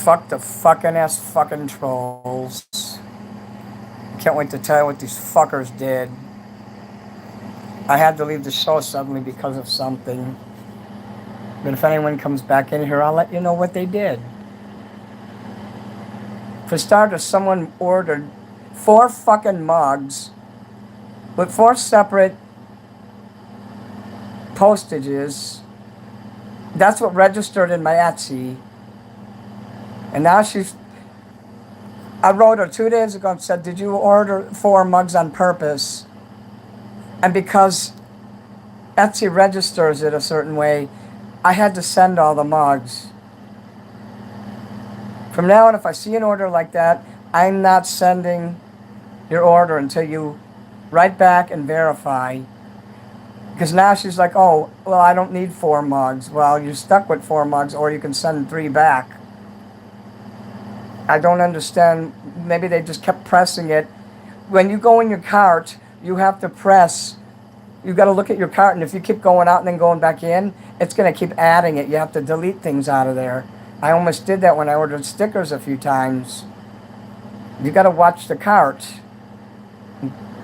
Fuck the fucking ass fucking trolls. Can't wait to tell you what these fuckers did. I had to leave the show suddenly because of something. But if anyone comes back in here, I'll let you know what they did. For starters, someone ordered 4 fucking mugs with 4 separate postages. That's what registered in my Etsy. And now I wrote her 2 days ago and said, did you order 4 mugs on purpose? And because Etsy registers it a certain way, I had to send all the mugs. From now on, if I see an order like that, I'm not sending your order until you write back and verify. Because now she's like, oh, well, I don't need 4 mugs. Well, you're stuck with 4 mugs, or you can send 3 back. I don't understand. Maybe they just kept pressing it. When you go in your cart, you have to press. You got to look at your cart, and if you keep going out and then going back in, it's going to keep adding it. You have to delete things out of there. I almost did that when I ordered stickers a few times. You got to watch the cart.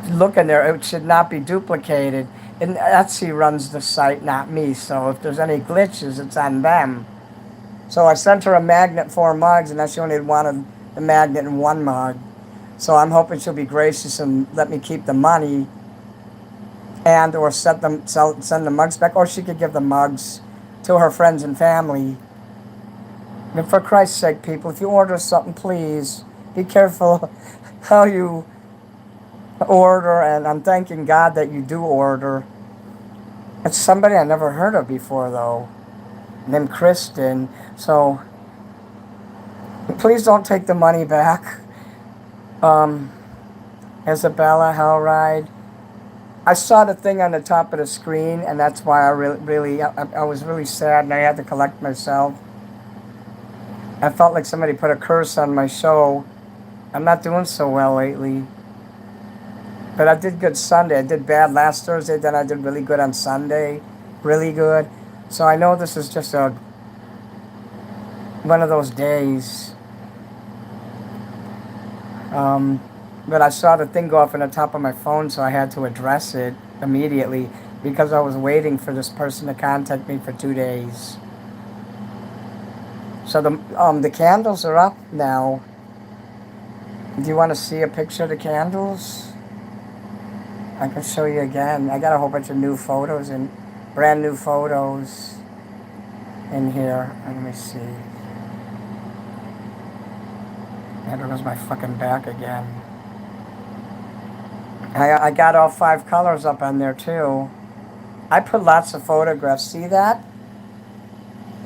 Look in there. It should not be duplicated. And Etsy runs the site, not me. So if there's any glitches, it's on them. So I sent her a magnet 4 mugs, and then she only wanted the magnet in 1 mug. So I'm hoping she'll be gracious and let me keep the money, and or send the mugs back, or she could give the mugs to her friends and family. And for Christ's sake, people, if you order something, please be careful how you order. And I'm thanking God that you do order. It's somebody I never heard of before, though, named Kristen. So please don't take the money back. Isabella Hellride. I saw the thing on the top of the screen, and that's why I was really sad, and I had to collect myself. I felt like somebody put a curse on my show. I'm not doing so well lately. But I did good Sunday. I did bad last Thursday, then I did really good on Sunday. Really good. So I know this is just one of those days. But I saw the thing go off on the top of my phone, so I had to address it immediately because I was waiting for this person to contact me for 2 days. So the candles are up now. Do you want to see a picture of the candles? I can show you again. I got a whole bunch of new photos and brand new photos in here. Let me see. And there goes my fucking back again. I got all 5 colors up on there too. I put lots of photographs. See that?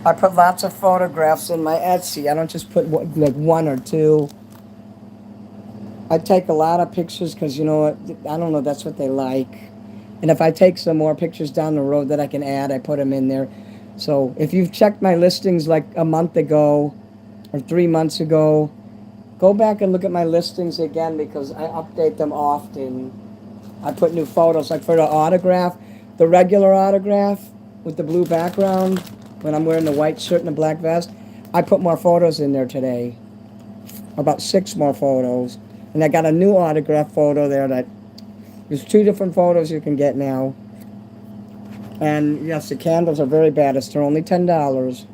I put lots of photographs in my Etsy. I don't just put like 1 or 2. I take a lot of pictures because, you know what, I don't know, that's what they like. And if I take some more pictures down the road that I can add, I put them in there. So if you've checked my listings like a month ago or 3 months ago, go back and look at my listings again because I update them often. I put new photos, like for the autograph, the regular autograph with the blue background, when I'm wearing the white shirt and the black vest, I put more photos in there today. About 6 more photos. And I got a new autograph photo there that, there's 2 different photos you can get now. And yes, the candles are very bad. They're only $10.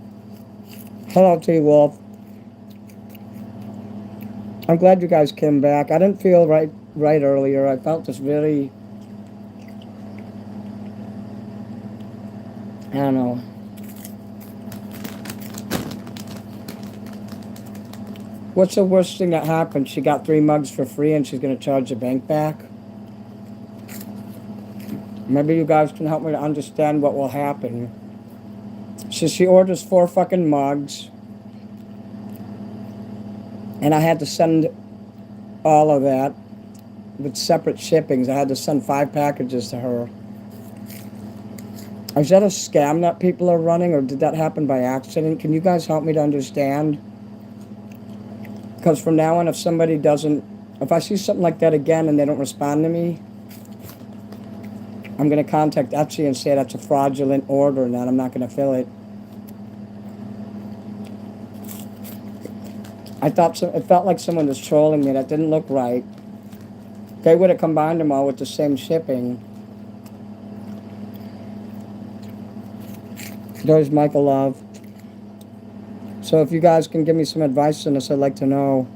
Hello to you, Wolf. I'm glad you guys came back. I didn't feel right earlier. I felt just very, I don't know. What's the worst thing that happened? She got 3 mugs for free and she's going to charge the bank back? Maybe you guys can help me to understand what will happen. So she orders 4 fucking mugs. And I had to send all of that with separate shippings. I had to send 5 packages to her. Is that a scam that people are running, or did that happen by accident? Can you guys help me to understand? Because from now on, if I see something like that again and they don't respond to me, I'm going to contact Etsy and say that's a fraudulent order and that I'm not going to fill it. It felt like someone was trolling me. That didn't look right. They would have combined them all with the same shipping. There's Michael Love. So if you guys can give me some advice on this, I'd like to know.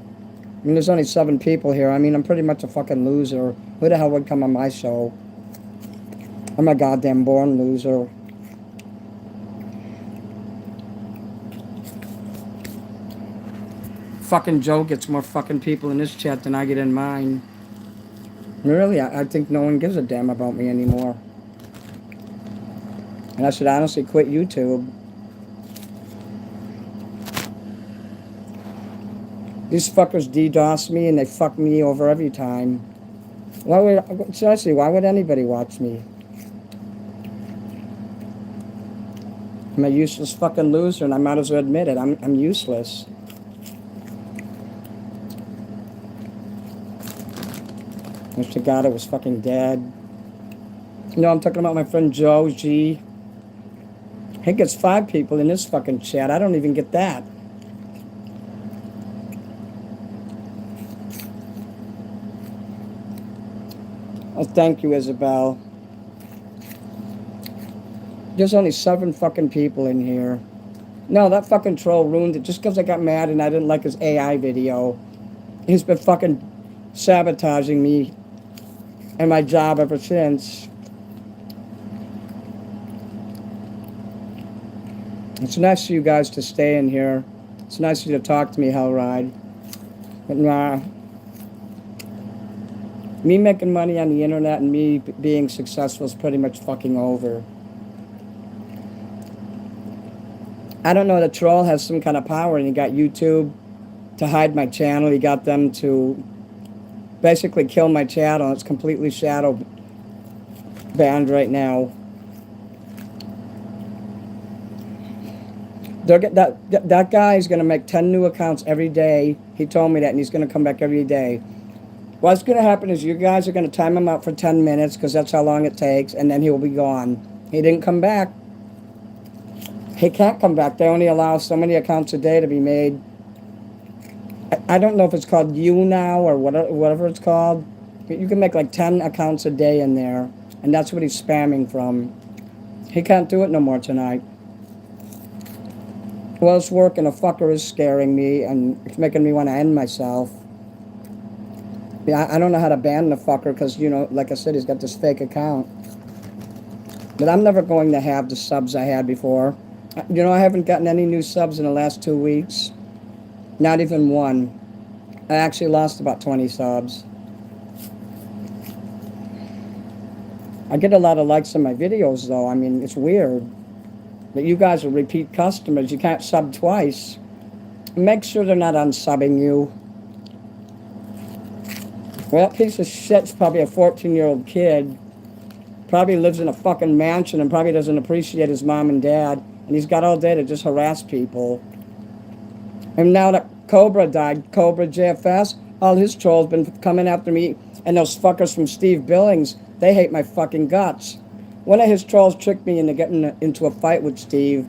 I mean, there's only 7 people here. I mean, I'm pretty much a fucking loser. Who the hell would come on my show? I'm a goddamn born loser. Fucking Joe gets more fucking people in this chat than I get in mine. Really, I think no one gives a damn about me anymore. And I should honestly quit YouTube. These fuckers DDoS me and they fuck me over every time. Seriously, why would anybody watch me? I'm a useless fucking loser and I might as well admit it. I'm useless. Wish to God I was fucking dead. You know, I'm talking about my friend Joe G. He gets 5 people in this fucking chat. I don't even get that. Oh, thank you, Isabel. There's only 7 fucking people in here. No, that fucking troll ruined it just because I got mad and I didn't like his AI video. He's been fucking sabotaging me and my job ever since. It's nice for you guys to stay in here. It's nice of you to talk to me, Hellride. But nah. Me making money on the internet and me being successful is pretty much fucking over. I don't know, the troll has some kind of power and he got YouTube to hide my channel. He got them to basically kill my channel. It's completely shadow banned right now. That guy's going to make 10 new accounts every day. He told me that and he's going to come back every day. What's going to happen is you guys are going to time him out for 10 minutes because that's how long it takes, and then he'll be gone. He didn't come back. He can't come back. They only allow so many accounts a day to be made. I don't know if it's called YouNow or whatever it's called. You can make like 10 accounts a day in there, and that's what he's spamming from. He can't do it no more tonight. Well, it's working. A fucker is scaring me, and it's making me want to end myself. Yeah, I don't know how to ban the fucker because, you know, like I said, he's got this fake account. But I'm never going to have the subs I had before. You know, I haven't gotten any new subs in the last 2 weeks. Not even one. I actually lost about 20 subs. I get a lot of likes on my videos, though. I mean, it's weird. But you guys are repeat customers. You can't sub twice. Make sure they're not unsubbing you. Well, that piece of shit's probably a 14-year-old kid. Probably lives in a fucking mansion and probably doesn't appreciate his mom and dad. And he's got all day to just harass people. And now that Cobra died, Cobra JFS, all his trolls been coming after me. And those fuckers from Steve Billings, they hate my fucking guts. One of his trolls tricked me into getting into a fight with Steve.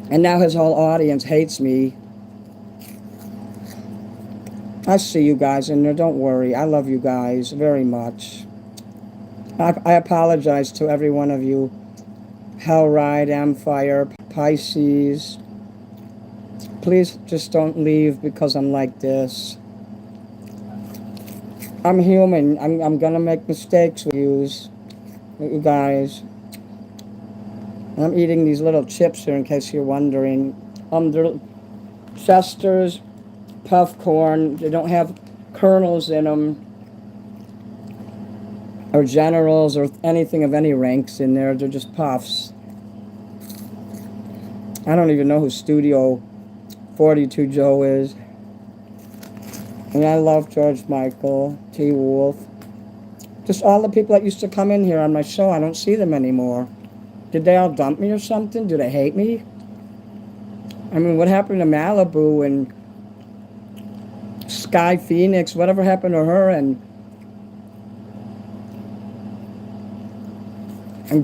And now his whole audience hates me. I see you guys in there, don't worry. I love you guys very much. I apologize to every one of you. Hellride, Amfire, Pisces. Please just don't leave because I'm like this. I'm human. I'm gonna make mistakes with you guys. I'm eating these little chips here in case you're wondering. They're Chester's puff corn. They don't have kernels in them or generals or anything of any ranks in there. They're just puffs. I don't even know who Studio 42 Joe is. And I love George Michael, T. Wolf. Just all the people that used to come in here on my show, I don't see them anymore. Did they all dump me or something? Do they hate me? I mean, what happened to Malibu and Sky Phoenix? Whatever happened to her and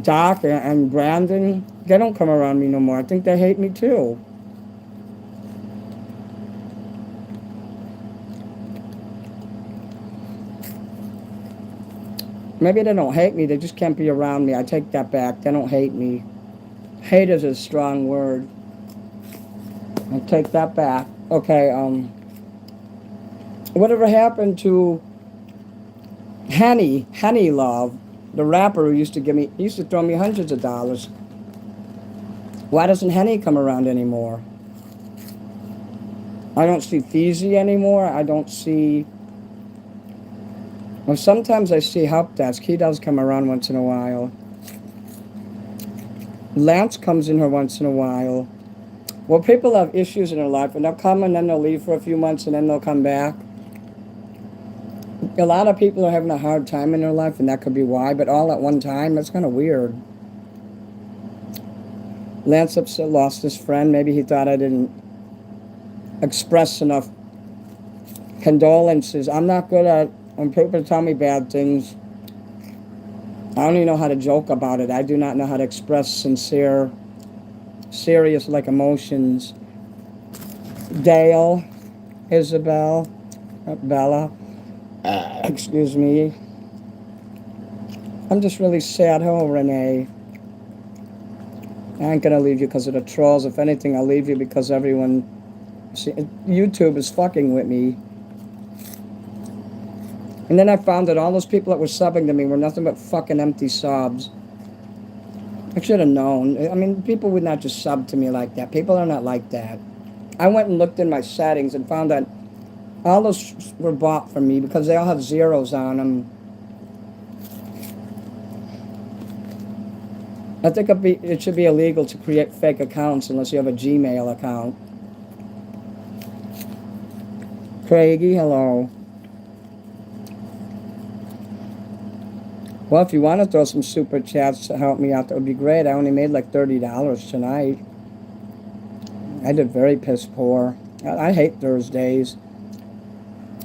Doc and Brandon? They don't come around me no more. I think they hate me too. Maybe they don't hate me, they just can't be around me. I take that back. They don't hate me. Hate is a strong word. I take that back. Okay, whatever happened to Henny Love, the rapper who used to throw me hundreds of dollars? Why doesn't Henny come around anymore? I don't see Feezy anymore. I don't see... Well, sometimes I see Help Desk. He does come around once in a while. Lance comes in here once in a while. Well, people have issues in their life, and they'll come and then they'll leave for a few months and then they'll come back. A lot of people are having a hard time in their life, and that could be why, but all at one time, that's kind of weird. Lance upset lost his friend. Maybe he thought I didn't express enough condolences. I'm not good at, when people tell me bad things, I don't even know how to joke about it. I do not know how to express sincere, serious, like, emotions. Dale, Isabel, Bella, excuse me. I'm just really sad. Hello, Renee. I ain't gonna leave you because of the trolls. If anything, I'll leave you because everyone... See, YouTube is fucking with me. And then I found that all those people that were subbing to me were nothing but fucking empty subs. I should have known. I mean, people would not just sub to me like that. People are not like that. I went and looked in my settings and found that all those were bought from me because they all have zeros on them. I think it should be illegal to create fake accounts unless you have a Gmail account. Craigie, hello. Well, if you want to throw some super chats to help me out, that would be great. I only made like $30 tonight. I did very piss poor. I hate Thursdays.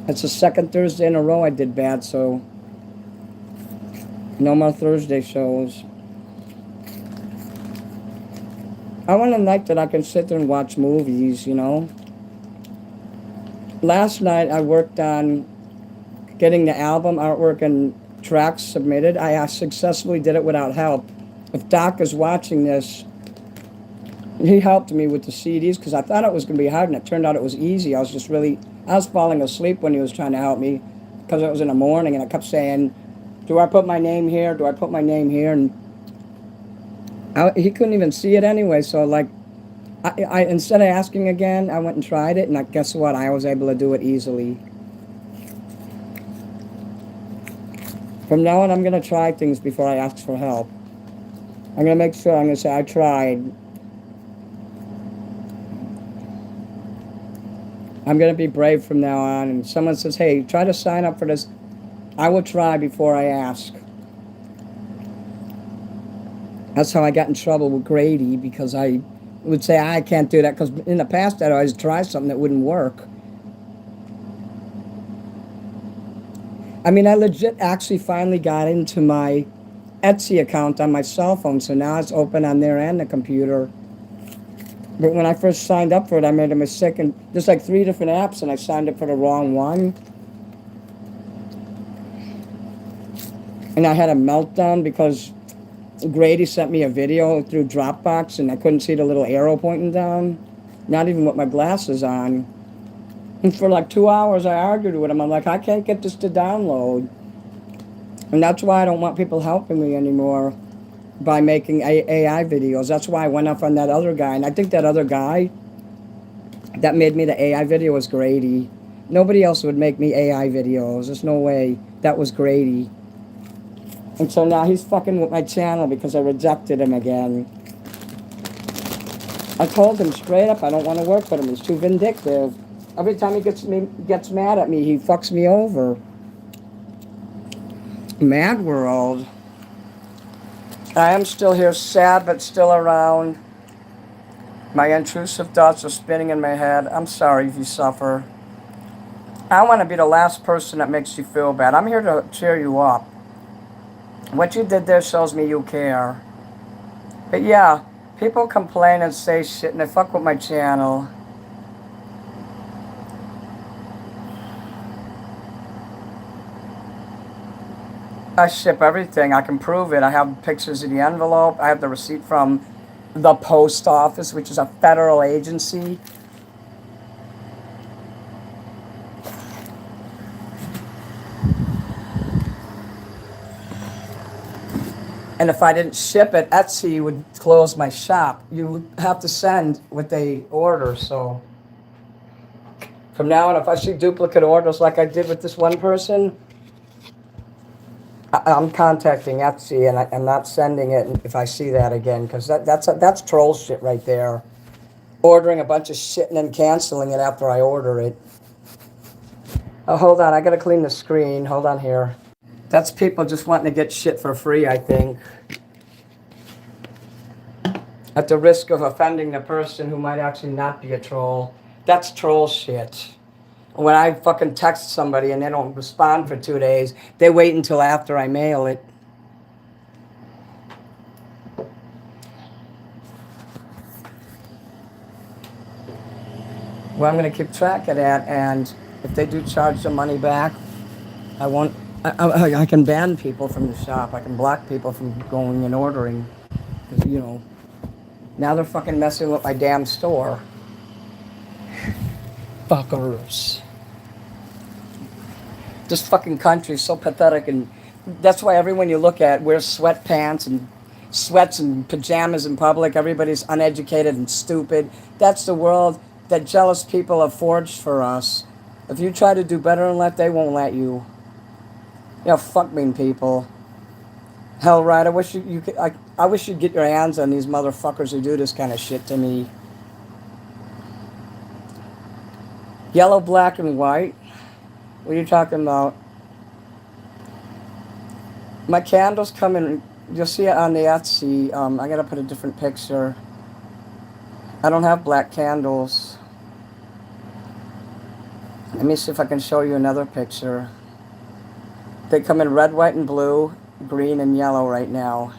It's the second Thursday in a row I did bad, so no more Thursday shows. I want a night that I can sit there and watch movies, you know. Last night I worked on getting the album artwork and tracks submitted. I successfully did it without help. If Doc is watching this, he helped me with the CDs because I thought it was going to be hard, and it turned out it was easy. I was falling asleep when he was trying to help me because it was in the morning, and I kept saying, do I put my name here? Do I put my name here? And he couldn't even see it anyway, so like, I instead of asking again, I went and tried it, and guess what? I was able to do it easily. From now on, I'm going to try things before I ask for help. I'm going to make sure, I'm going to say, I tried. I'm going to be brave from now on, and someone says, hey, try to sign up for this. I will try before I ask. That's how I got in trouble with Grady, because I would say, I can't do that, because in the past I'd always try something that wouldn't work. I mean, I legit actually finally got into my Etsy account on my cell phone, so now it's open on there and the computer. But when I first signed up for it, I made a mistake, and there's like 3 different apps, and I signed up for the wrong one. And I had a meltdown because Grady sent me a video through Dropbox, and I couldn't see the little arrow pointing down, not even with my glasses on. And for like 2 hours, I argued with him. I'm like, I can't get this to download. And that's why I don't want people helping me anymore by making AI videos. That's why I went off on that other guy. And I think that other guy that made me the AI video was Grady. Nobody else would make me AI videos. There's no way. That was Grady. And so now he's fucking with my channel because I rejected him again. I told him straight up I don't want to work with him. He's too vindictive. Every time he gets mad at me, he fucks me over. Mad world. I am still here, sad but still around. My intrusive thoughts are spinning in my head. I'm sorry if you suffer. I want to be the last person that makes you feel bad. I'm here to cheer you up. What you did there shows me you care. But yeah, people complain and say shit and they fuck with my channel. I ship everything. I can prove it. I have pictures of the envelope. I have the receipt from the post office, which is a federal agency. And if I didn't ship it, Etsy would close my shop. You have to send what they order. So from now on, if I see duplicate orders like I did with this one person, I'm contacting Etsy, and I'm not sending it if I see that again, because that's troll shit right there. Ordering a bunch of shit and then canceling it after I order it. Oh, hold on, I gotta clean the screen. Hold on here. That's people just wanting to get shit for free, I think. At the risk of offending the person who might actually not be a troll. That's troll shit. When I fucking text somebody and they don't respond for 2 days, they wait until after I mail it. Well, I'm going to keep track of that, and if they do charge the money back, I won't. I can ban people from the shop. I can block people from going and ordering. Because, you know, now they're fucking messing with my damn store. Fuckers. This fucking country is so pathetic, and that's why everyone you look at wears sweatpants and sweats and pajamas in public. Everybody's uneducated and stupid. That's the world that jealous people have forged for us. If you try to do better in life, they won't let you. You know, fuck mean people. Hell, right, I wish you could, I wish you'd get your hands on these motherfuckers who do this kind of shit to me. Yellow, black, and white? What are you talking about? My candles come in, you'll see it on the Etsy. I gotta put a different picture. I don't have black candles. Let me see if I can show you another picture. They come in red, white, and blue, green, and yellow right now.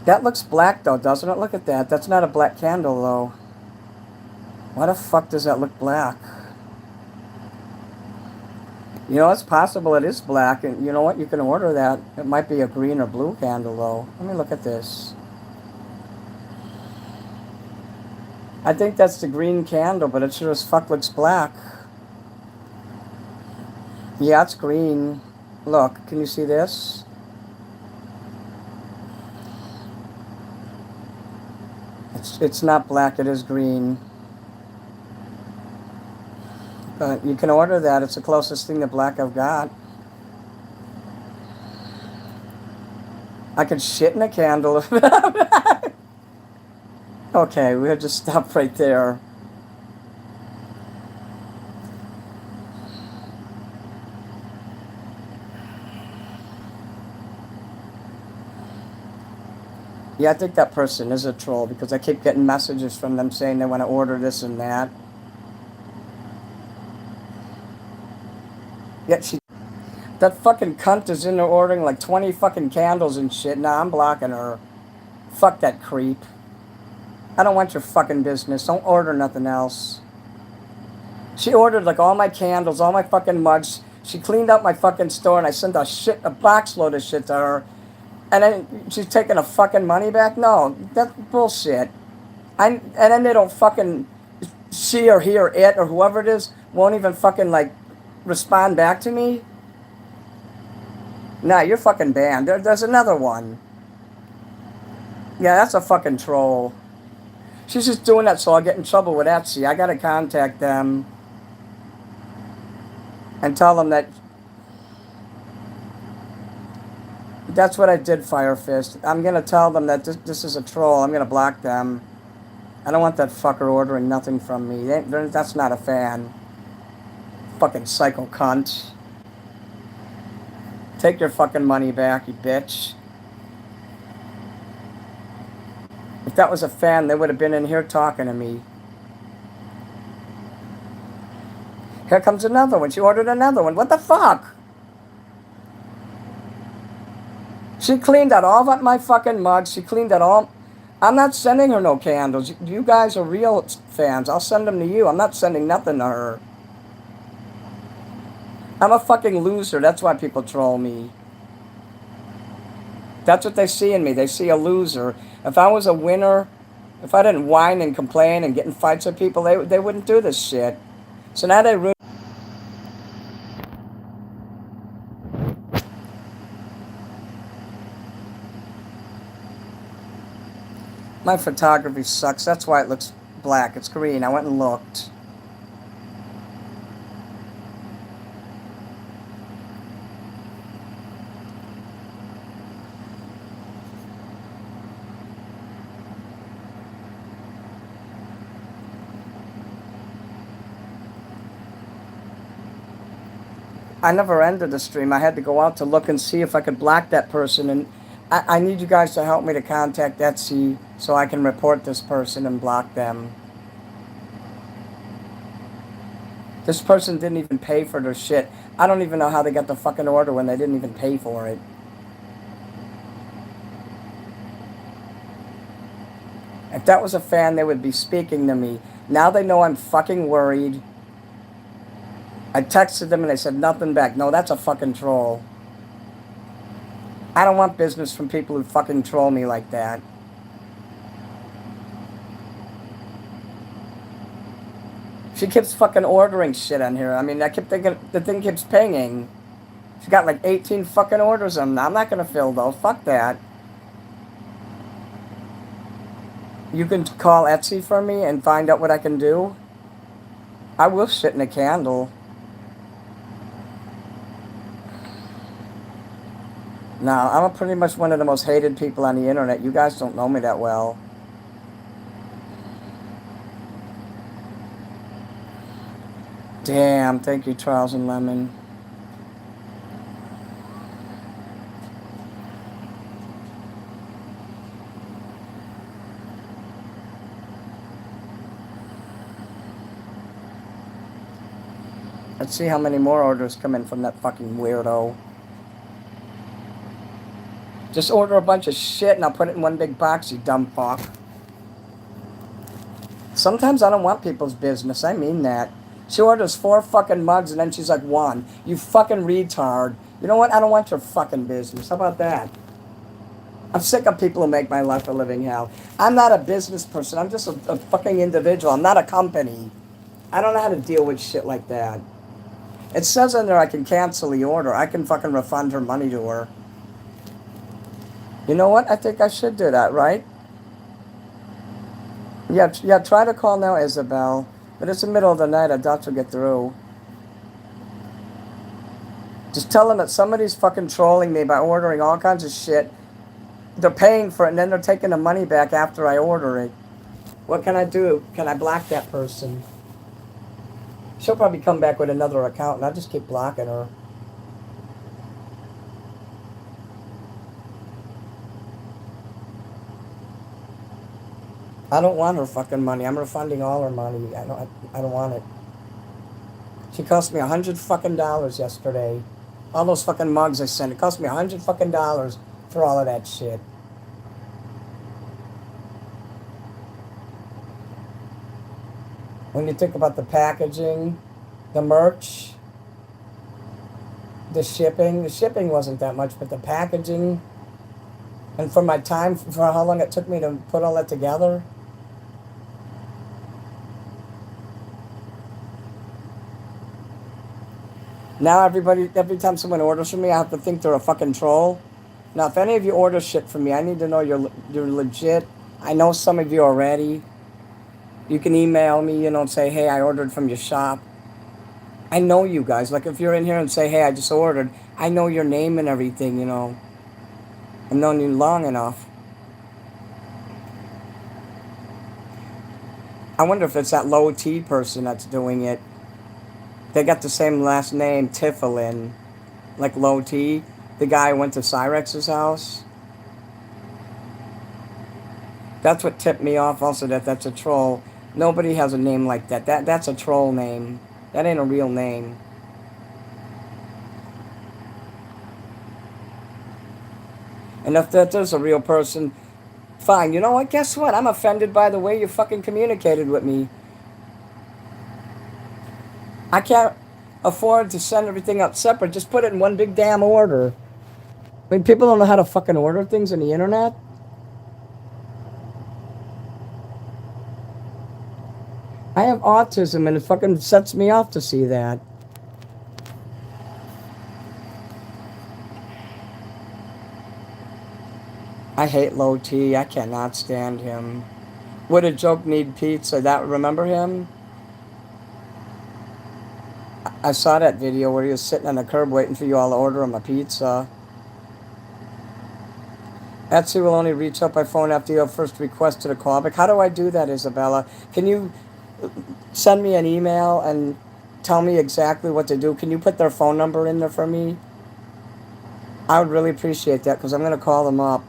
That looks black though, doesn't it? Look at that. That's not a black candle though. Why the fuck does that look black? You know, it's possible it is black, and you know what? You can order that. It might be a green or blue candle though. Let me look at this. I think that's the green candle, but it sure as fuck looks black. Yeah, it's green. Look, can you see this? It's not black, it is green. But you can order that. It's the closest thing to black I've got. I could shit in a candle. Okay, we'll just stop right there. Yeah, I think that person is a troll because I keep getting messages from them saying they want to order this and that. Yet that fucking cunt is in there ordering like 20 fucking candles and shit. Nah, I'm blocking her. Fuck that creep. I don't want your fucking business. Don't order nothing else. She ordered like all my candles, all my fucking mugs. She cleaned up my fucking store and I sent a box load of shit to her. And then she's taking a fucking money back? No, that's bullshit. And then they don't fucking, she or he or it or whoever it is, won't even fucking like respond back to me? Nah, you're fucking banned. There's another one. Yeah, that's a fucking troll. She's just doing that so I'll get in trouble with Etsy. I gotta contact them and tell them that that's what I did, Fire Fist. I'm gonna tell them that this is a troll. I'm gonna block them. I don't want that fucker ordering nothing from me. That's not a fan. Fucking psycho cunt. Take your fucking money back, you bitch. If that was a fan, they would have been in here talking to me. Here comes another one. She ordered another one. What the fuck? She cleaned out all of my fucking mugs. She cleaned out all... I'm not sending her no candles. You guys are real fans. I'll send them to you. I'm not sending nothing to her. I'm a fucking loser. That's why people troll me. That's what they see in me. They see a loser. If I was a winner, if I didn't whine and complain and get in fights with people, they wouldn't do this shit. So now they ruin. My photography sucks. That's why it looks black. It's green. I went and looked. I never ended the stream. I had to go out to look and see if I could block that person. And I need you guys to help me to contact Etsy so I can report this person and block them. This person didn't even pay for their shit. I don't even know how they got the fucking order when they didn't even pay for it. If that was a fan, they would be speaking to me. Now they know I'm fucking worried. I texted them and they said nothing back. No, that's a fucking troll. I don't want business from people who fucking troll me like that. She keeps fucking ordering shit on here. I mean, I keep thinking the thing keeps pinging. She got like 18 fucking orders on them. I'm not gonna fill those. Fuck that. You can call Etsy for me and find out what I can do. I will shit in a candle. Now, I'm pretty much one of the most hated people on the internet. You guys don't know me that well. Damn, thank you, Charles and Lemon. Let's see how many more orders come in from that fucking weirdo. Just order a bunch of shit and I'll put it in one big box, you dumb fuck. Sometimes I don't want people's business. I mean that. She orders 4 fucking mugs and then she's like, 1. You fucking retard. You know what? I don't want your fucking business. How about that? I'm sick of people who make my life a living hell. I'm not a business person. I'm just a fucking individual. I'm not a company. I don't know how to deal with shit like that. It says in there I can cancel the order. I can fucking refund her money to her. You know what? I think I should do that, right? Yeah, try to call now, Isabel. But it's the middle of the night. I doubt you'll get through. Just tell them that somebody's fucking trolling me by ordering all kinds of shit. They're paying for it, and then they're taking the money back after I order it. What can I do? Can I block that person? She'll probably come back with another account, and I'll just keep blocking her. I don't want her fucking money. I'm refunding all her money. I don't want it. She cost me $100 fucking yesterday. All those fucking mugs I sent. It cost me $100 fucking for all of that shit. When you think about the packaging, the merch, the shipping wasn't that much, but the packaging, and for my time, for how long it took me to put all that together. Now every time someone orders from me, I have to think they're a fucking troll. Now, if any of you order shit from me, I need to know you're legit. I know some of you already. You can email me, say, hey, I ordered from your shop. I know you guys. Like, if you're in here and say, hey, I just ordered, I know your name and everything, I've known you long enough. I wonder if it's that low T person that's doing it. They got the same last name, Tiflin, like low T. The guy who went to Cyrex's house. That's what tipped me off also, that's a troll. Nobody has a name like that. That's a troll name. That ain't a real name. And if that is a real person, fine. You know what? Guess what? I'm offended by the way you fucking communicated with me. I afford to send everything out separate. Just put it in one big damn order. I mean, people don't know how to fucking order things on the internet. I have autism and it fucking sets me off to see that. I hate Low T. I cannot stand him. Would a joke need pizza? That remember him? I saw that video where he was sitting on the curb waiting for you all to order him a pizza. Etsy will only reach out by phone after you have first requested a callback. How do I do that, Isabella? Can you send me an email and tell me exactly what to do? Can you put their phone number in there for me? I would really appreciate that because I'm going to call them up.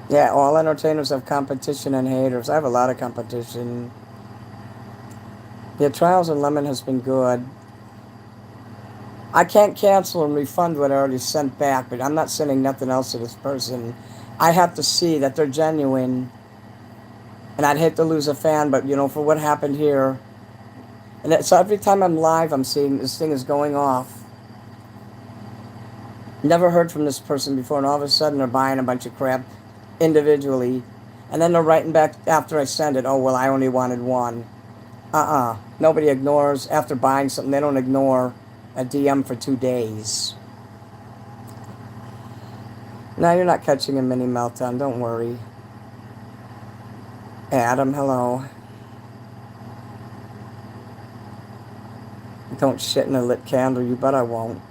Yeah, all entertainers have competition and haters. I have a lot of competition. Yeah, Trials and Lemon has been good. I can't cancel and refund what I already sent back, but I'm not sending nothing else to this person. I have to see that they're genuine. And I'd hate to lose a fan, but you know, for what happened here. And so every time I'm live, I'm seeing this thing is going off. Never heard from this person before, and all of a sudden they're buying a bunch of crap individually. And then they're writing back after I send it, oh, well, I only wanted one. Nobody ignores, after buying something, they don't ignore a DM for 2 days. No, you're not catching a mini meltdown, don't worry. Adam, hello. Don't shit in a lit candle, you bet I won't.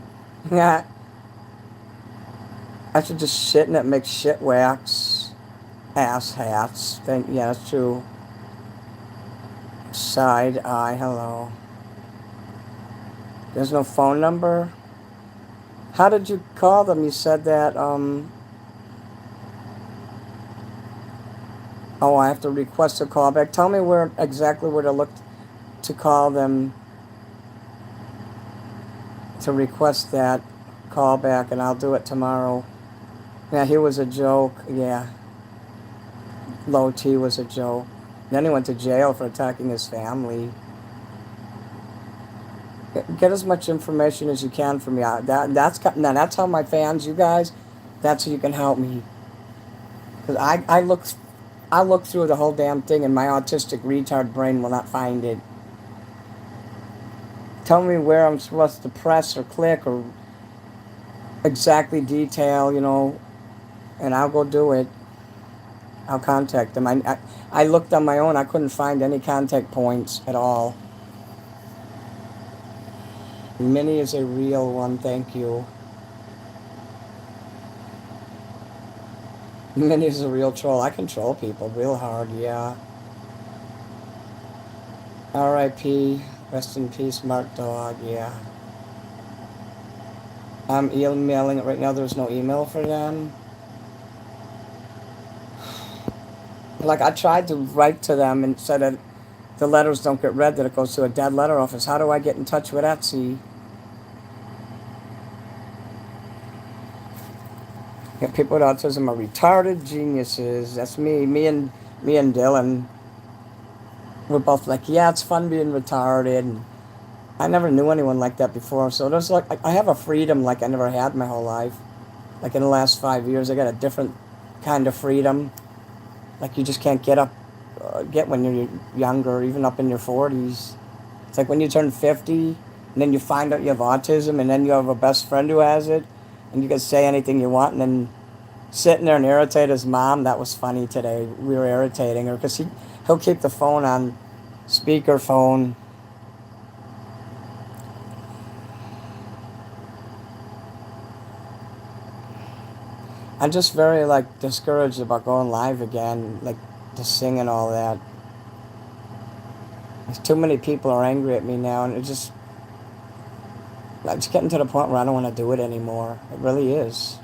I should just shit in it, make shit wax. Ass hats. Yeah, that's true. Side eye, hello. There's no phone number? How did you call them? You said that, oh, I have to request a callback. Tell me exactly where to look to call them to request that callback, and I'll do it tomorrow. Yeah, he was a joke. Yeah. Low T was a joke. Then he went to jail for attacking his family. Get as much information as you can from me. That's how my fans, you guys, that's how you can help me. Because I look through the whole damn thing and my autistic retard brain will not find it. Tell me where I'm supposed to press or click or exactly detail, you know, and I'll go do it. I'll contact them. I looked on my own. I couldn't find any contact points at all. Minnie is a real one, thank you. Minnie is a real troll. I control people real hard, yeah. R.I.P. Rest in peace, Mark Dog, yeah. I'm emailing it right now. There's no email for them. Like, I tried to write to them and said that the letters don't get read, that it goes to a dead letter office. How do I get in touch with Etsy? Yeah, people with autism are retarded geniuses. That's me. Me and Dylan. We're both like, yeah, it's fun being retarded. And I never knew anyone like that before. So there's like I have a freedom like I never had my whole life. Like in the last 5 years, I got a different kind of freedom. Like you just can't get when you're younger, even up in your 40s. It's like when you turn 50, and then you find out you have autism, and then you have a best friend who has it, and you can say anything you want, and then sitting there and irritate his mom. That was funny today. We were irritating her because he'll keep the phone on speakerphone. I'm just very like discouraged about going live again, like to sing and all that. There's too many people are angry at me now, and it's getting to the point where I don't want to do it anymore. It really is.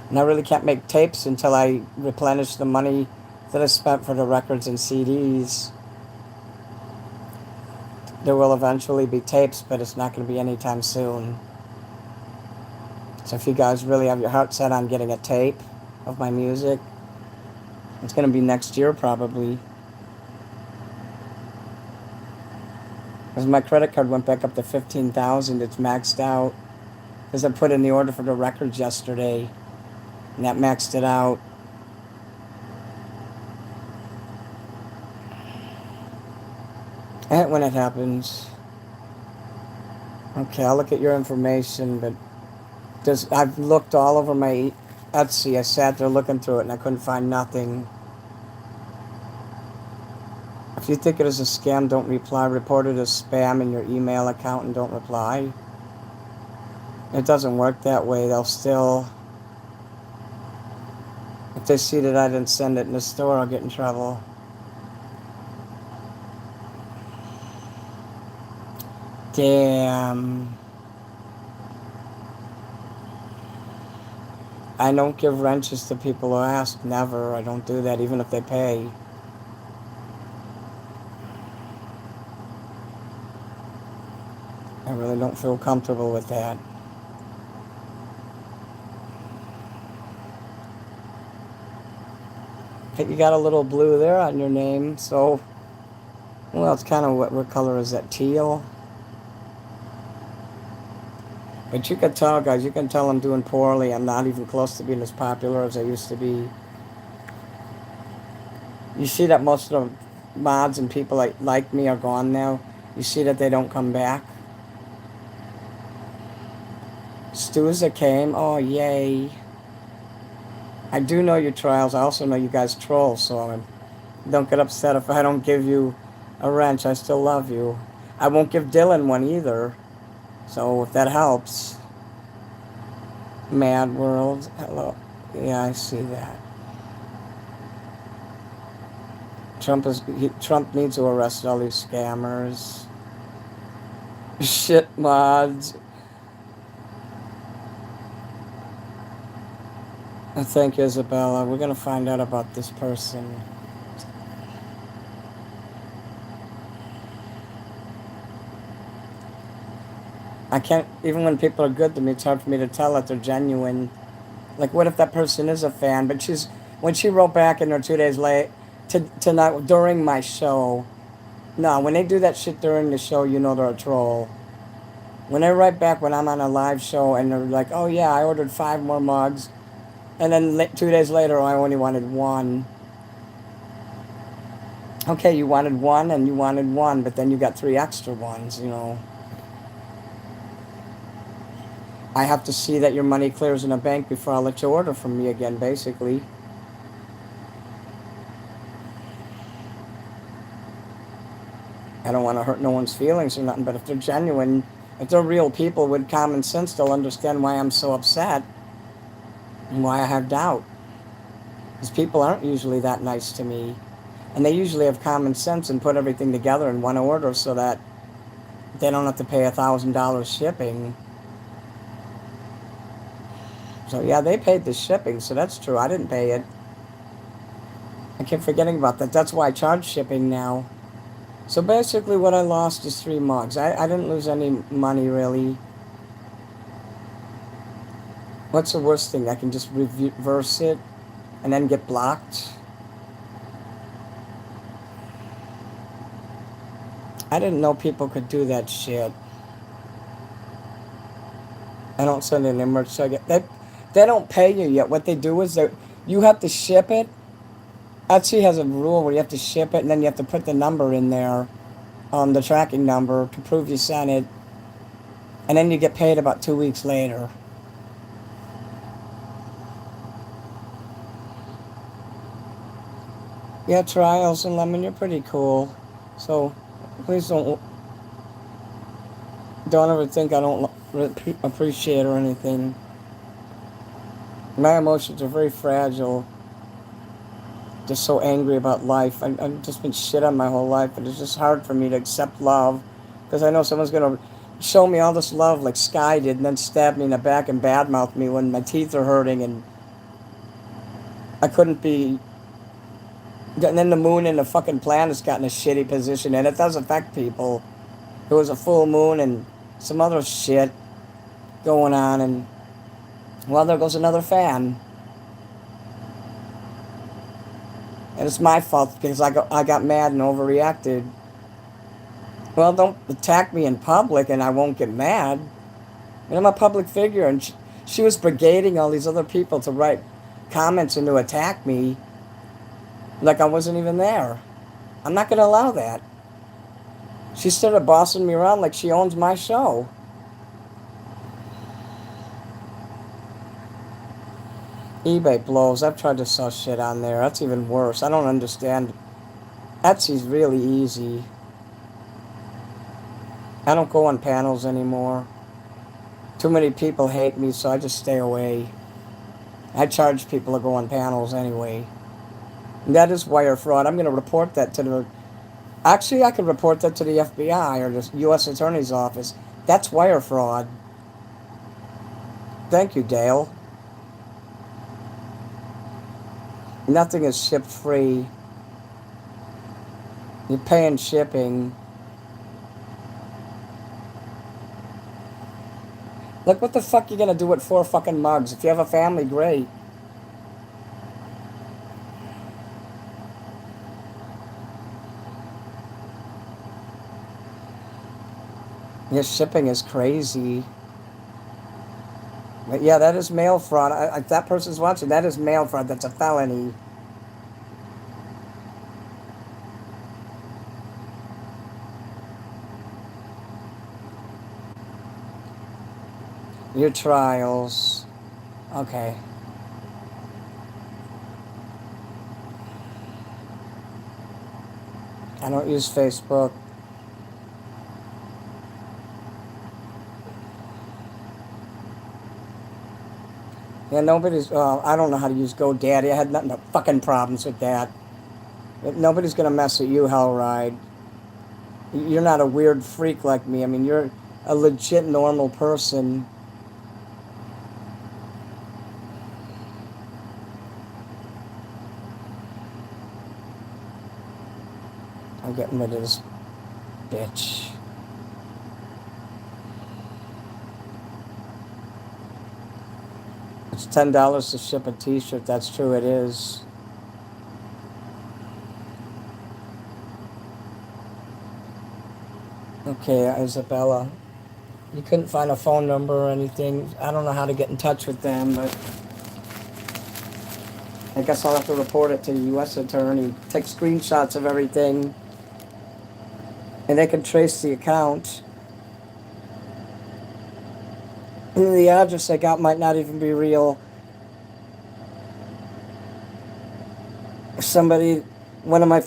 And I really can't make tapes until I replenish the money that I spent for the records and CDs. There will eventually be tapes, but it's not going to be anytime soon. So if you guys really have your heart set on getting a tape of my music, it's going to be next year probably. Because my credit card went back up to 15,000. It's maxed out. Because I put in the order for the records yesterday. And that maxed it out. I hate when it happens. Okay, I'll look at your information, but I've looked all over my Etsy. I sat there looking through it and I couldn't find nothing. If you think it is a scam, don't reply. Report it as spam in your email account and don't reply. It doesn't work that way. They'll still... If they see that I didn't send it in the store, I'll get in trouble. Damn. I don't give wrenches to people who ask. Never. I don't do that, even if they pay. I really don't feel comfortable with that. But you got a little blue there on your name, so... Well, it's kind of what color is that? Teal? But you can tell, guys, you can tell I'm doing poorly. I'm not even close to being as popular as I used to be. You see that most of the mods and people like me are gone now. You see that they don't come back. Stuza came. Oh, yay. I do know your trials. I also know you guys troll, so don't get upset if I don't give you a wrench. I still love you. I won't give Dylan one either. So if that helps. Mad World. Hello. Yeah, I see that. Trump needs to arrest all these scammers. Shit mods. Thank you, Isabella. We're gonna find out about this person. I can't, even when people are good to me, it's hard for me to tell if they're genuine. Like, what if that person is a fan? But when she wrote back in her 2 days late, tonight, during my show, no, when they do that shit during the show, you know they're a troll. When they write back when I'm on a live show and they're like, oh yeah, I ordered 5 more mugs, and then 2 days later, I only wanted 1. Okay, you wanted 1 and you wanted 1, but then you got 3 extra ones, you know. I have to see that your money clears in a bank before I'll let you order from me again, basically. I don't want to hurt no one's feelings or nothing, but if they're genuine, if they're real people with common sense, they'll understand why I'm so upset and why I have doubt. Because people aren't usually that nice to me. And they usually have common sense and put everything together in one order so that they don't have to pay $1,000 shipping. So yeah, they paid the shipping, so that's true. I didn't pay it. I keep forgetting about that. That's why I charge shipping now. So basically what I lost is 3 mugs. I didn't lose any money, really. What's the worst thing? I can just reverse it and then get blocked. I didn't know people could do that shit. I don't send any merch, so I get... They don't pay you yet. What they do is you have to ship it. Etsy has a rule where you have to ship it, and then you have to put the number in there, the tracking number, to prove you sent it. And then you get paid about 2 weeks later. Yeah, Trials and Lemon, you're pretty cool. So, please don't ever think I don't appreciate or anything. My emotions are very fragile. Just so angry about life. I've just been shit on my whole life, and it's just hard for me to accept love, because I know someone's going to show me all this love like Sky did, and then stab me in the back and badmouth me when my teeth are hurting, and I couldn't be... And then the moon and the fucking planet's got in a shitty position, and it does affect people. There was a full moon and some other shit going on, and... Well, there goes another fan. And it's my fault because I got mad and overreacted. Well, don't attack me in public and I won't get mad. And I'm a public figure, and she was brigading all these other people to write comments and to attack me like I wasn't even there. I'm not going to allow that. She started bossing me around like she owns my show. eBay blows. I've tried to sell shit on there. That's even worse. I don't understand. Etsy's really easy. I don't go on panels anymore. Too many people hate me, so I just stay away. I charge people to go on panels anyway. And that is wire fraud. I'm going to report that to the... Actually, I could report that to the FBI or the U.S. Attorney's Office. That's wire fraud. Thank you, Dale. Nothing is shipped free. You're paying shipping. Look, what the fuck you gonna do with 4 fucking mugs? If you have a family, great. Your shipping is crazy. But yeah, that is mail fraud. If that person's watching, that is mail fraud. That's a felony. Your trials. Okay. I don't use Facebook. Yeah, nobody's... I don't know how to use GoDaddy. I had nothing but fucking problems with that. But nobody's gonna mess with you, Hellride. You're not a weird freak like me. I mean, you're a legit normal person. I'm getting rid of this bitch. It's $10 to ship a t-shirt. That's true, it is. Okay, Isabella. You couldn't find a phone number or anything. I don't know how to get in touch with them, but I guess I'll have to report it to the U.S. attorney. Take screenshots of everything, and they can trace the account. And the address they got might not even be real. Somebody, one of my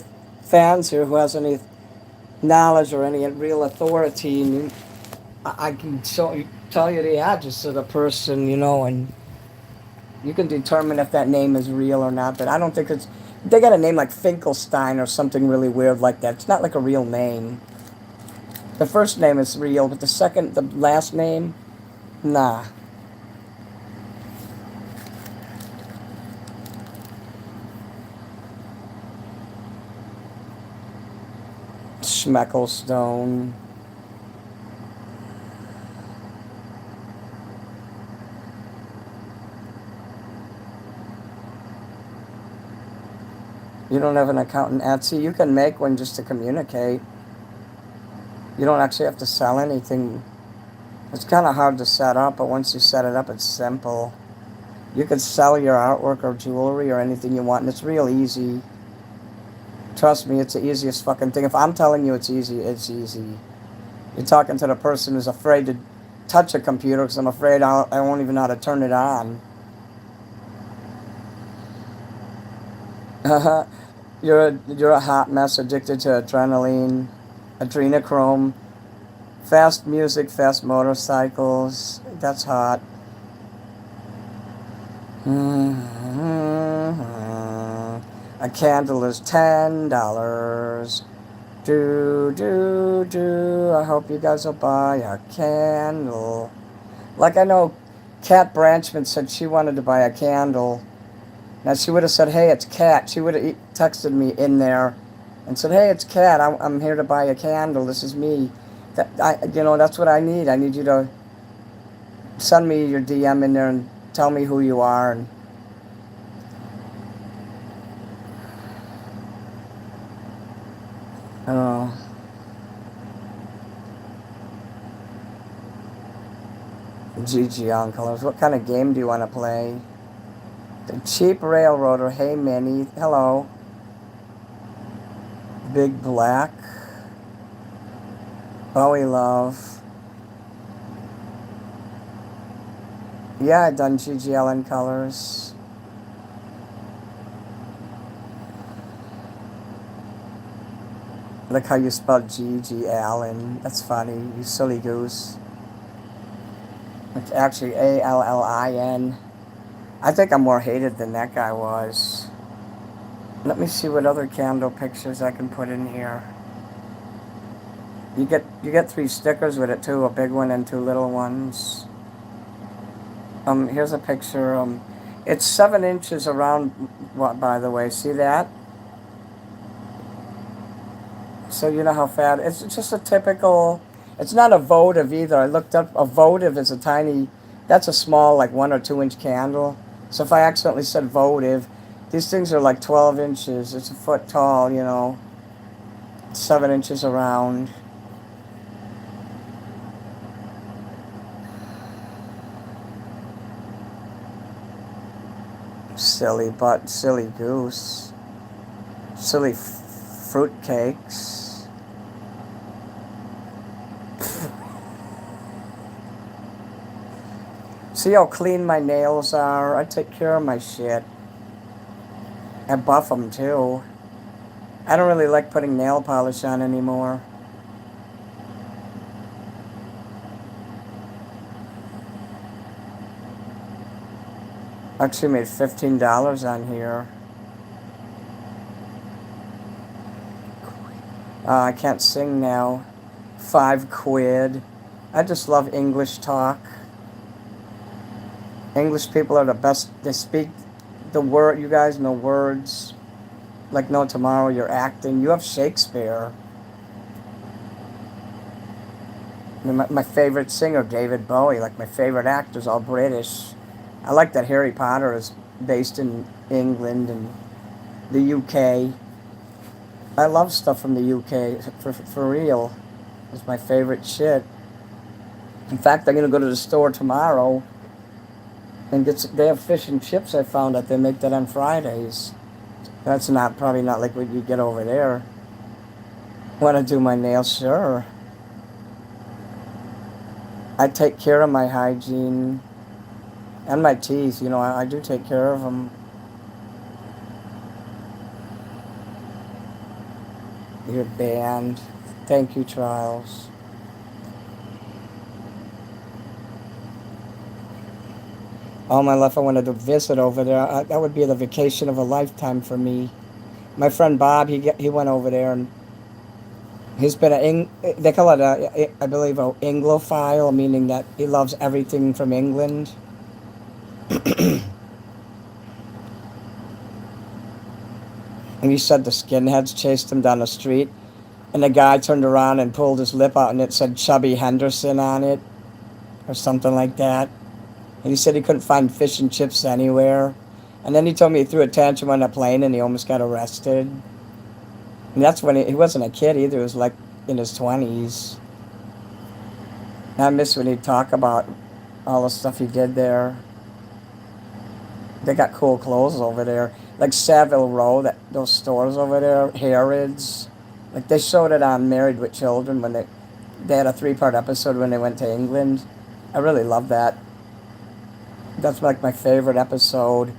fans here who has any knowledge or any real authority, and I can tell you the address of the person, and you can determine if that name is real or not. But I don't think it's... They got a name like Finkelstein or something really weird like that. It's not like a real name. The first name is real, but the last name, nah. Schmeckelstone. You don't have an account in Etsy? You can make one just to communicate. You don't actually have to sell anything. It's kind of hard to set up, but once you set it up, it's simple. You could sell your artwork or jewelry or anything you want, and it's real easy. Trust me, it's the easiest fucking thing. If I'm telling you it's easy, it's easy. You're talking to the person who's afraid to touch a computer because I'm afraid I won't even know how to turn it on. You're a hot mess addicted to adrenaline, adrenochrome, fast music, fast motorcycles. That's hot. A candle is $10. I hope you guys will buy a candle. Like I know Kat Branchman said she wanted to buy a candle. Now she would have said, hey, it's Kat. She would have texted me in there and said, hey, it's Kat. I'm here to buy a candle. This is me. That's what I need. I need you to send me your DM in there and tell me who you are. And GG on colors. What kind of game do you want to play? The cheap railroader. Hey, Minnie. Hello. Big Black. Bowie Love. Yeah, I done GGL in colors. Look how you spelled GG Allen. That's funny. You silly goose. It's actually Allin. I think I'm more hated than that guy was. Let me see what other candle pictures I can put in here. You get 3 stickers with it too, a big one and 2 little ones. Here's a picture. It's 7 inches around. What, by the way, see that? So you know how fat. It's just a typical. It's not a votive either. I looked up. A votive is a tiny. That's a small, like 1 or 2 inch candle. So if I accidentally said votive, these things are like 12 inches. It's a foot tall, 7 inches around. Silly butt, silly goose. Silly fruit cakes. See how clean my nails are? I take care of my shit. I buff them too. I don't really like putting nail polish on anymore. Actually made $15 on here. I can't sing now. £5. I just love English talk. English people are the best. They speak the word. You guys know words. Like no tomorrow, you're acting. You have Shakespeare. My favorite singer, David Bowie. Like my favorite actors, all British. I like that Harry Potter is based in England and the UK. I love stuff from the UK, for real. It's my favorite shit. In fact, I'm going to go to the store tomorrow and they have fish and chips I found out they make that on Fridays. That's probably not like what you get over there. Want to do my nails? Sure. I take care of my hygiene. And my teeth, I do take care of them. You're banned. Thank you, Trials. All my life I wanted to visit over there. That would be the vacation of a lifetime for me. My friend Bob, he went over there and he's been they call it I believe, a Anglophile, meaning that he loves everything from England. And he said the skinheads chased him down the street, and the guy turned around and pulled his lip out, and it said Chubby Henderson on it, or something like that. And he said he couldn't find fish and chips anywhere. And then he told me he threw a tantrum on a plane, and he almost got arrested. And that's when he wasn't a kid either. He was like in his 20s. And I miss when he'd talk about all the stuff he did there. They got cool clothes over there. Like Savile Row, those stores over there, Harrods. Like they showed it on Married with Children when they had a 3-part episode when they went to England. I really love that. That's like my favorite episode,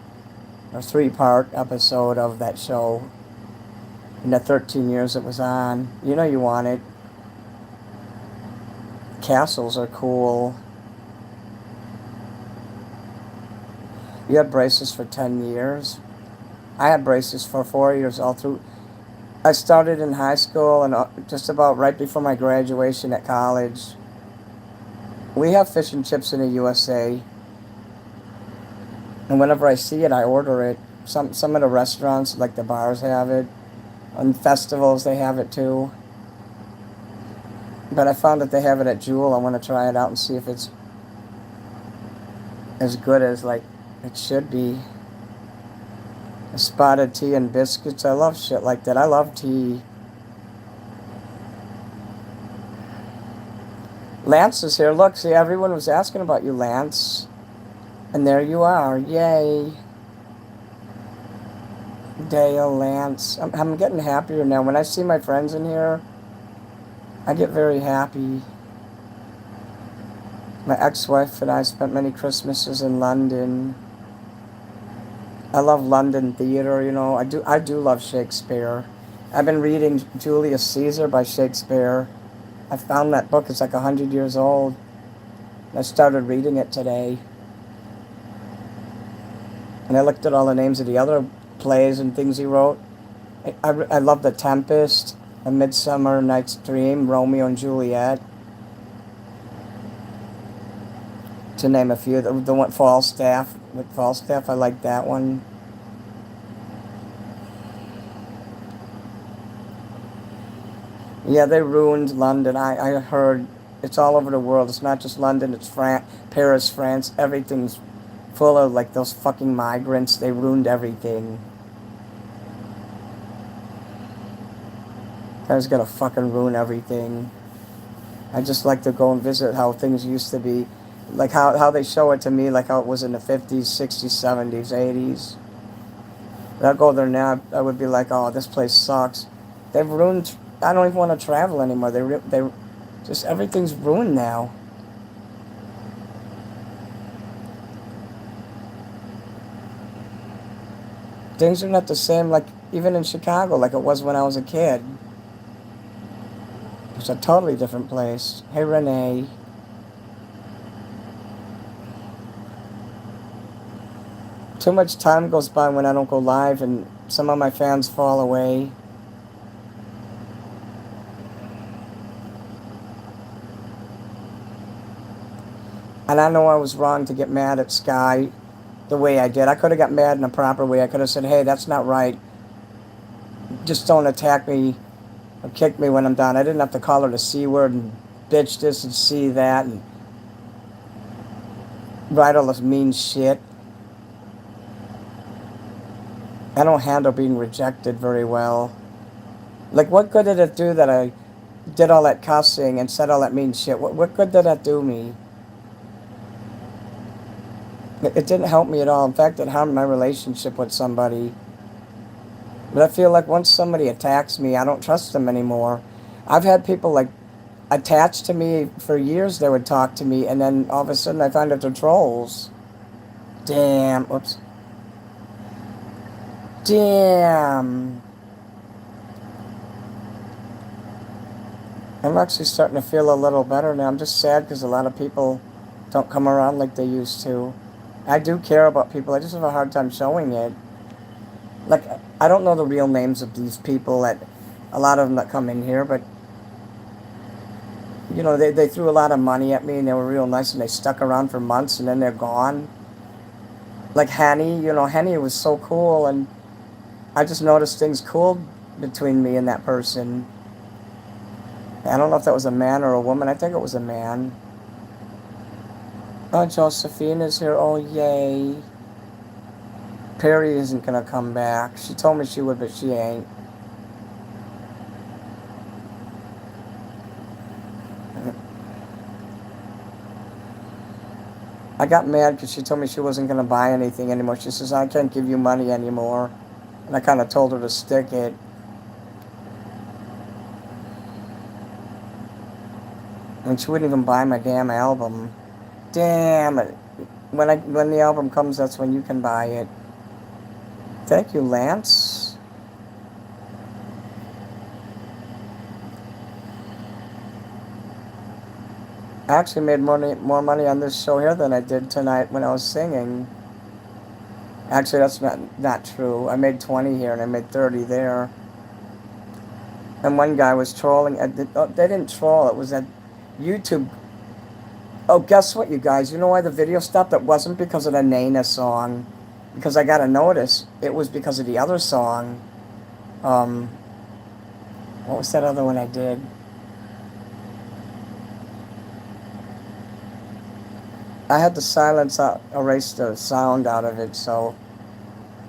or 3-part episode of that show. In the 13 years it was on. You know you want it. Castles are cool. You had braces for 10 years. I had braces for 4 years all through. I started in high school and just about right before my graduation at college. We have fish and chips in the USA. And whenever I see it, I order it. Some of the restaurants, like the bars, have it. On festivals, they have it too. But I found that they have it at Jewel. I want to try it out and see if it's as good as like it should be. Spotted tea and biscuits. I love shit like that. I love tea. Lance is here. Look, see, everyone was asking about you, Lance. And there you are. Yay. Dale, Lance. I'm getting happier now. When I see my friends in here, I get very happy. My ex-wife and I spent many Christmases in London. I love London theater, you know. I do love Shakespeare. I've been reading Julius Caesar by Shakespeare. I found that book. It's like 100 years old. I started reading it today. And I looked at all the names of the other plays and things he wrote. I love The Tempest, A Midsummer Night's Dream, Romeo and Juliet, to name a few. The one, Falstaff. With Falstaff, I like that one. Yeah, they ruined London. I heard it's all over the world. It's not just London. It's Paris, France. Everything's full of like those fucking migrants. They ruined everything. Guys gotta fucking ruin everything. I just like to go and visit how things used to be. Like how they show it to me, like how it was in the 50s, 60s, 70s, 80s. I'll go there now, I would be like, oh, this place sucks. They've ruined, I don't even want to travel anymore. They just, everything's ruined now. Things are not the same, like, even in Chicago, like it was when I was a kid. It's a totally different place. Hey, Renee. Too much time goes by when I don't go live, and some of my fans fall away. And I know I was wrong to get mad at Sky the way I did. I could have got mad in a proper way. I could have said, hey, that's not right. Just don't attack me or kick me when I'm done. I didn't have to call her the C word and bitch this and C that and write all this mean shit. I don't handle being rejected very well. Like, what good did it do that I did all that cussing and said all that mean shit? What good did that do me? It didn't help me at all. In fact, it harmed my relationship with somebody. But I feel like once somebody attacks me, I don't trust them anymore. I've had people, like, attached to me for years. They would talk to me, and then all of a sudden I find out they're trolls. Damn. Whoops. Damn. I'm actually starting to feel a little better now. I'm just sad because a lot of people don't come around like they used to. I do care about people. I just have a hard time showing it. Like, I don't know the real names of these people, that a lot of them that come in here, but, you know, they threw a lot of money at me, and they were real nice, and they stuck around for months, and then they're gone. Like Henny, you know, Henny was so cool, and I just noticed things cooled between me and that person. I don't know if that was a man or a woman. I think it was a man. Oh, Josephine is here. Oh, yay. Perry isn't going to come back. She told me she would, but she ain't. I got mad because she told me she wasn't going to buy anything anymore. She says, I can't give you money anymore. And I kind of told her to stick it. And she wouldn't even buy my damn album. Damn it. When the album comes, that's when you can buy it. Thank you, Lance. I actually made more money on this show here than I did tonight when I was singing. Actually, that's not true. I made 20 here and I made 30 there. And one guy was trolling. They didn't troll. It was that YouTube. Oh, guess what, you guys? You know why the video stopped? It wasn't because of the Nana song. Because I got a notice. It was because of the other song. What was that other one I did? I had to erase the sound out of it, so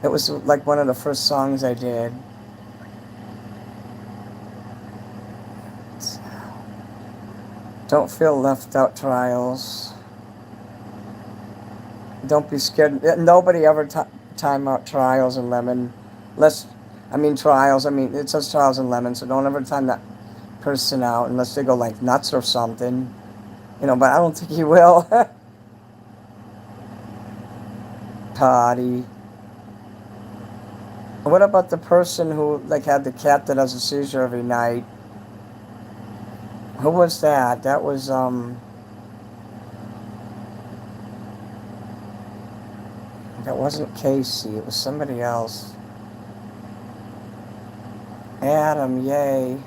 it was like one of the first songs I did. Don't feel left out, trials. Don't be scared. Nobody ever time out trials and lemon. Trials. It says trials and lemon, so don't ever time that person out unless they go like nuts or something. But I don't think he will. Potty. What about the person who like had the cat that has a seizure every night? Who was that? That was that wasn't Casey. It was somebody else. Adam, yay.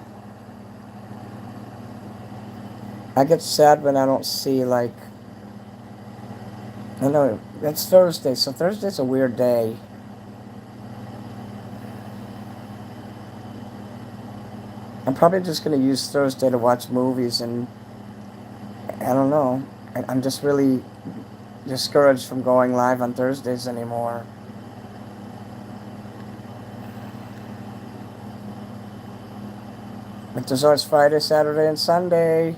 I get sad when I don't see I know it's Thursday, so Thursday's a weird day. I'm probably just going to use Thursday to watch movies, and I don't know. I'm just really discouraged from going live on Thursdays anymore. But there's always Friday, Saturday, and Sunday.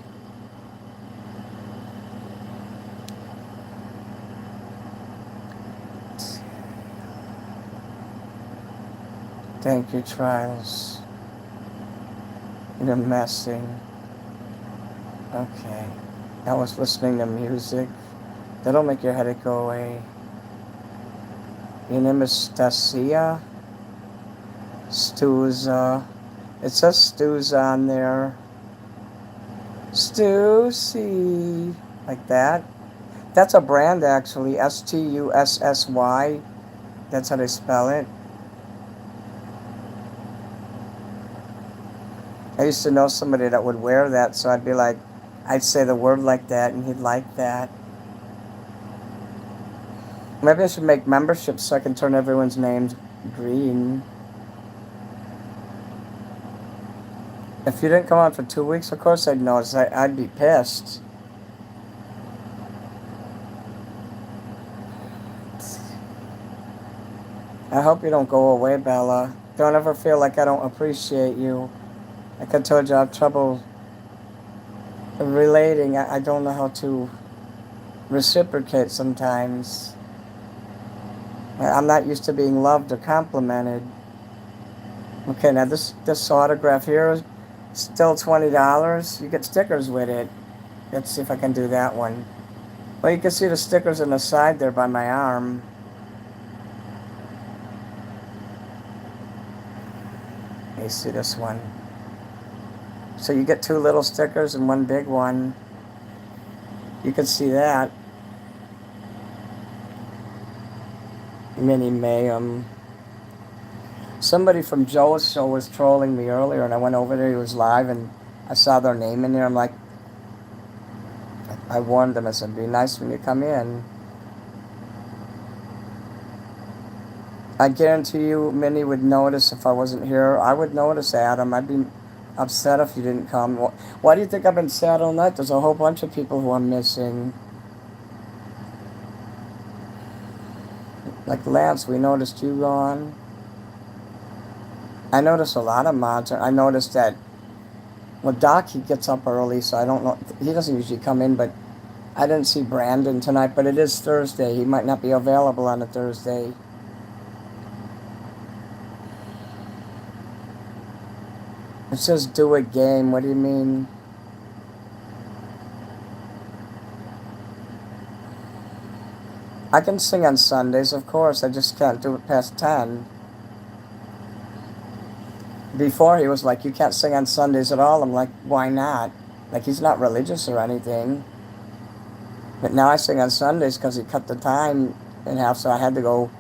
Thank you, trials. You're messing. Okay. I was listening to music. That'll make your headache go away. Your name is Stasia? Stuza. It says Stuza on there. Stussy. Like that. That's a brand, actually. Stussy. That's how they spell it. I used to know somebody that would wear that, so I'd say the word like that, and he'd like that. Maybe I should make memberships so I can turn everyone's names green. If you didn't come on for 2 weeks, of course I'd notice. I'd be pissed. I hope you don't go away, Bella. Don't ever feel like I don't appreciate you. Like I told you, I have trouble relating. I don't know how to reciprocate sometimes. I'm not used to being loved or complimented. Okay, now this autograph here is still $20. You get stickers with it. Let's see if I can do that one. Well, you can see the stickers on the side there by my arm. Let me see this one. So you get 2 little stickers and 1 big one. You can see that. Minnie Mayhem. Somebody from Joe's show was trolling me earlier, and I went over there. He was live, and I saw their name in there. I'm like, I warned them. I said, be nice when you come in. I guarantee you, Minnie would notice if I wasn't here. I would notice, Adam. I'd be upset if you didn't come. Why do you think I've been sad all night? There's a whole bunch of people who I'm missing. Like Lance, we noticed you gone. I noticed a lot of mods. I noticed that, well, Doc, he gets up early, so I don't know. He doesn't usually come in, but I didn't see Brandon tonight, but it is Thursday. He might not be available on a Thursday. It says do a game. What do you mean? I can sing on Sundays, of course. I just can't do it past 10. Before, he was like, you can't sing on Sundays at all. I'm like, why not? Like, he's not religious or anything. But now I sing on Sundays because he cut the time in half, so I had to go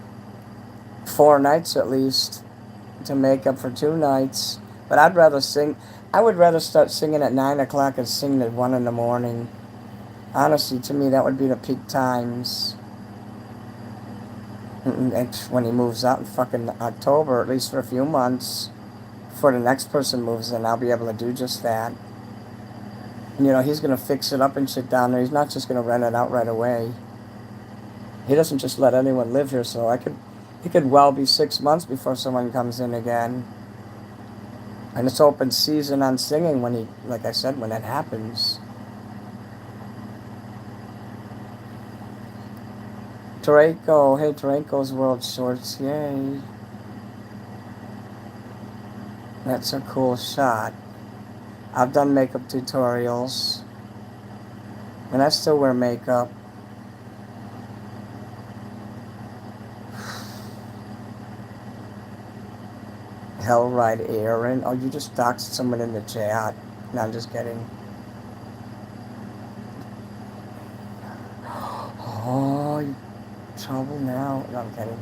4 nights at least to make up for 2 nights. But I'd rather sing. I would rather start singing at 9 o'clock and sing at 1 in the morning. Honestly, to me, that would be the peak times. And when he moves out in fucking October, at least for a few months, before the next person moves in, I'll be able to do just that. And, he's going to fix it up and shit down there. He's not just going to rent it out right away. He doesn't just let anyone live here, so it could well be 6 months before someone comes in again. And it's open season on singing when like I said, when that happens. Draco. Hey, Draco's World Shorts. Yay. That's a cool shot. I've done makeup tutorials. And I still wear makeup. Hell right, Aaron. Oh, you just doxed someone in the chat. No, I'm just kidding. Oh, you trouble now. No, I'm kidding.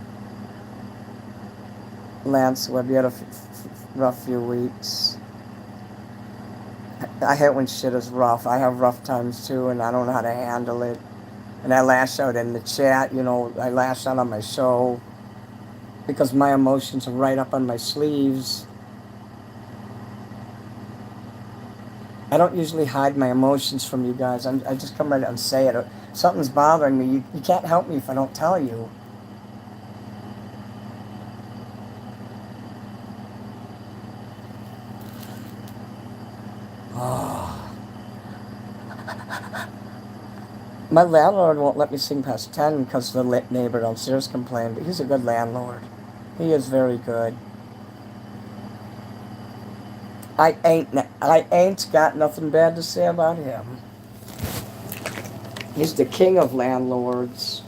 Lance Webb, you had a rough few weeks. I hate when shit is rough. I have rough times too, and I don't know how to handle it. And I lash out in the chat, you know, I lash out on my show because my emotions are right up on my sleeves. I don't usually hide my emotions from you guys. I just come right out and say it. Something's bothering me. You can't help me if I don't tell you. Oh. My landlord won't let me sing past 10 because the neighbor downstairs complained, but he's a good landlord. He is very good. I ain't got nothing bad to say about him. He's the king of landlords.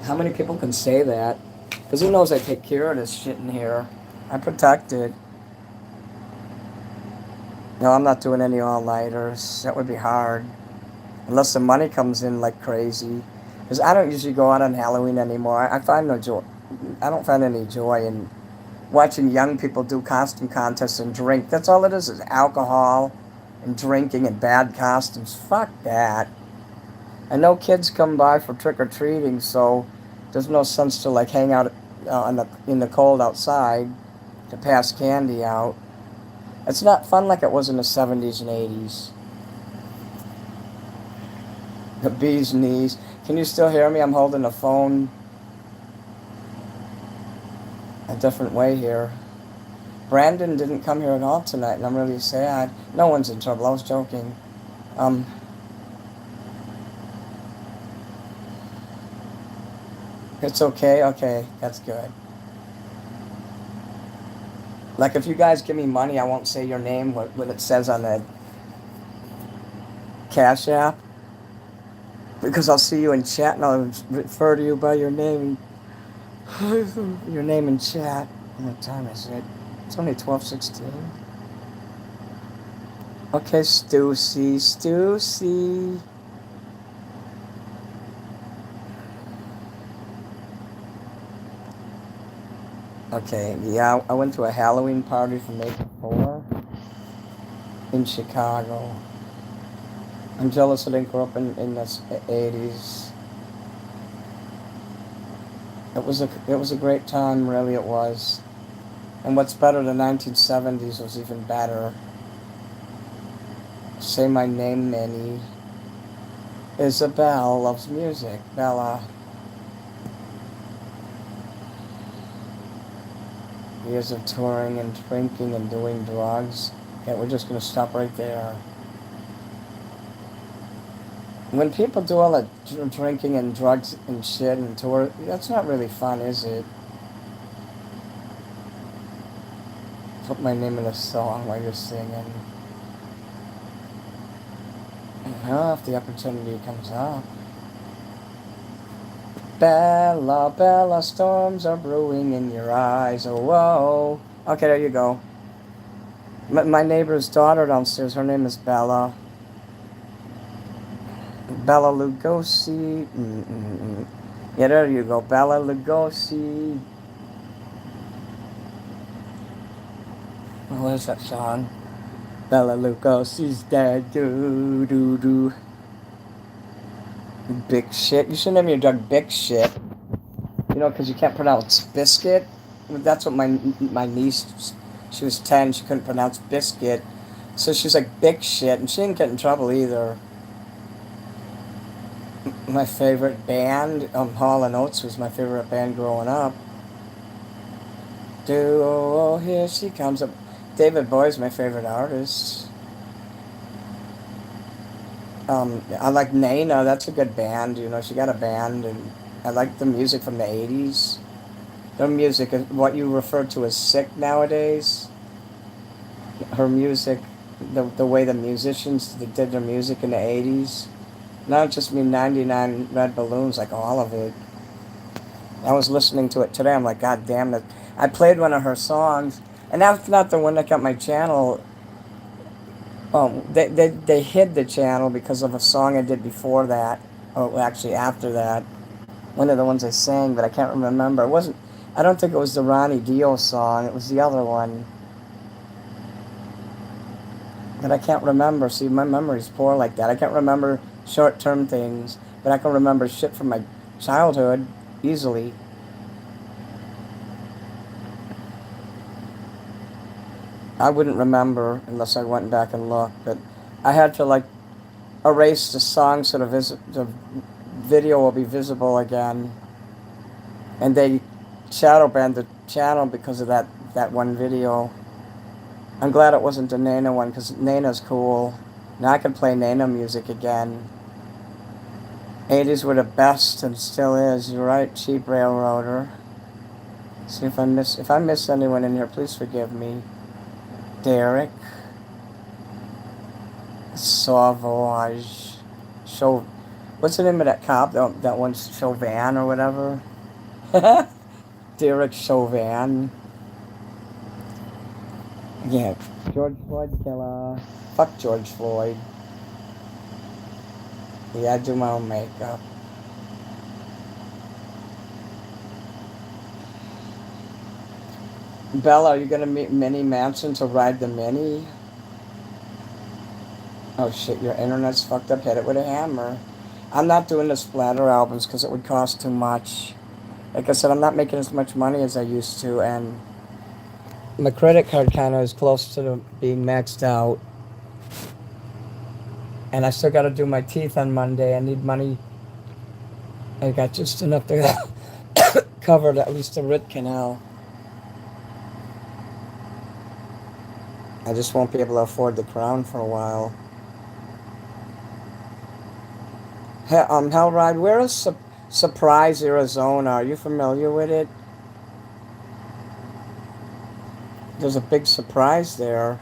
How many people can say that? Because he knows I take care of this shit in here. I protect it. No, I'm not doing any all-nighters. That would be hard. Unless the money comes in like crazy. Because I don't usually go out on Halloween anymore. I find no joy. I don't find any joy in watching young people do costume contests and drink. That's all it is alcohol and drinking and bad costumes. Fuck that. I know kids come by for trick-or-treating, so there's no sense to like hang out in the cold outside to pass candy out. It's not fun like it was in the 70s and 80s. The bee's knees. Can you still hear me? I'm holding the phone a different way here. Brandon didn't come here at all tonight, and I'm really sad. No one's in trouble. I was joking. It's okay? Okay, that's good. Like, if you guys give me money, I won't say your name, what it says on the Cash App. Because I'll see you in chat, and I'll refer to you by your name. Your name in chat. What time is it? It's only 12:16. Okay, Stussy. Okay, yeah, I went to a Halloween party from April 4 in Chicago. I'm jealous I didn't grow up in the 80s. It was a great time, really it was. And what's better, the 1970s was even better. Say my name, Minnie. Isabel loves music. Bella. Years of touring and drinking and doing drugs. Yeah, we're just going to stop right there. When people do all that drinking and drugs and shit and tour, that's not really fun, is it? Put my name in a song while you're singing. Well, if the opportunity comes up. Bella, Bella, storms are brewing in your eyes. Oh, whoa. Okay, there you go. My neighbor's daughter downstairs, her name is Bella. Bella Lugosi. Yeah, there you go. Bella Lugosi. What is that song? Bella Lugosi's dead. Do, do, do. Big shit. You should name your dog Big Shit. You know, because you can't pronounce biscuit. That's what my niece, she was 10, she couldn't pronounce biscuit. So she's like, Big Shit, and she didn't get in trouble either. My favorite band, Hall & Oates was my favorite band growing up. Oh, here she comes up. David Bowie's my favorite artist. I like Nana. That's a good band. You know, she got a band, and I like the music from the '80s. Her music is what you refer to as sick nowadays. Her music, the way the musicians did their music in the '80s. Not just me 99 Red Balloons, like all of it. I was listening to it today. I'm like, God damn it! I played one of her songs, and that's not the one that got my channel. They hid the channel because of a song I did before that, or actually after that. One of the ones I sang, but I can't remember. It wasn't. I don't think it was the Ronnie Dio song. It was the other one, but I can't remember. See, my memory's poor like that. I can't remember short-term things, but I can remember shit from my childhood easily. I wouldn't remember unless I went back and looked, but I had to like erase the song so the video will be visible again. And they shadow banned the channel because of that one video. I'm glad it wasn't the Nana one because Nana's cool. Now I can play Nana music again. 80s were the best and still is. You're right, cheap railroader. See if I miss anyone in here, please forgive me. Derek. Sauvage. Show. What's the name of that cop? That one's Chauvin or whatever. Derek Chauvin. Yeah, George Floyd killer. Fuck George Floyd. Yeah, I do my own makeup. Bella, are you gonna meet Minnie Manson to ride the Mini? Oh shit, your internet's fucked up. Hit it with a hammer. I'm not doing the splatter albums because it would cost too much. Like I said, I'm not making as much money as I used to, and my credit card kind of is close to being maxed out. And I still got to do my teeth on Monday. I need money. I got just enough to cover at least the root canal. I just won't be able to afford the crown for a while. Hellride, where is Surprise, Arizona? Are you familiar with it? There's a big surprise there.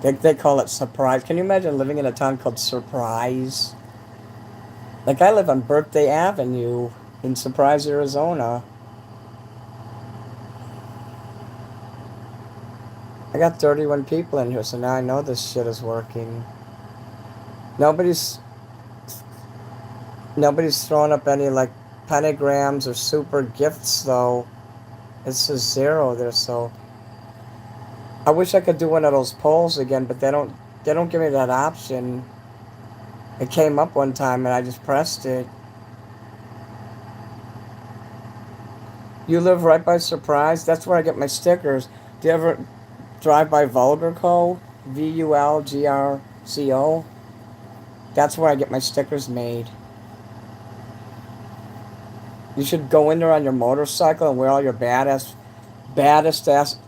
They call it Surprise. Can you imagine living in a town called Surprise? Like I live on Birthday Avenue in Surprise, Arizona. I got 31 people in here, so now I know this shit is working. Nobody's throwing up any like pentagrams or super gifts though. It's just zero there, so I wish I could do one of those polls again, but they don't give me that option. It came up one time and I just pressed it. You live right by Surprise? That's where I get my stickers. Do you ever drive by Vulgarco? Vulgrco? That's where I get my stickers made. You should go in there on your motorcycle and wear all your baddest ass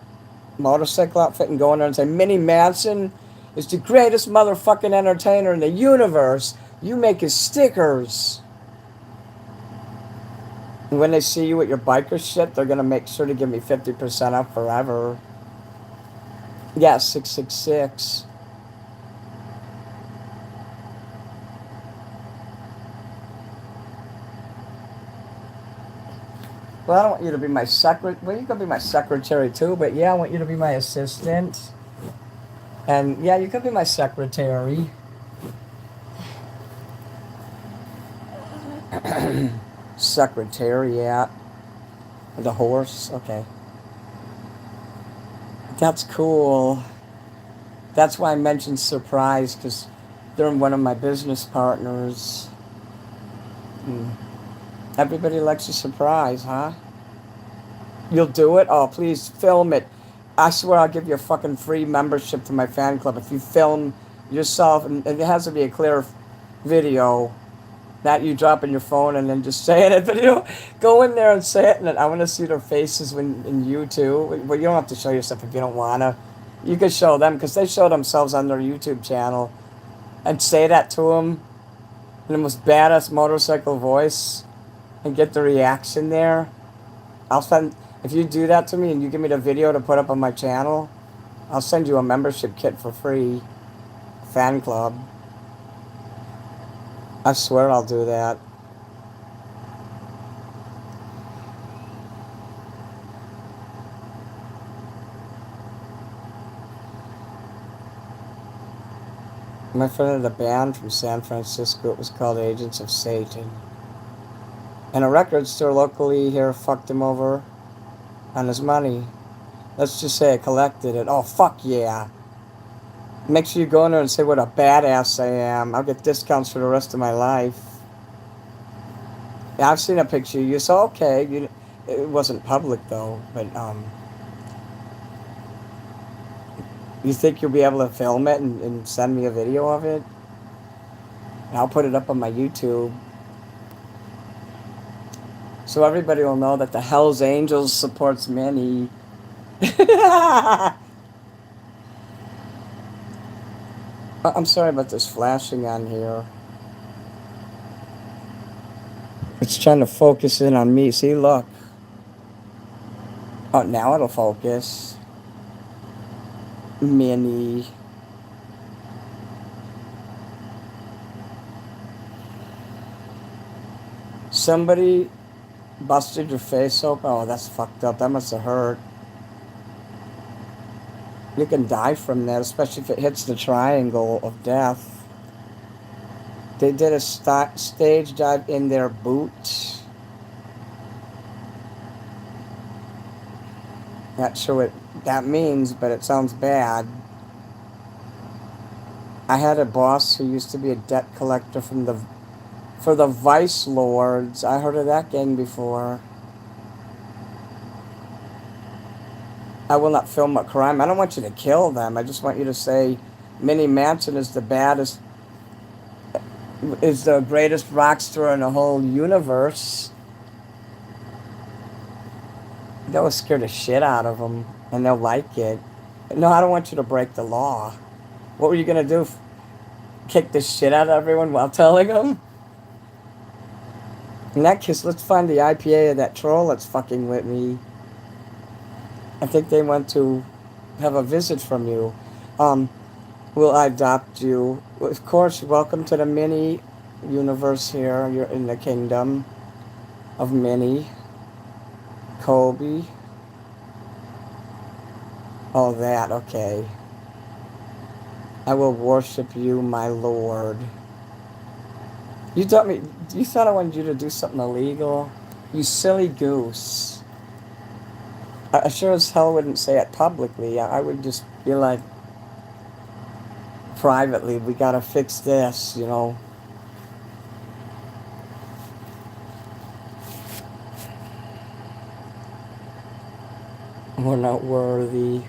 motorcycle outfit and go in there and say, Minnie Manson is the greatest motherfucking entertainer in the universe. You make his stickers. And when they see you with your biker shit, they're going to make sure to give me 50% off forever. Yeah, 666. Well, I don't want you to be my secretary. Well, you can be my secretary too, but yeah, I want you to be my assistant. And yeah, you could be my secretary. Secretariat. The horse. Okay. That's cool. That's why I mentioned Surprise, because they're one of my business partners. Everybody likes a surprise, huh? You'll do it? Oh, please film it. I swear I'll give you a fucking free membership to my fan club if you film yourself, and it has to be a clear video, not you dropping your phone and then just saying it, but go in there and say it, and I want to see their faces in you too. Well, you don't have to show yourself if you don't want to. You could show them, because they show themselves on their YouTube channel, and say that to them in the most badass motorcycle voice and get the reaction there. I'll send, if you do that to me and you give me the video to put up on my channel, I'll send you a membership kit for free. Fan club. I swear I'll do that. My friend had a band from San Francisco. It was called Agents of Satan. And a record store locally here fucked him over on his money. Let's just say I collected it. Oh, fuck yeah. Make sure you go in there and say what a badass I am. I'll get discounts for the rest of my life. Yeah, I've seen a picture of you, so okay. It wasn't public though, but you think you'll be able to film it and send me a video of it? And I'll put it up on my YouTube. So everybody will know that the Hells Angels supports Minnie. I'm sorry about this flashing on here. It's trying to focus in on me. See, look. Oh, now it'll focus. Minnie. Somebody busted your face open. Oh, that's fucked up. That must have hurt. You can die from that, especially if it hits the triangle of death. They did a stage dive in their boot. Not sure what that means, but it sounds bad. I had a boss who used to be a debt collector for the Vice Lords. I heard of that gang before. I will not film a crime. I don't want you to kill them. I just want you to say Minnie Manson is the baddest, is the greatest rock star in the whole universe. They'll scare the shit out of them, and they'll like it. No, I don't want you to break the law. What were you going to do? Kick the shit out of everyone while telling them? In that case, let's find the IPA of that troll that's fucking with me. I think they want to have a visit from you. Will I adopt you? Of course, welcome to the Minnie universe here. You're in the kingdom of Minnie. Kobe. Oh, that, okay. I will worship you, my Lord. You thought I wanted you to do something illegal? You silly goose. I sure as hell wouldn't say it publicly. I would just be like, privately, we gotta fix this, you know. We're not worthy.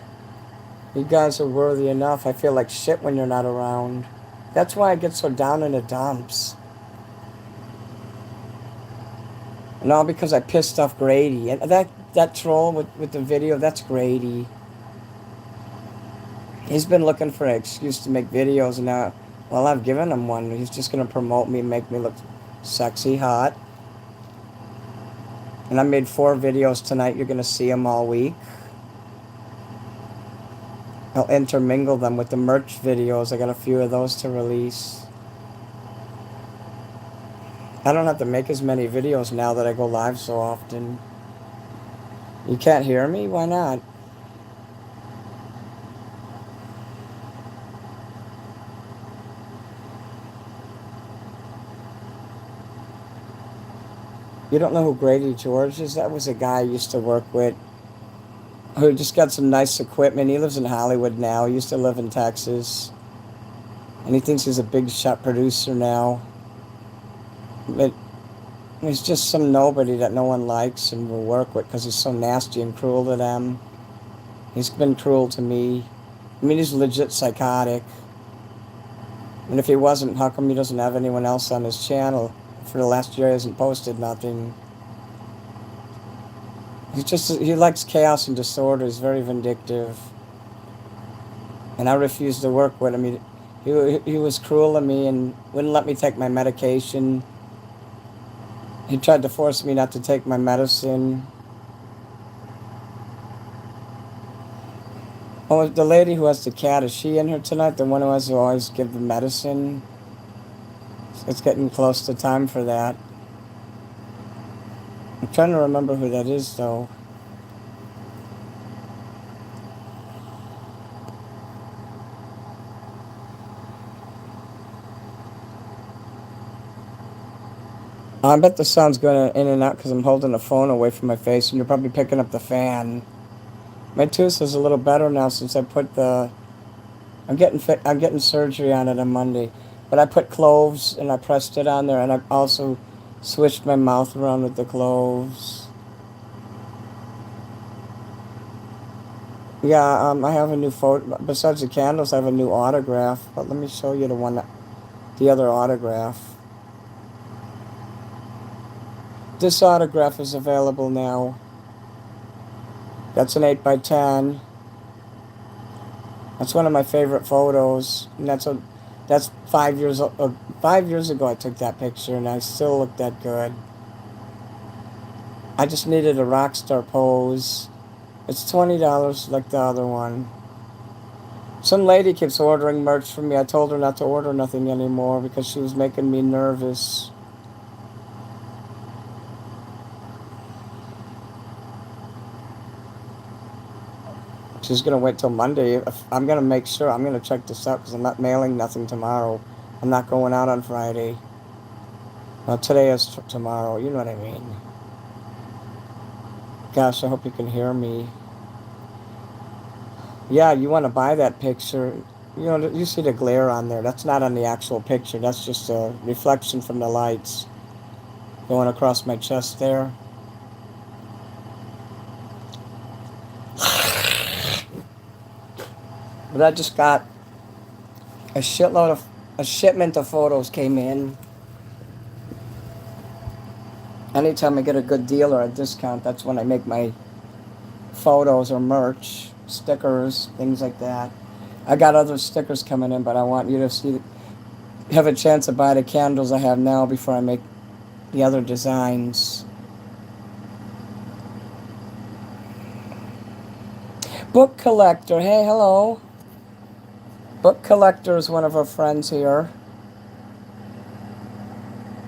You guys are worthy enough. I feel like shit when you're not around. That's why I get so down in the dumps. And all because I pissed off Grady. And that troll with the video, that's Grady. He's been looking for an excuse to make videos, and now, well, I've given him one. He's just going to promote me and make me look sexy, hot. And I made 4 videos tonight. You're going to see them all week. I'll intermingle them with the merch videos. I got a few of those to release. I don't have to make as many videos now that I go live so often. You can't hear me? Why not? You don't know who Grady George is? That was a guy I used to work with who just got some nice equipment. He lives in Hollywood now. He used to live in Texas. And he thinks he's a big shot producer now. But he's just some nobody that no one likes and will work with because he's so nasty and cruel to them. He's been cruel to me. I mean, he's legit psychotic. And if he wasn't, how come he doesn't have anyone else on his channel? For the last year, he hasn't posted nothing. He likes chaos and disorder. He's very vindictive. And I refused to work with him. He was cruel to me and wouldn't let me take my medication. He tried to force me not to take my medicine. Oh, the lady who has the cat, is she in here tonight? The one who has to always give the medicine? It's getting close to time for that. I'm trying to remember who that is, though. I bet the sound's going in and out because I'm holding the phone away from my face, and you're probably picking up the fan. My tooth is a little better now since I put the. I'm getting surgery on it on Monday, but I put cloves and I pressed it on there, and I also switched my mouth around with the cloves. Yeah, I have a new photo. Besides the candles, I have a new autograph. But let me show you the other autograph. This autograph is available now. That's an 8x10. That's one of my favorite photos, and that's 5 years. 5 years ago, I took that picture, and I still look that good. I just needed a rock star pose. It's $20 like the other one. Some lady keeps ordering merch from me. I told her not to order nothing anymore because she was making me nervous. She's gonna wait till Monday. I'm gonna make sure. I'm gonna check this out because I'm not mailing nothing tomorrow. I'm not going out on Friday. Well, today is tomorrow. You know what I mean. Gosh, I hope you can hear me. Yeah, you want to buy that picture. You know, you see the glare on there. That's not on the actual picture. That's just a reflection from the lights going across my chest there. But I just got a shitload of a shipment of photos came in. Anytime I get a good deal or a discount, that's when I make my photos or merch, stickers, things like that. I got other stickers coming in, but I want you to see, have a chance to buy the candles I have now before I make the other designs. Book collector, hey, hello. Book collector is one of our friends here.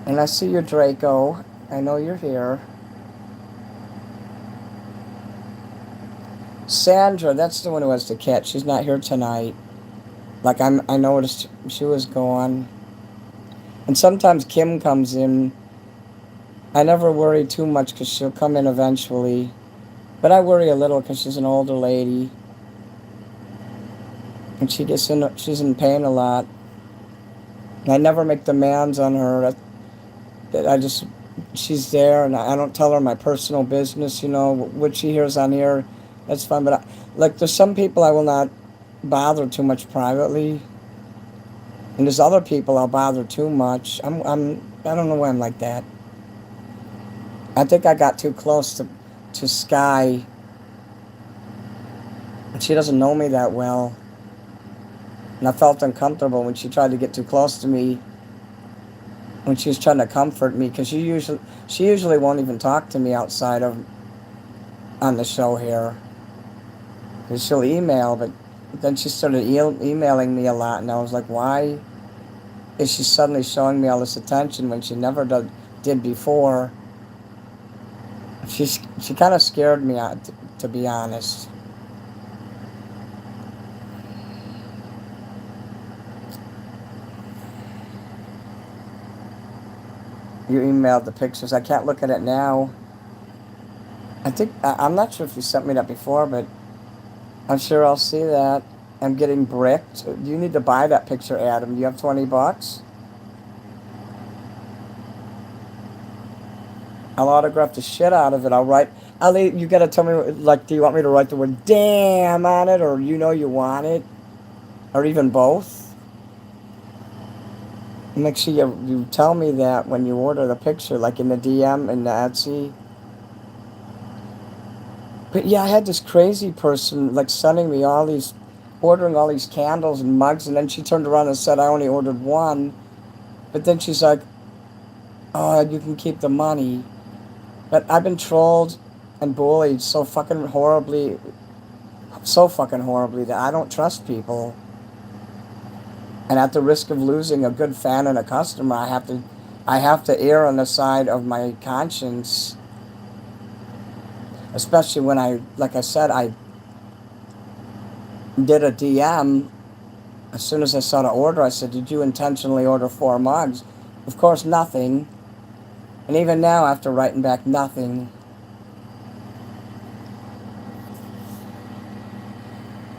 And I see you, Draco. I know you're here. Sandra, that's the one who has the cat. She's not here tonight. Like I noticed she was gone. And sometimes Kim comes in. I never worry too much because she'll come in eventually. But I worry a little because she's an older lady. And she's in pain a lot. And I never make demands on her. She's there, and I don't tell her my personal business, what she hears on here, that's fine. But there's some people I will not bother too much privately. And there's other people I'll bother too much. I don't know why I'm like that. I think I got too close to Sky. She doesn't know me that well. And I felt uncomfortable when she tried to get too close to me, when she was trying to comfort me, because she usually won't even talk to me outside of on the show here. Because she'll email, but then she started emailing me a lot, and I was like, why is she suddenly showing me all this attention when she never did before? She kind of scared me, to be honest. You emailed the pictures. I can't look at it now. I'm not sure if you sent me that before, but I'm sure I'll see that. I'm getting bricked. You need to buy that picture, Adam. Do you have $20? I'll autograph the shit out of it. You gotta tell me, do you want me to write the word damn on it, or you want it? Or even both? Make sure you tell me that when you order the picture, like in the DM in the Etsy. But yeah, I had this crazy person sending me all these ordering all these candles and mugs, and then she turned around and said, I only ordered one. But then she's like, oh, you can keep the money. But I've been trolled and bullied so fucking horribly that I don't trust people. And at the risk of losing a good fan and a customer, I have to err on the side of my conscience. Especially when like I said, I did a DM. As soon as I saw the order, I said, did you intentionally order 4 mugs? Of course, nothing. And even now, after writing back nothing,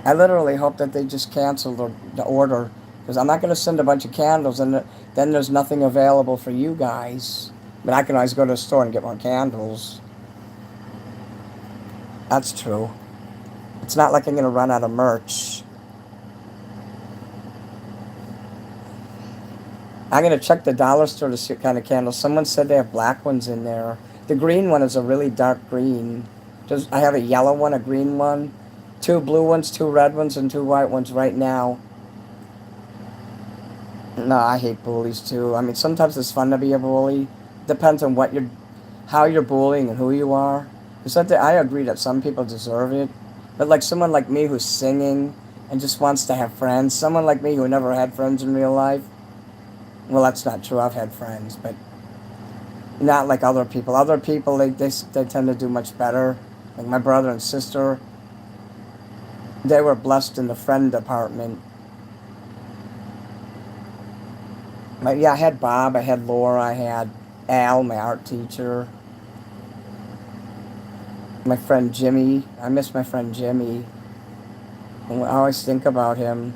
I literally hope that they just cancel the order. Because I'm not going to send a bunch of candles and then there's nothing available for you guys. But I can always go to the store and get more candles. That's true. It's not like I'm going to run out of merch. I'm going to check the dollar store to see what kind of candles. Someone said they have black ones in there. The green one is a really dark green. I have a yellow one, a green one, 2 blue ones, 2 red ones, and 2 white ones right now. No, I hate bullies too. I mean, sometimes it's fun to be a bully. Depends on how you're bullying and who you are. Because I agree that some people deserve it. But like someone like me who's singing and just wants to have friends, someone like me who never had friends in real life, well, that's not true. I've had friends, but not like other people. Other people, they tend to do much better. Like my brother and sister, they were blessed in the friend department. Yeah, I had Bob, I had Laura, I had Al, my art teacher. My friend Jimmy. I miss my friend Jimmy. I always think about him.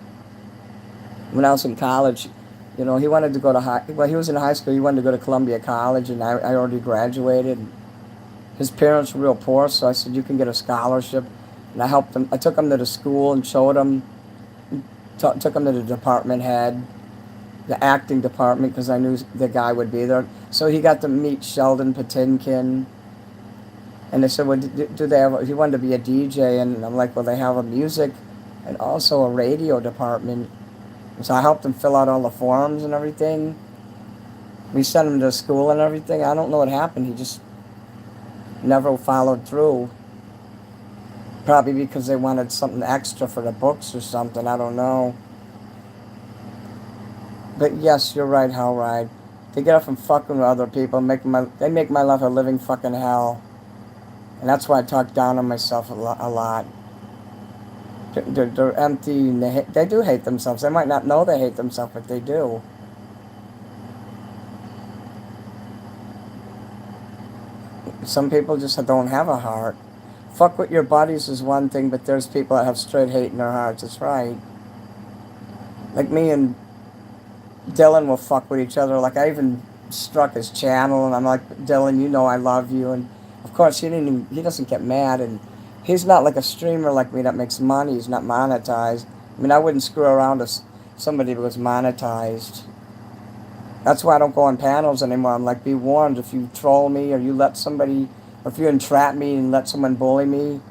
When I was in college, he wanted to go to he was in high school, he wanted to go to Columbia College, and I already graduated. His parents were real poor, so I said, you can get a scholarship. And I helped him. I took him to the school and showed him, took him to the department head, the acting department, because I knew the guy would be there. So he got to meet Sheldon Patinkin. And they said, well, do they have, he wanted to be a DJ, and I'm like, well, they have a music and also a radio department. And so I helped him fill out all the forms and everything. We sent him to school and everything. I don't know what happened. He just never followed through. Probably because they wanted something extra for the books or something. I don't know. But yes, you're right, Hellride. They get up from fucking with other people. They make my life a living fucking hell. And that's why I talk down on myself a lot. They're empty, and they do hate themselves. They might not know they hate themselves, but they do. Some people just don't have a heart. Fuck with your buddies is one thing, but there's people that have straight hate in their hearts. That's right. Like me and Dylan will fuck with each other. Like I even struck his channel, and I'm like, Dylan, I love you. And of course, he doesn't get mad, and he's not like a streamer like me that makes money. He's not monetized. I mean, I wouldn't screw around if somebody was monetized. That's why I don't go on panels anymore. I'm like, be warned, if you troll me or if you entrap me and let someone bully me,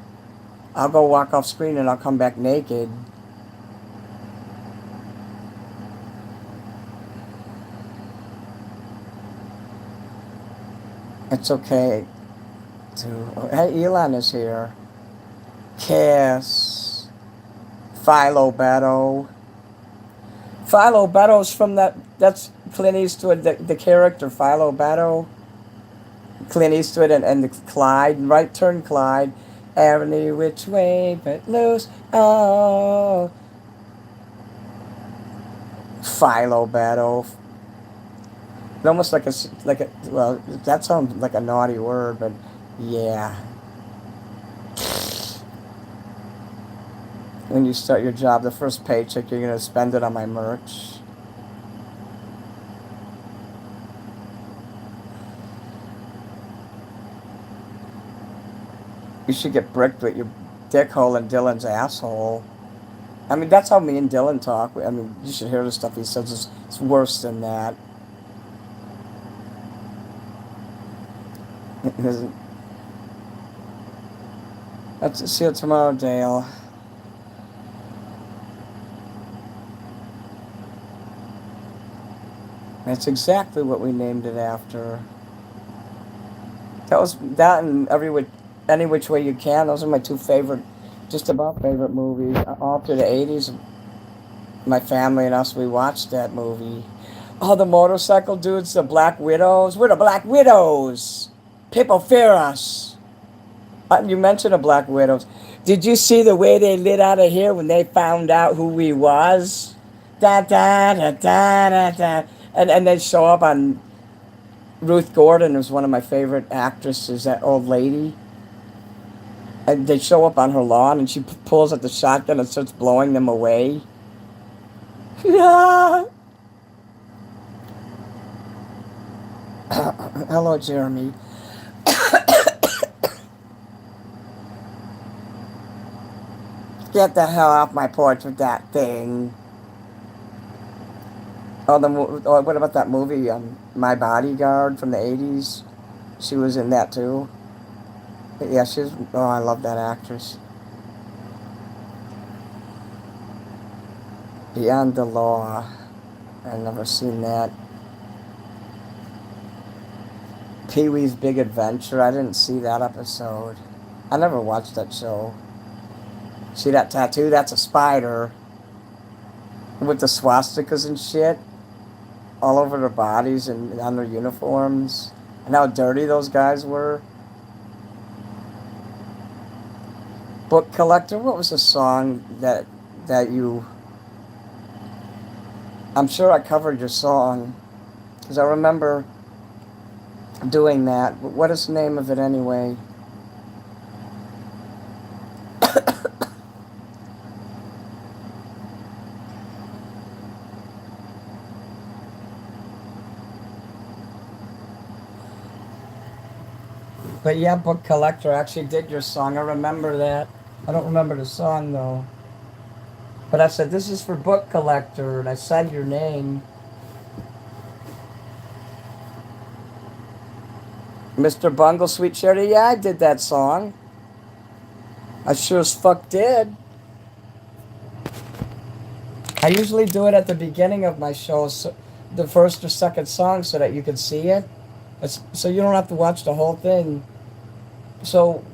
I'll go walk off screen and I'll come back naked. It's okay hey, Elon is here. Cass. Philo Beto. Philo Beto's from that's Clint Eastwood, the character Philo Beto. Clint Eastwood and the Clyde, Right Turn Clyde. Every which way but loose. Oh. Philo Beto. Almost like well, that sounds like a naughty word, but yeah. When you start your job, the first paycheck, you're going to spend it on my merch. You should get bricked with your dick hole in Dylan's asshole. I mean, that's how me and Dylan talk. I mean, you should hear the stuff he says. It's worse than that. Let's see you tomorrow, Dale. That's exactly what we named it after. That was that and any which way you can. Those are my two favorite, just about favorite movies. All through the '80s, my family and us we watched that movie. Oh, the motorcycle dudes, the Black Widows. We're the Black Widows. People fear us. You mentioned the Black Widows. Did you see the way they lit out of here when they found out who we was? Da da da da da da. And they show up on Ruth Gordon, who's one of my favorite actresses, that old lady. And they show up on her lawn and she pulls at the shotgun and starts blowing them away. Yeah. Hello, Jeremy. Get the hell off my porch with that thing. Oh, what about that movie, My Bodyguard from the '80s? She was in that too. Yeah, oh, I love that actress. Beyond the Law. I've never seen that. Pee-wee's Big Adventure. I didn't see that episode. I never watched that show. See that tattoo? That's a spider. With the swastikas and shit all over their bodies and on their uniforms. And how dirty those guys were. Book Collector. What was the song that you... I'm sure I covered your song. Because I remember doing that. What is the name of it anyway? But yeah, Book Collector actually did your song. I remember that. I don't remember the song though. But I said, this is for Book Collector, and I said your name. Mr. Bungle, Sweet Charity, yeah, I did that song. I sure as fuck did. I usually do it at the beginning of my shows, so the first or second song, so that you can see it. So you don't have to watch the whole thing. So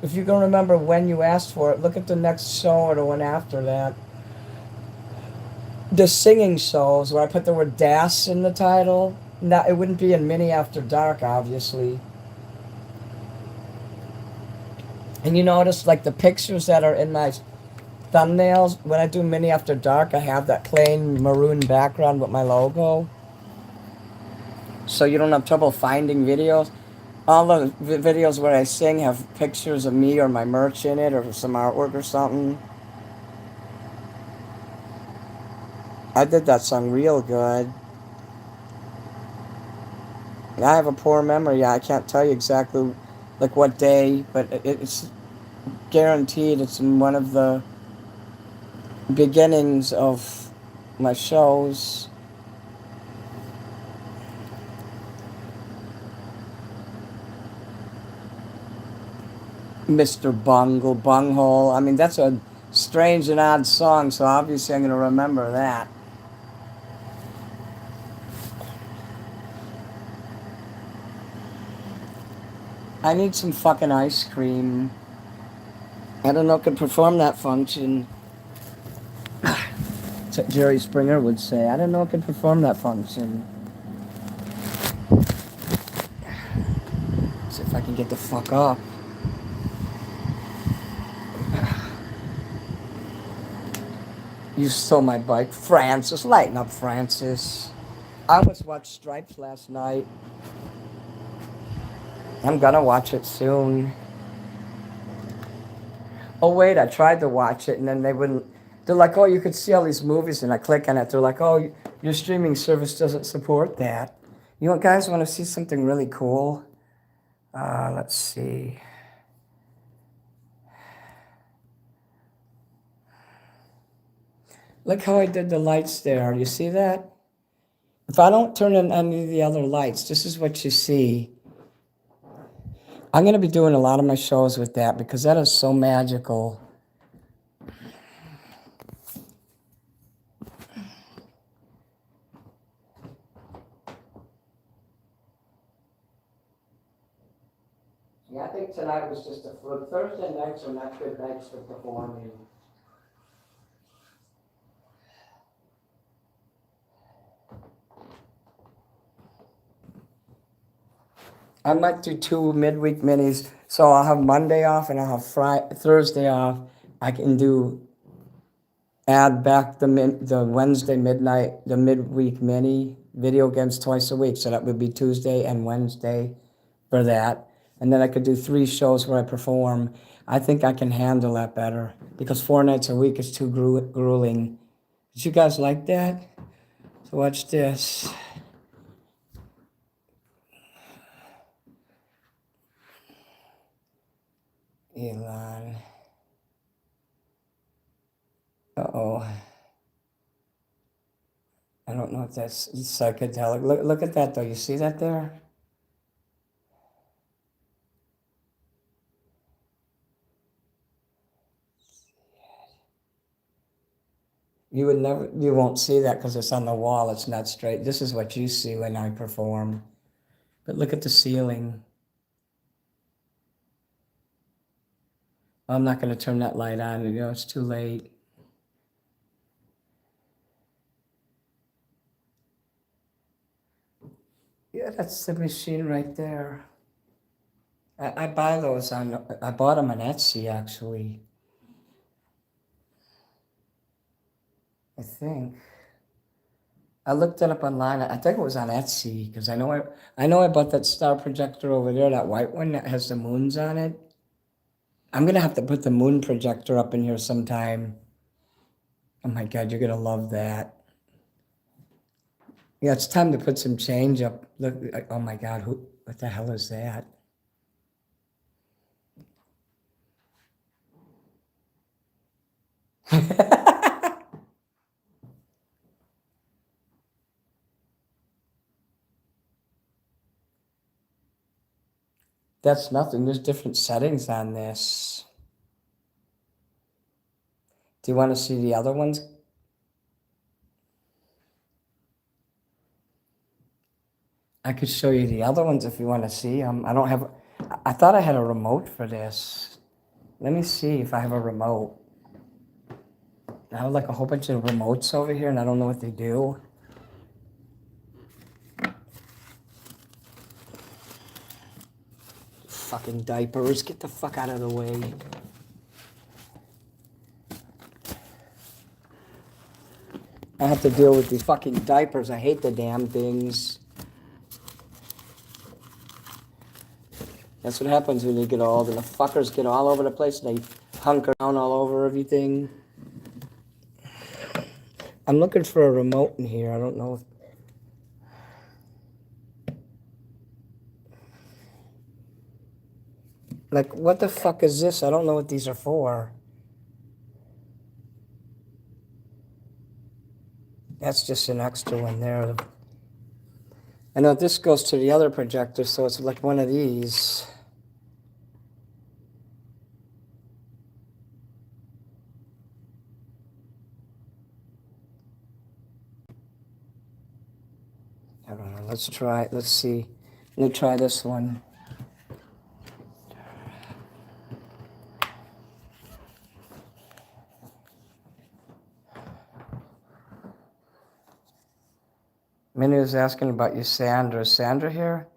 if you can remember when you asked for it, look at the next show or the one after that. The singing shows where I put the word Das in the title. Now, it wouldn't be in Mini After Dark, obviously. And you notice, like, the pictures that are in my thumbnails, when I do Mini After Dark, I have that plain maroon background with my logo. So you don't have trouble finding videos. All the videos where I sing have pictures of me or my merch in it or some artwork or something. I did that song real good. I have a poor memory. I can't tell you exactly like what day, but it's guaranteed it's in one of the beginnings of my shows. Mr. Bungle, Bunghole. I mean, that's a strange and odd song, so obviously I'm going to remember that. I need some fucking ice cream. I don't know if I could perform that function. That's what Jerry Springer would say. I don't know if I could perform that function. See if I can get the fuck up. You stole my bike. Francis, lighten up, Francis. I almost watched Stripes last night. I'm gonna watch it soon. Oh wait, I tried to watch it and then they wouldn't. They're like, oh, you could see all these movies, and I click on it. They're like, oh, your streaming service doesn't support that. You guys want to see something really cool? Let's see. Look how I did the lights there. You see that? If I don't turn on any of the other lights, this is what you see. I'm going to be doing a lot of my shows with that because that is so magical. Yeah, I think tonight was just a fluke. Thursday nights are not good nights for performing. I might do 2 midweek minis, so I'll have Monday off and I'll have Thursday off. I can add back the Wednesday midnight, the midweek mini video games twice a week, so that would be Tuesday and Wednesday for that. And then I could do 3 shows where I perform. I think I can handle that better because 4 nights a week is too grueling. Did you guys like that? So watch this. Elon. Uh-oh. I don't know if that's psychedelic. Look at that though. You see that there? You won't see that because it's on the wall. It's not straight. This is what you see when I perform. But look at the ceiling. I'm not going to turn that light on. It's too late. Yeah, that's the machine right there. I buy those I bought them on Etsy actually. I think. I looked it up online. I think it was on Etsy because I know I bought that star projector over there, that white one that has the moons on it. I'm gonna have to put the moon projector up in here sometime. Oh my God, you're gonna love that. Yeah, it's time to put some change up. Look, oh my God, what the hell is that? That's nothing. There's different settings on this. Do you want to see the other ones? I could show you the other ones if you want to see them. I don't have. I thought I had a remote for this. Let me see if I have a remote. I have like a whole bunch of remotes over here, and I don't know what they do. Fucking diapers! Get the fuck out of the way. I have to deal with these fucking diapers. I hate the damn things. That's what happens when you get old, and the fuckers get all over the place, and they hunker down all over everything. I'm looking for a remote in here. I don't know if... Like, what the fuck is this? I don't know what these are for. That's just an extra one there. I know this goes to the other projector, so it's like one of these. I don't know. Let's see. Let me try this one. Minnie was asking about you, Sandra. Is Sandra here?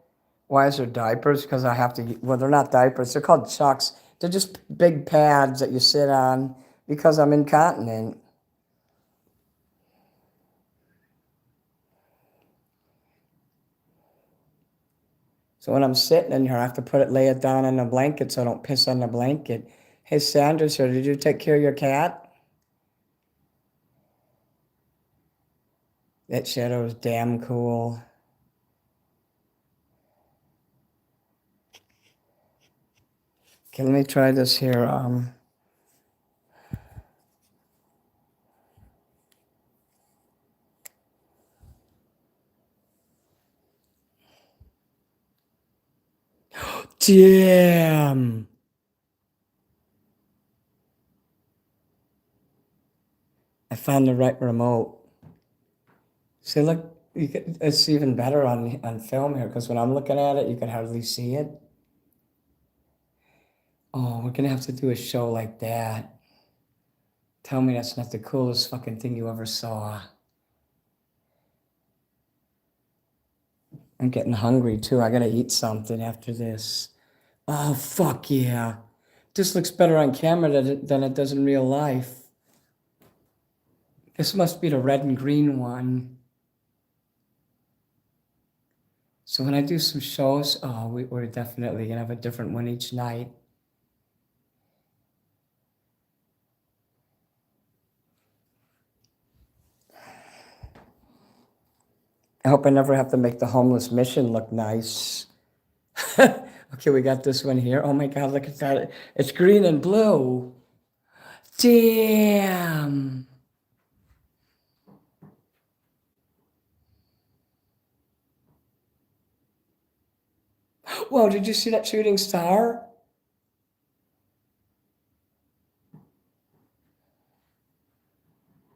Why is there diapers? Because I have to, well, they're not diapers. They're called chucks. They're just big pads that you sit on because I'm incontinent. So when I'm sitting in here, I have to lay it down on the blanket so I don't piss on the blanket. Hey, Sandra's here. Did you take care of your cat? That shadow is damn cool. Okay, let me try this here. Damn. I found the right remote. See, look, it's even better on film here because when I'm looking at it, you can hardly see it. Oh, we're gonna have to do a show like that. Tell me that's not the coolest fucking thing you ever saw. I'm getting hungry too. I gotta eat something after this. Oh, fuck yeah. This looks better on camera than it does in real life. This must be the red and green one. So when I do some shows, we're definitely gonna have a different one each night. I hope I never have to make the homeless mission look nice. Okay, we got this one here. Oh my God, look at that. It's green and blue. Damn. Whoa, did you see that shooting star?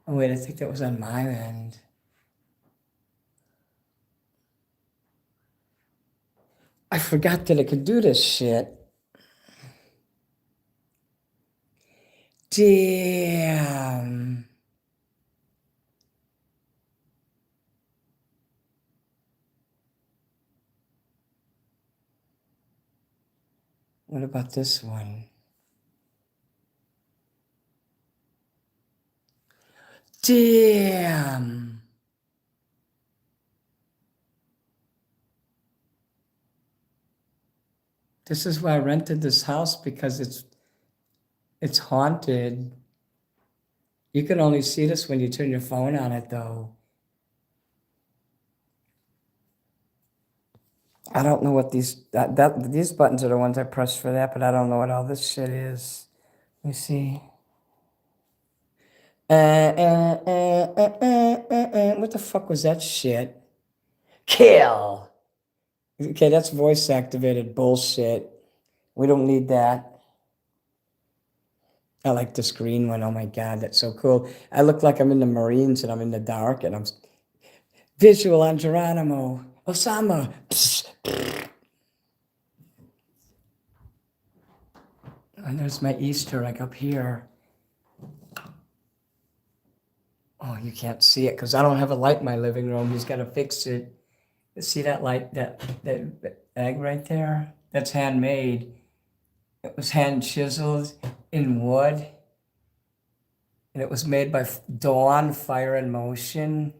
Oh wait, I think that was on my end. I forgot that it could do this shit. Damn. What about this one? Damn. This is why I rented this house, because it's haunted. You can only see this when you turn your phone on it though. I don't know what these buttons are the ones I pressed for that, but I don't know what all this shit is. Let me see. What the fuck was that shit? Kill. Okay, that's voice activated bullshit. We don't need that. I like this green one. Oh my God, that's so cool. I look like I'm in the Marines and I'm in the dark and I'm visual on Geronimo. Osama. And there's my Easter egg up here. Oh, you can't see it because I don't have a light in my living room. He's got to fix it. See that light, that egg right there? That's handmade. It was hand chiseled in wood. And it was made by Dawn Fire and Motion.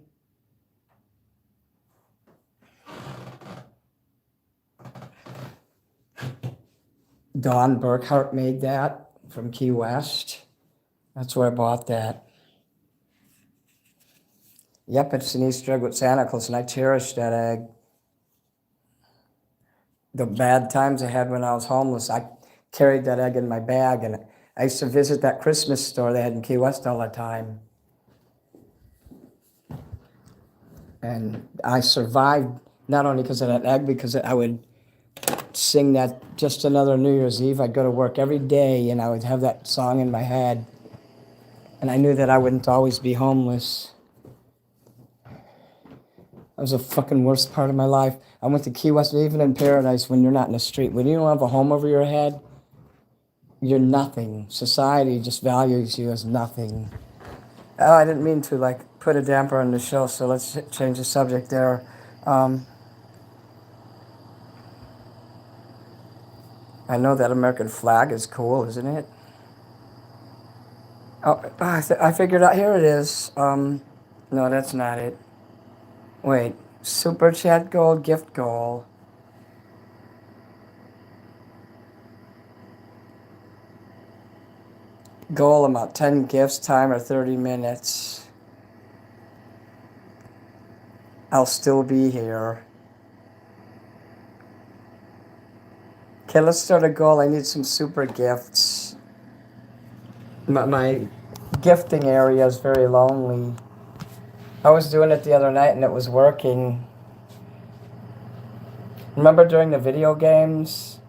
Dawn Burkhart made that from Key West. That's where I bought that. Yep, it's an Easter egg with Santa Claus, and I cherish that egg. The bad times I had when I was homeless, I carried that egg in my bag, and I used to visit that Christmas store they had in Key West all the time. And I survived not only because of that egg, because I would sing that just another New Year's Eve. I'd go to work every day, and I would have that song in my head. And I knew that I wouldn't always be homeless. That was the fucking worst part of my life. I went to Key West, even in Paradise, when you're not in the street. When you don't have a home over your head, you're nothing. Society just values you as nothing. Oh, I didn't mean to put a damper on the show, so let's change the subject there. I know that American flag is cool, isn't it? Oh, I figured out, here it is. No, that's not it. Wait, Super Chat Gold, Gift Goal. Goal amount, 10 gifts, timer 30 minutes. I'll still be here. Okay, let's start a goal. I need some super gifts. My gifting area is very lonely. I was doing it the other night and it was working. Remember during the video games?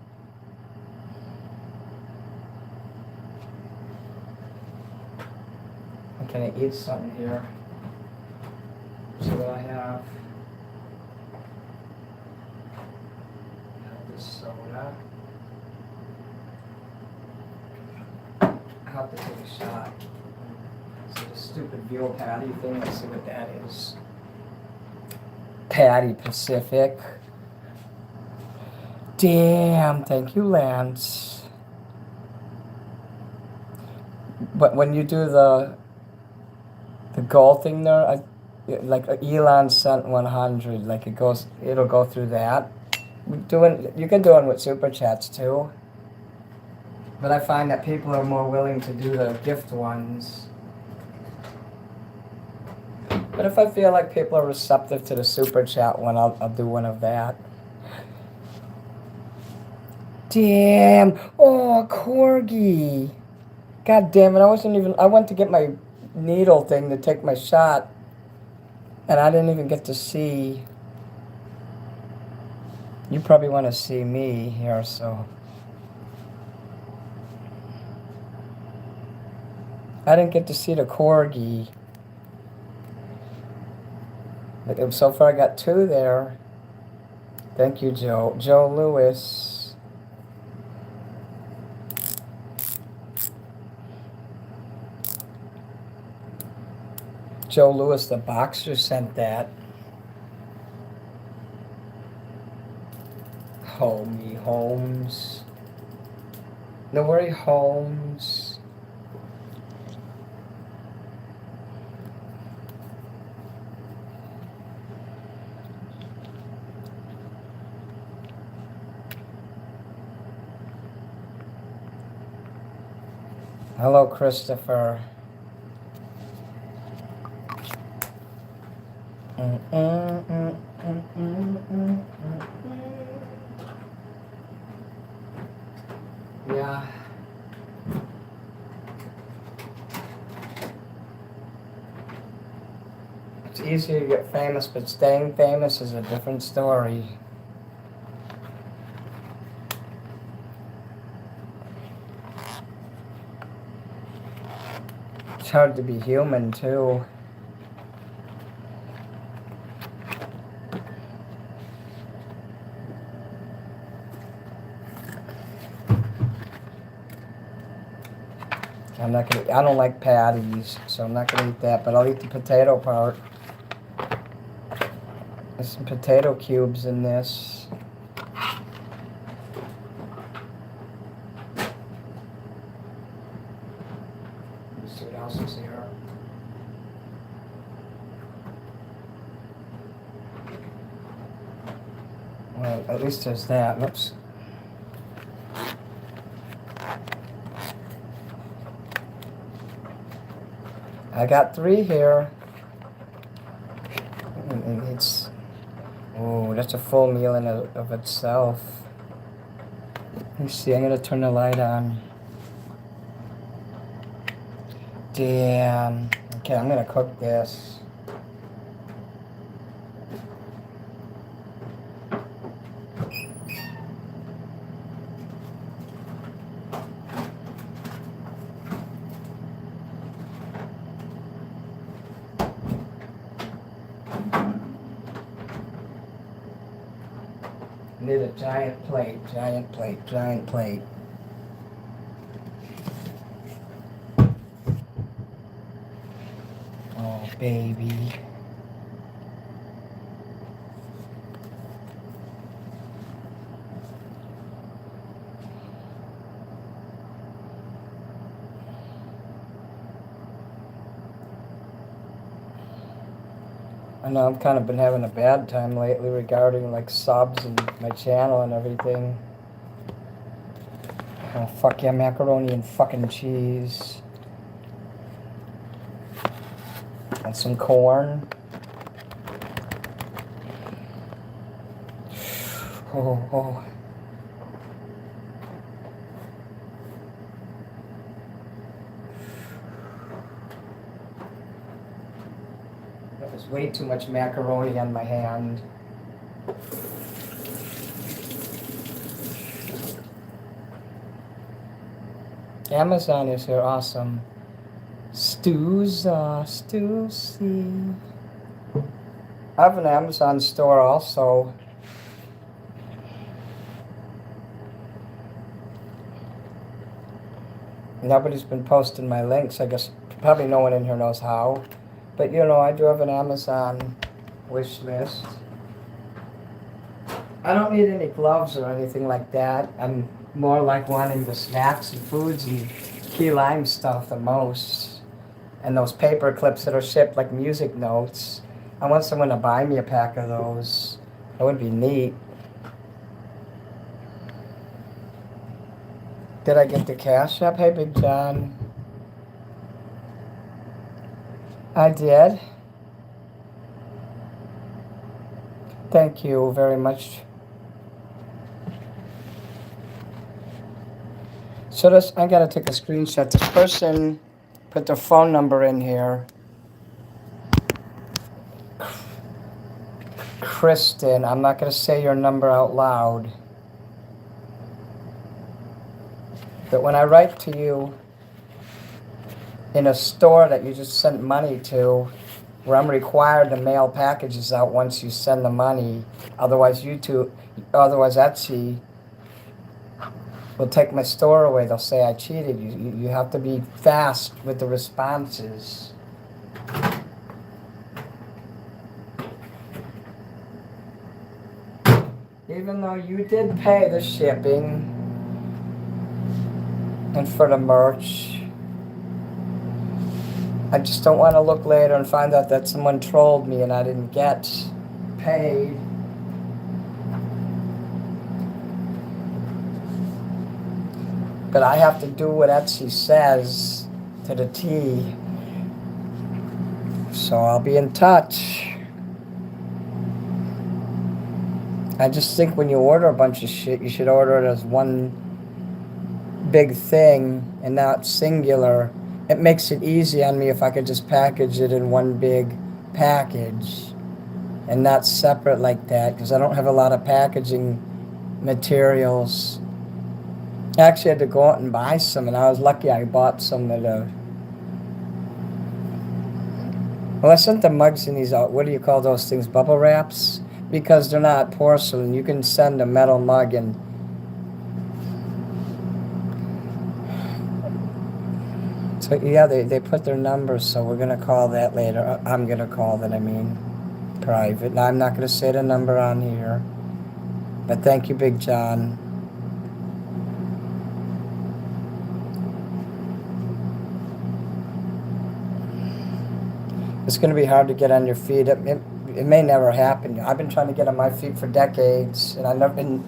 Can I eat something here? See what I have. This soda. have to take a shot. So the stupid veal patty thing, let's see what that is. Patty Pacific. Damn, thank you, Lance. But when you do the goal thing there, like Elon sent 100, like it'll go through that. You can do it with super chats too. But I find that people are more willing to do the gift ones. But if I feel like people are receptive to the super chat one, I'll do one of that. Damn. Oh, corgi. God damn it. I went to get my needle thing to take my shot. And I didn't even get to see. You probably want to see me here, so. I didn't get to see the corgi. But so far I got 2 there. Thank you, Joe. Joe Lewis. Joe Lewis, the boxer, sent that. Homie Holmes. Don't worry, Holmes. Hello, Christopher. Yeah. It's easier to get famous, but staying famous is a different story. It's hard to be human, too. I don't like patties, so I'm not gonna eat that, but I'll eat the potato part. There's some potato cubes in this. Let's see what else is here. Well, at least there's that. Oops. I got 3 here. That's a full meal in of itself. Let me see, I'm gonna turn the light on. Damn. Okay, I'm gonna cook this. Need a giant plate, giant plate, giant plate. Oh, baby. I know I've kind of been having a bad time lately regarding like subs and my channel and everything. Oh, fuck yeah, macaroni and fucking cheese. And some corn. Oh. That was way too much macaroni on my hand. Amazon is here, awesome. Stussy. I have an Amazon store also. Nobody's been posting my links. I guess probably no one in here knows how. But you know, I do have an Amazon wish list. I don't need any gloves or anything like that. I'm more like wanting the snacks and foods and key lime stuff the most. And those paper clips that are shipped like music notes. I want someone to buy me a pack of those. That would be neat. Did I get the cash up? Hey, Big John. I did. Thank you very much. So this, I gotta take a screenshot. This person put their phone number in here. Kristen, I'm not gonna say your number out loud. But when I write to you in a store that you just sent money to, where I'm required to mail packages out once you send the money, otherwise Etsy will take my store away. They'll say I cheated. You have to be fast with the responses. Even though you did pay the shipping and for the merch, I just don't want to look later and find out that someone trolled me and I didn't get paid. But I have to do what Etsy says to the T. So I'll be in touch. I just think when you order a bunch of shit, you should order it as one big thing and not singular. It makes it easy on me if I could just package it in one big package and not separate like that, because I don't have a lot of packaging materials. I actually had to go out and buy some, and I was lucky I bought some at a... Well, I sent the mugs in these, what do you call those things, bubble wraps? Because they're not porcelain. You can send a metal mug and... So, yeah, they put their numbers, so we're going to call that later. I'm going to call that, private. Now, I'm not going to say the number on here. But thank you, Big John. It's going to be hard to get on your feet. It may never happen. I've been trying to get on my feet for decades, and I've never been...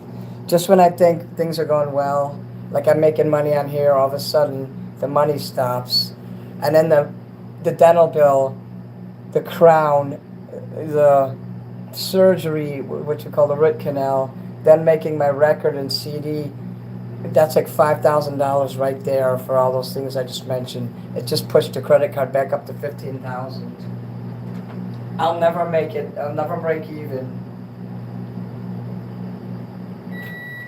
Just when I think things are going well, like I'm making money on here, all of a sudden the money stops. And then the dental bill, the crown, the surgery, what you call the root canal, then making my record and CD, that's like $5,000 right there for all those things I just mentioned. It just pushed the credit card back up to $15,000. I'll never make it. I'll never break even.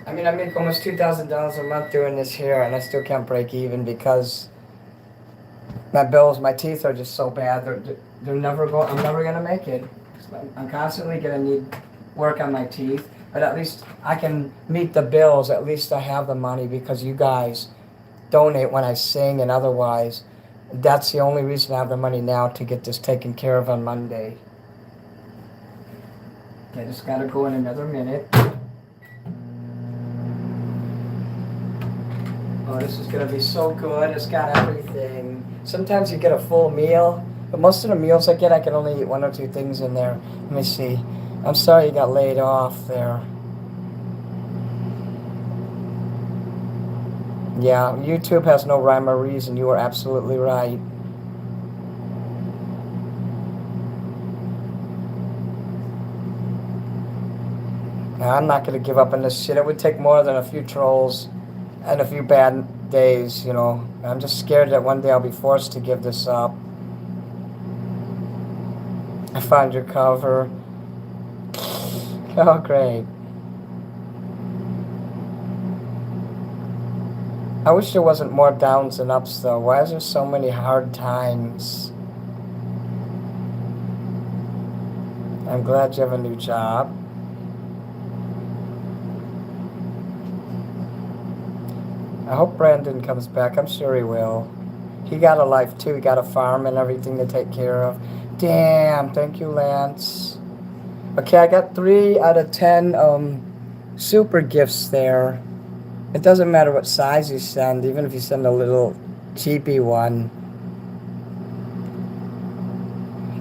I make almost $2,000 a month doing this here, and I still can't break even because my bills, my teeth are just so bad. They're never going. I'm never gonna make it. I'm constantly gonna need work on my teeth, but at least I can meet the bills. At least I have the money because you guys donate when I sing, and otherwise, that's the only reason I have the money now to get this taken care of on Monday. I just gotta go in another minute. Oh, this is gonna be so good. It's got everything. Sometimes you get a full meal, but most of the meals I get, I can only eat one or two things in there. Let me see. I'm sorry you got laid off there. Yeah, YouTube has no rhyme or reason. You are absolutely right. Now, I'm not going to give up on this shit. It would take more than a few trolls and a few bad days, you know. I'm just scared that one day I'll be forced to give this up. I found your cover. Oh, great. I wish there wasn't more downs than ups, though. Why is there so many hard times? I'm glad you have a new job. I hope Brandon comes back. I'm sure he will. He got a life too. He got a farm and everything to take care of. Damn, thank you, Lance. Okay, I got 3 out of 10 super gifts there. It doesn't matter what size you send, even if you send a little cheapy one.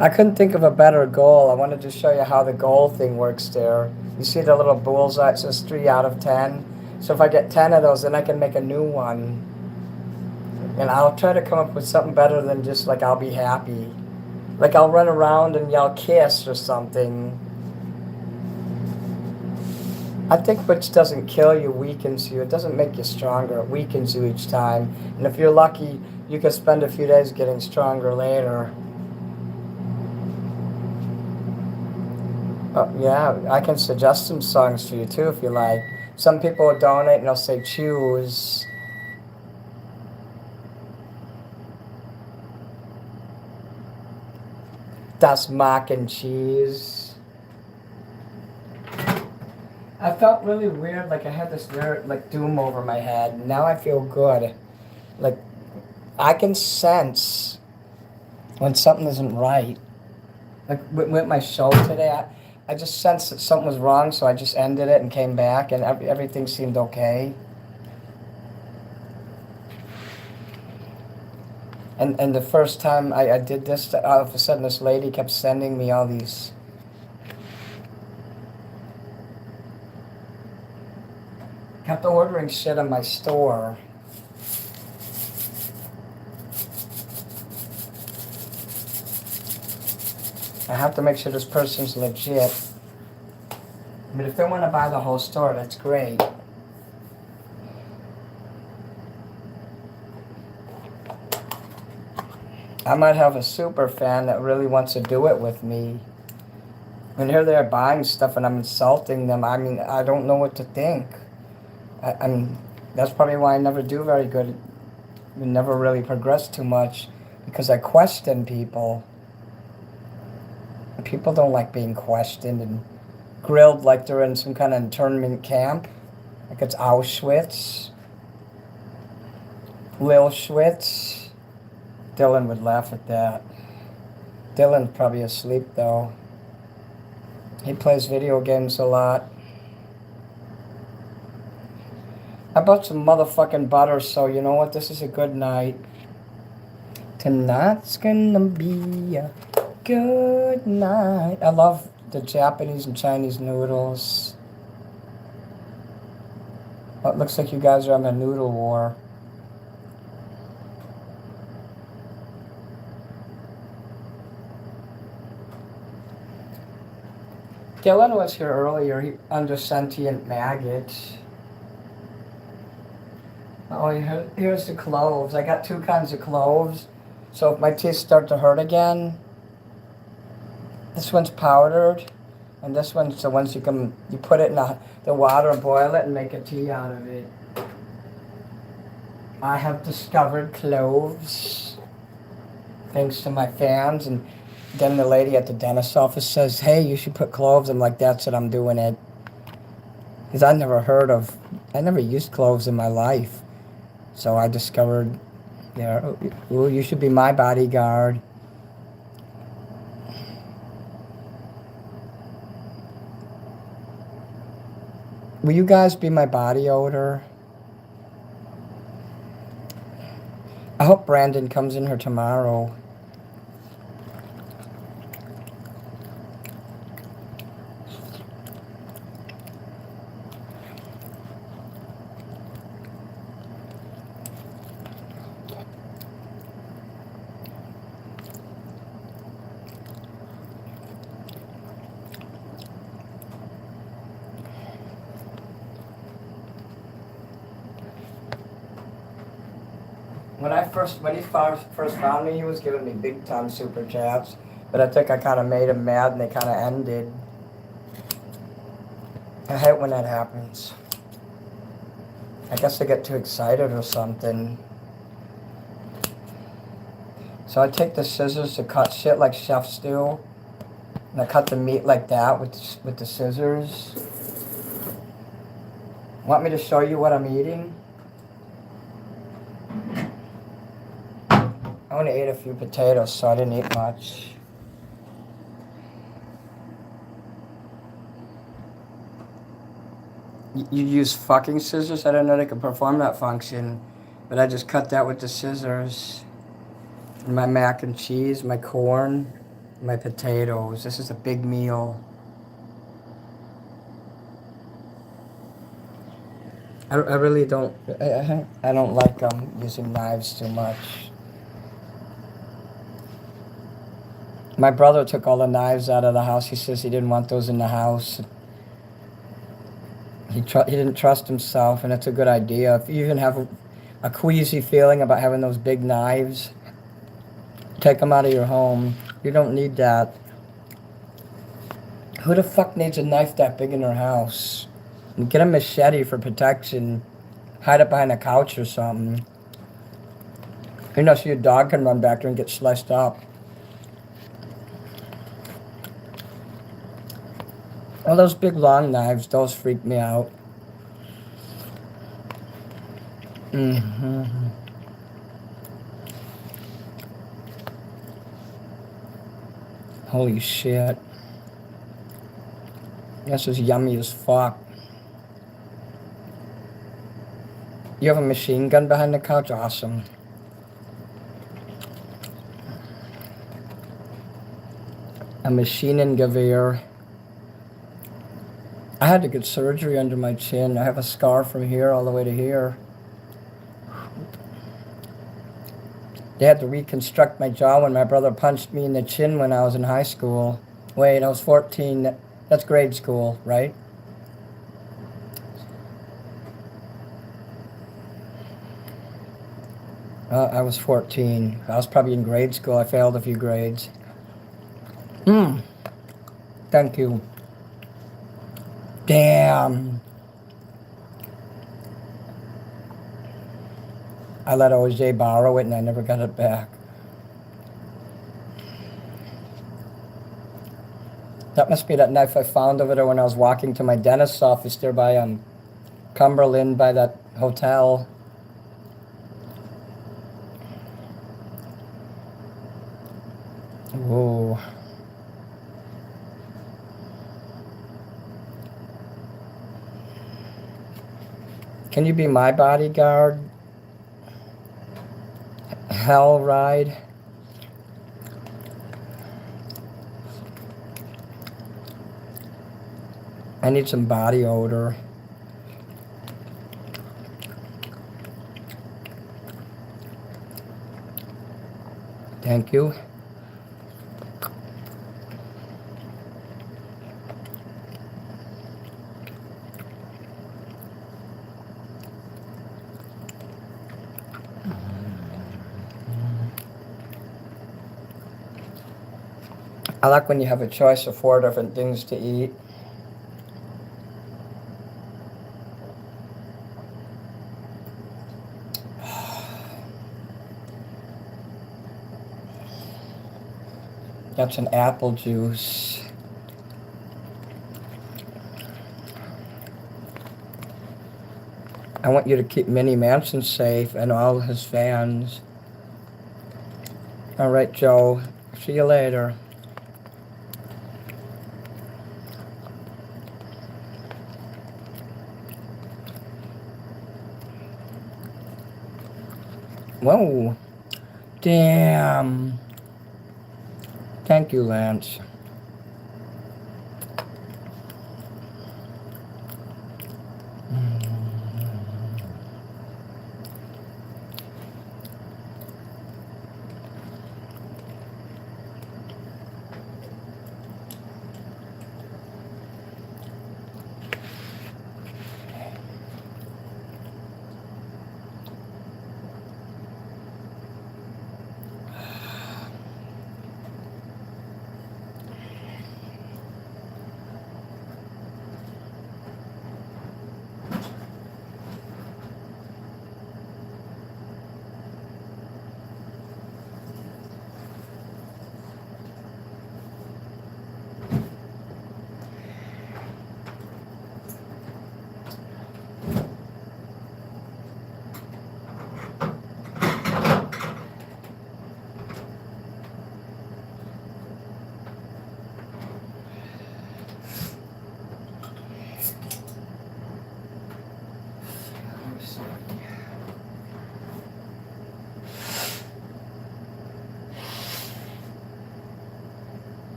I couldn't think of a better goal. I wanted to show you how the goal thing works there. You see the little bullseye, it says 3 out of 10. So if I get 10 of those, then I can make a new one. And I'll try to come up with something better than just like I'll be happy. Like I'll run around and yell kiss or something. I think which doesn't kill you weakens you. It doesn't make you stronger. It weakens you each time. And if you're lucky, you can spend a few days getting stronger later. Yeah, I can suggest some songs for you too if you like. Some people will donate and they'll say choose. Das mac and cheese. I felt really weird, like I had this weird like doom over my head. Now I feel good. Like I can sense when something isn't right. Like with my show today, I just sensed that something was wrong, so I just ended it and came back, and everything seemed okay. And the first time I did this, all of a sudden this lady kept sending me all these. Kept ordering shit in my store. I have to make sure this person's legit. But if they want to buy the whole store, that's great. I might have a super fan that really wants to do it with me. And here they're buying stuff and I'm insulting them. I mean, I don't know what to think. I mean, that's probably why I never do very good. We never really progress too much because I question people. People don't like being questioned and grilled like they're in some kind of internment camp. Like it's Auschwitz. Lil Schwitz. Dylan would laugh at that. Dylan's probably asleep though. He plays video games a lot. I bought some motherfucking butter, so you know what? This is a good night. Tonight's gonna be a good night. I love the Japanese and Chinese noodles. Oh, it looks like you guys are on a noodle war. Dylan was here earlier under sentient maggot. Oh, here's the cloves. I got 2 kinds of cloves. So if my teeth start to hurt again, this one's powdered, and this one's the ones you put it in the water, boil it, and make a tea out of it. I have discovered cloves, thanks to my fans, and then the lady at the dentist's office says, hey, you should put cloves. I'm like, that's it, I'm doing it. Because I never used cloves in my life. So I discovered, yeah, ooh, you should be my bodyguard. Will you guys be my body odor? I hope Brandon comes in here tomorrow. When he first found me, he was giving me big time super chats, but I think I kind of made him mad and they kind of ended. I hate when that happens. I guess I get too excited or something. So I take the scissors to cut shit like chefs do, and I cut the meat like that with the scissors. Want me to show you what I'm eating? I only ate a few potatoes, so I didn't eat much. You use fucking scissors? I didn't know they could perform that function. But I just cut that with the scissors. My mac and cheese, my corn, my potatoes. This is a big meal. I really don't, I don't like using knives too much. My brother took all the knives out of the house. He says he didn't want those in the house. He didn't trust himself, and it's a good idea. If you even have a queasy feeling about having those big knives, take them out of your home. You don't need that. Who the fuck needs a knife that big in their house? And get a machete for protection. Hide it behind a couch or something. You know, so your dog can run back there and get sliced up. All those big long knives, those freak me out. Mm-hmm. Holy shit. This is yummy as fuck. You have a machine gun behind the couch? Awesome. A Maschinengewehr. I had to get surgery under my chin. I have a scar from here all the way to here. They had to reconstruct my jaw when my brother punched me in the chin when I was in high school. Wait, I was 14. That's grade school, right? I was 14. I was probably in grade school. I failed a few grades. Thank you. Damn. I let OJ borrow it and I never got it back. That must be that knife I found over there when I was walking to my dentist's office there by Cumberland by that hotel. Whoa. Can you be my bodyguard? Hell ride? I need some body odor. Thank you. I like when you have a choice of 4 different things to eat. That's an apple juice. I want you to keep Minnie Manson safe and all his fans. All right, Joe. See you later. Whoa. Damn. Thank you, Lance.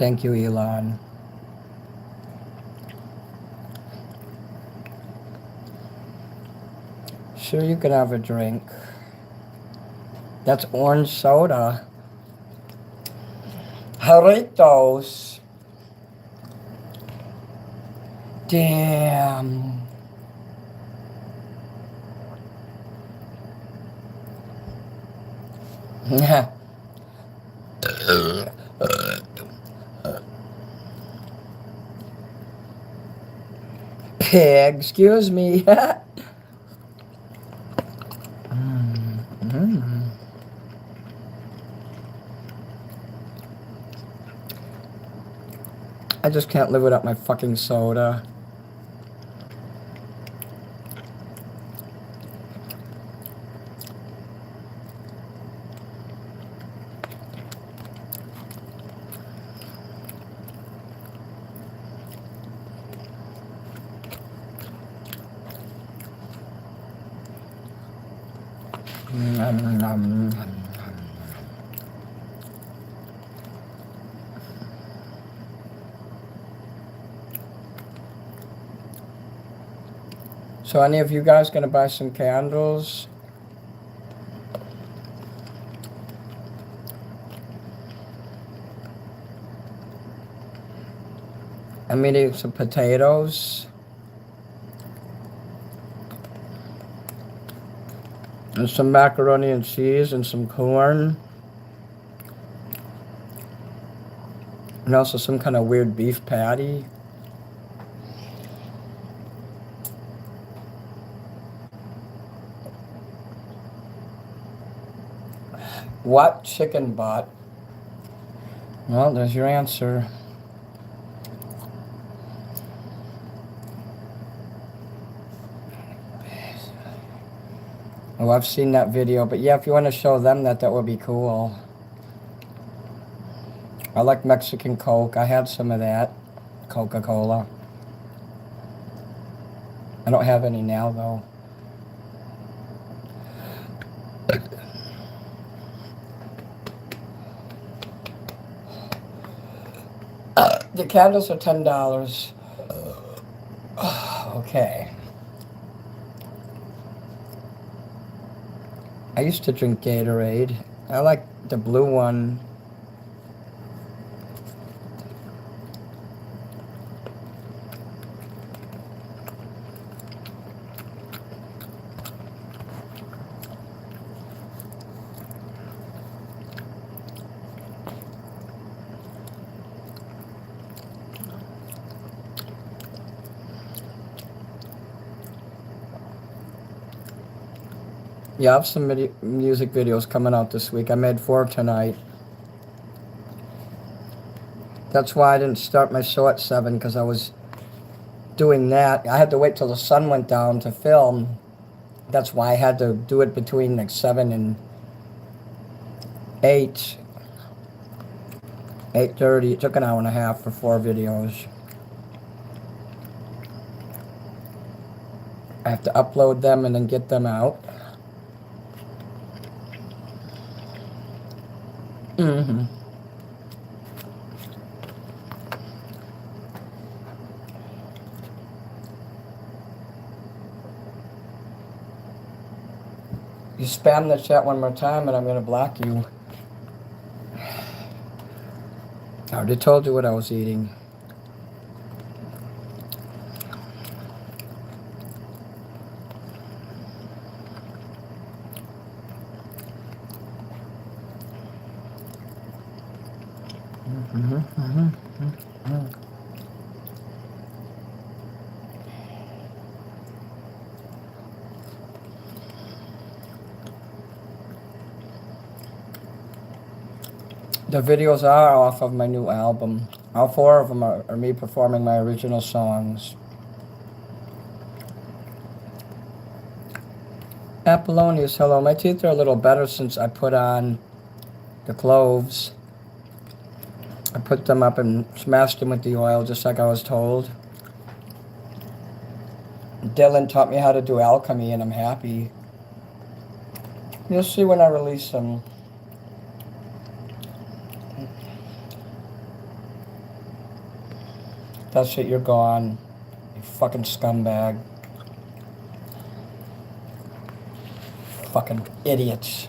Thank you, Elon. Sure, you can have a drink. That's orange soda. Jarritos. Damn. Pig, excuse me. I just can't live without my fucking soda. So any of you guys gonna buy some candles? I'm eating some potatoes. And some macaroni and cheese and some corn. And also some kind of weird beef patty. What? Chicken butt? Well, there's your answer. Oh, I've seen that video, but yeah, if you want to show them that, that would be cool. I like Mexican Coke. I had some of that. Coca-Cola. I don't have any now, though. The candles are $10. Okay. I used to drink Gatorade. I like the blue one. Yeah, I have some music videos coming out this week. I made 4 tonight. That's why I didn't start my show at 7, because I was doing that. I had to wait till the sun went down to film. That's why I had to do it between like 7 and 8. 8:30. It took an hour and a half for 4 videos. I have to upload them and then get them out. Mm-hmm. You spam the chat one more time and I'm going to block you. I already told you what I was eating. The videos are off of my new album. All 4 of them are me performing my original songs. Apollonius, hello. My teeth are a little better since I put on the cloves. I put them up and smashed them with the oil just like I was told. Dylan taught me how to do alchemy and I'm happy. You'll see when I release them. That's it, you're gone. You fucking scumbag. Fucking idiots.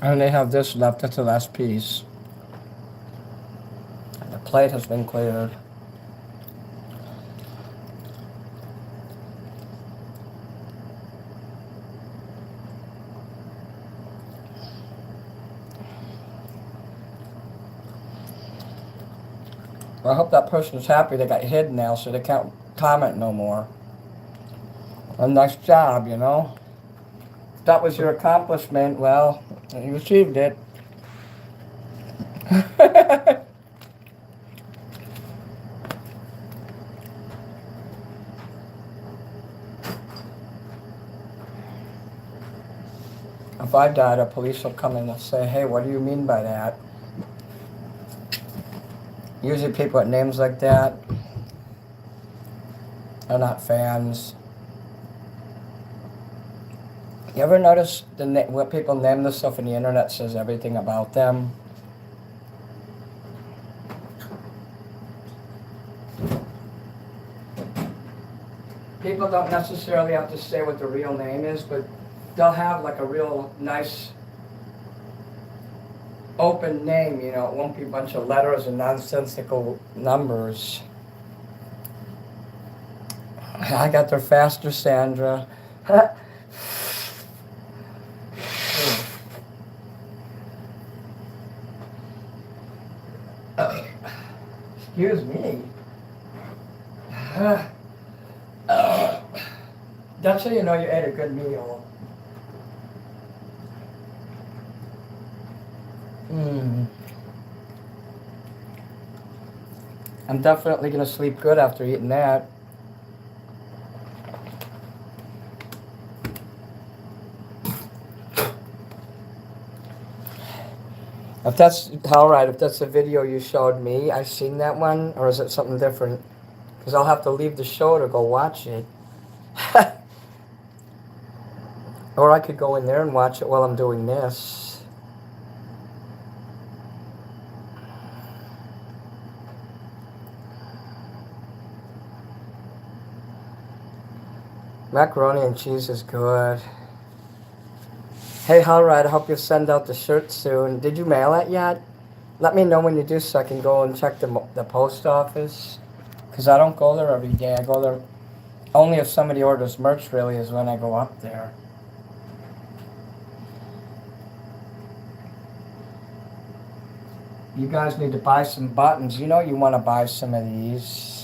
And they have this left. That's the last piece. The plate has been cleared. Well, I hope that person's happy they got hid now so they can't comment no more. A nice job, you know? That was your accomplishment. Well, you achieved it. If I die, the police will come in and say, hey, what do you mean by that? Usually people with names like that are not fans. You ever notice what people name this stuff on the internet says everything about them? People don't necessarily have to say what the real name is, but they'll have like a real nice open name, you know. It won't be a bunch of letters and nonsensical numbers. I got there faster, Sandra. Excuse me. That's how you know you ate a good meal. I'm definitely going to sleep good after eating that. If that's all right, if that's the video you showed me, I've seen that one, or is it something different? Because I'll have to leave the show to go watch it. Or I could go in there and watch it while I'm doing this. Macaroni and cheese is good. Hey, Hallride, I hope you send out the shirt soon. Did you mail it yet? Let me know when you do so I can go and check the post office. Because I don't go there every day. I go there only if somebody orders merch, really, is when I go up there. You guys need to buy some buttons. You know you want to buy some of these.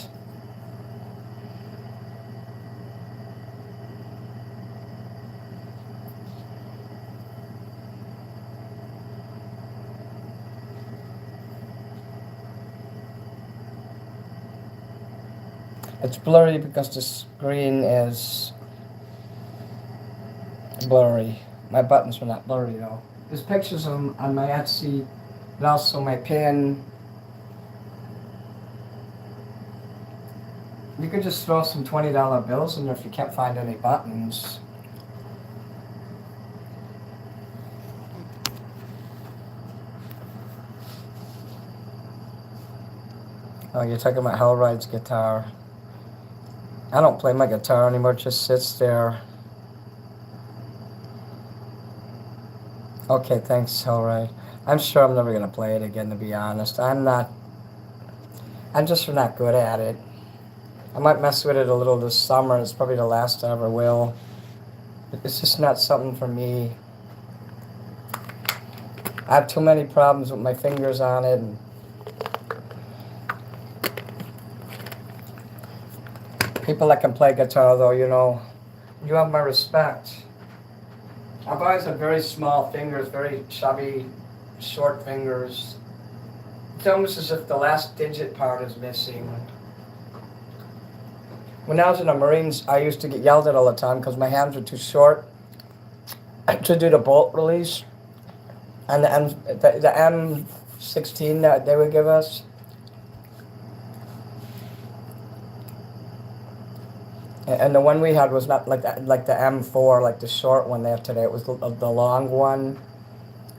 It's blurry because the screen is blurry. My buttons are not blurry though. There's pictures on my Etsy, but also my pin. You could just throw some $20 bills in there if you can't find any buttons. Oh, you're talking about Hellride's guitar. I don't play my guitar anymore, it just sits there. Okay, thanks, Hellride. I'm sure I'm never going to play it again, to be honest. I'm just not good at it. I might mess with it a little this summer. It's probably the last I ever will. It's just not something for me. I have too many problems with my fingers on it. And people that can play guitar, though, you know, you have my respect. I've always had very small fingers, very chubby, short fingers. It's almost as if the last digit part is missing. When I was in the Marines, I used to get yelled at all the time because my hands were too short to do the bolt release and the M16 that they would give us. And the one we had was not like the M4, like the short one they have today. It was the long one.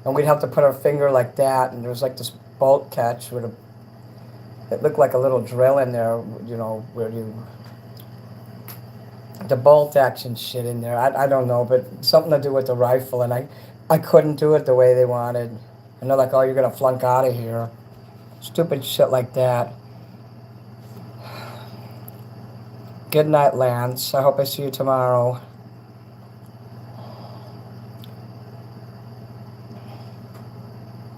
And we'd have to put our finger like that, and there was like this bolt catch with it looked like a little drill in there, you know, where the bolt action shit in there. I don't know, but something to do with the rifle, and I couldn't do it the way they wanted. And they're like, oh, you're going to flunk out of here. Stupid shit like that. Good night, Lance. I hope I see you tomorrow.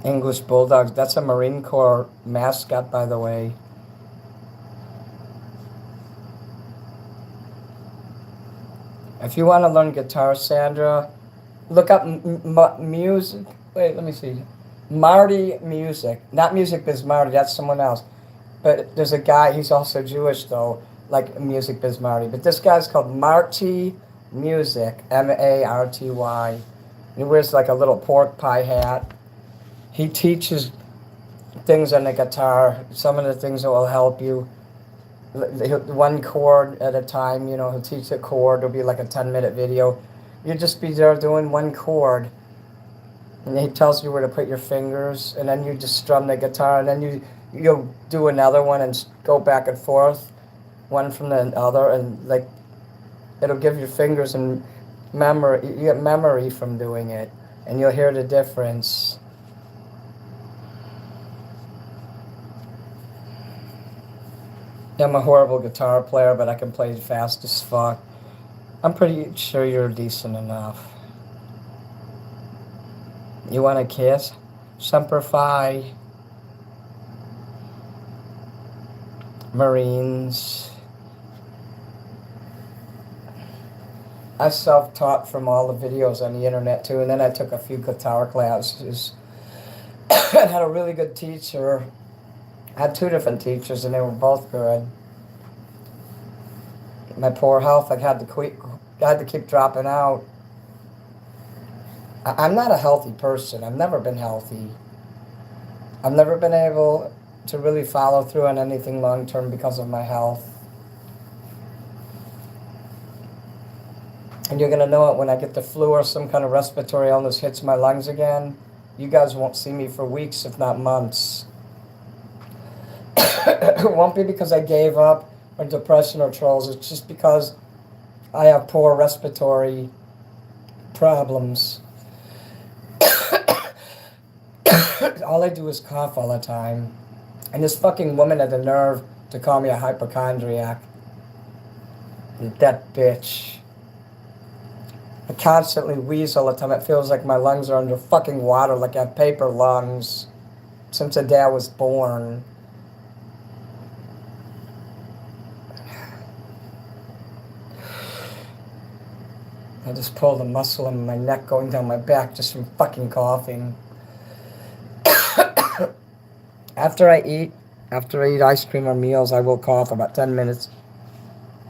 English Bulldogs. That's a Marine Corps mascot, by the way. If you want to learn guitar, Sandra, look up music. Wait, let me see. Marty Music. Not Music Biz Marty, that's someone else. But there's a guy, he's also Jewish, though, like Music Biz Marty. But this guy's called Marty Music, Marty. He wears like a little pork pie hat. He teaches things on the guitar, some of the things that will help you. One chord at a time, you know, he'll teach a chord. It'll be like a 10-minute video. You'll just be there doing one chord. And he tells you where to put your fingers. And then you just strum the guitar. And then you'll do another one and go back and forth, one from the other. And like, it'll give your fingers and memory. You get memory from doing it. And you'll hear the difference. I'm a horrible guitar player, but I can play fast as fuck. I'm pretty sure you're decent enough. You want a kiss? Semper Fi. Marines. I self-taught from all the videos on the internet too, and then I took a few guitar classes. I had a really good teacher. I had two different teachers, and they were both good. My poor health, I had to keep dropping out. I'm not a healthy person. I've never been healthy. I've never been able to really follow through on anything long term because of my health. And you're going to know it when I get the flu or some kind of respiratory illness hits my lungs again. You guys won't see me for weeks, if not months. It won't be because I gave up or depression or trolls. It's just because I have poor respiratory problems. All I do is cough all the time. And this fucking woman had the nerve to call me a hypochondriac. That bitch. I constantly wheeze all the time. It feels like my lungs are under fucking water, like I have paper lungs since the day I was born. I just pulled a muscle in my neck going down my back just from fucking coughing. After I eat ice cream or meals, I will cough about 10 minutes.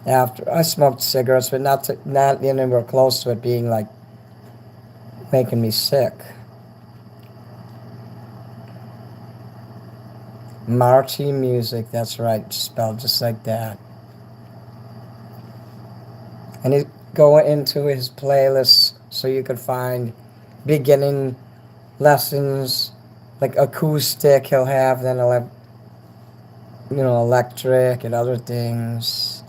After I smoked cigarettes, but not anywhere close to it being like making me sick. Marty Music, that's right, spelled just like that. And he's going into his playlist so you could find beginning lessons, like acoustic he'll have, then he'll have, you know, electric and other things.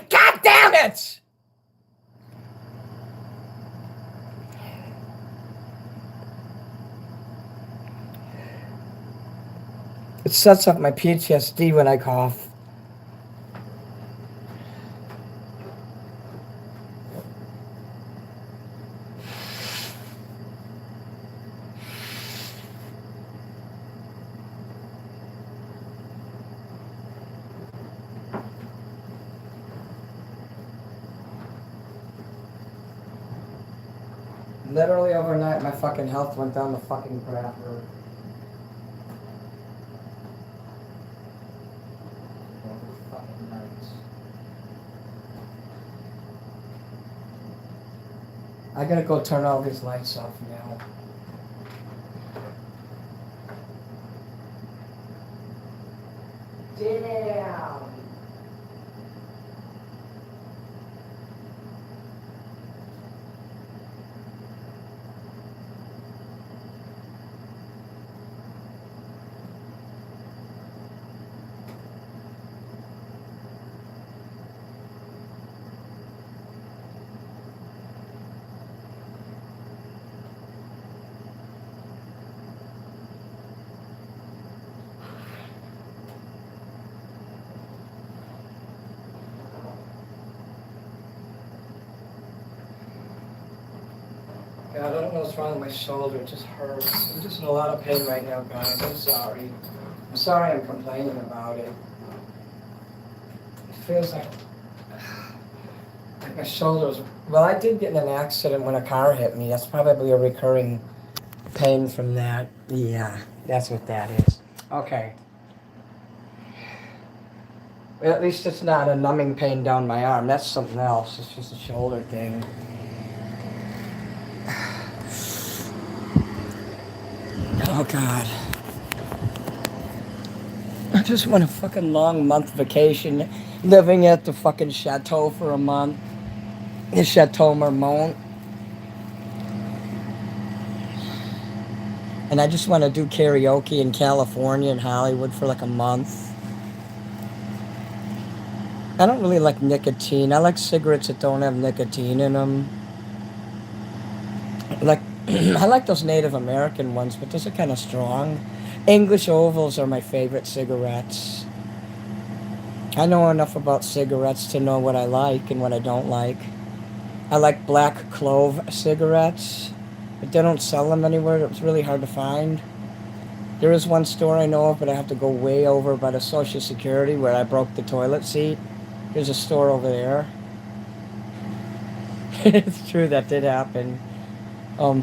God damn it! It sets up my PTSD when I cough. Literally overnight, my fucking health went down the fucking crapper. I gotta go turn all these lights off now. Damn. God, I don't know what's wrong with my shoulder. It just hurts. I'm just in a lot of pain right now, guys. I'm sorry. I'm sorry I'm complaining about it. It feels like my shoulders. Well, I did get in an accident when a car hit me. That's probably a recurring pain from that. Yeah, that's what that is. Okay. Well, at least it's not a numbing pain down my arm. That's something else. It's just a shoulder thing. Oh, God. I just want a fucking long month vacation, living at the fucking chateau for a month. The Chateau Marmont. And I just want to do karaoke in California and Hollywood for like a month. I don't really like nicotine. I like cigarettes that don't have nicotine in them. Like, I like those Native American ones, but those are kind of strong. English Ovals are my favorite cigarettes. I know enough about cigarettes to know what I like and what I don't like. I like Black Clove cigarettes, but they don't sell them anywhere. It's really hard to find. There is one store I know of, but I have to go way over by the Social Security where I broke the toilet seat. There's a store over there. It's true, that did happen. I'm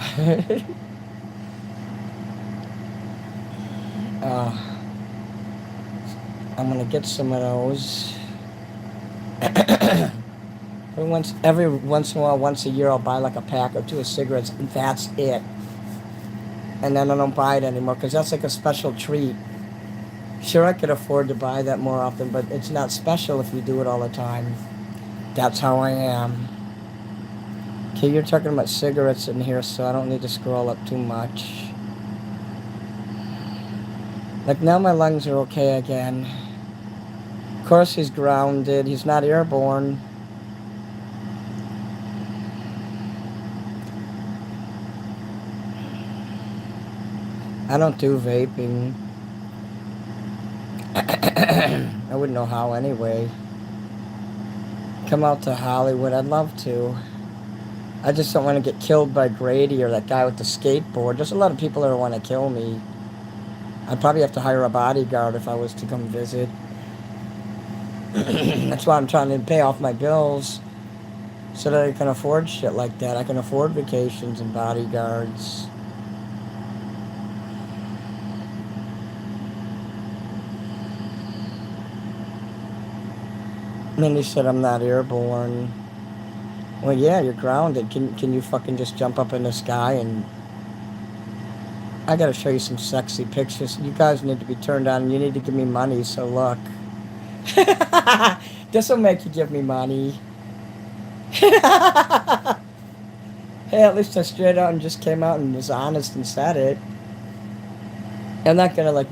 gonna get some of those. Every once in a while, once a year, I'll buy like a pack or two of cigarettes, and that's it. And then I don't buy it anymore because that's like a special treat. Sure, I could afford to buy that more often, but it's not special if you do it all the time. That's how I am. Okay, you're talking about cigarettes in here, so I don't need to scroll up too much. Like, now my lungs are okay again. Of course, he's grounded. He's not airborne. I don't do vaping. I wouldn't know how anyway. Come out to Hollywood. I'd love to. I just don't want to get killed by Grady or that guy with the skateboard. There's a lot of people that want to kill me. I'd probably have to hire a bodyguard if I was to come visit. That's why I'm trying to pay off my bills so that I can afford shit like that. I can afford vacations and bodyguards. And then he said I'm not airborne. Well, yeah, you're grounded. Can you fucking just jump up in the sky and... I gotta show you some sexy pictures. You guys need to be turned on and you need to give me money, so look. This'll make you give me money. Hey, at least I straight out and just came out and was honest and said it. I'm not gonna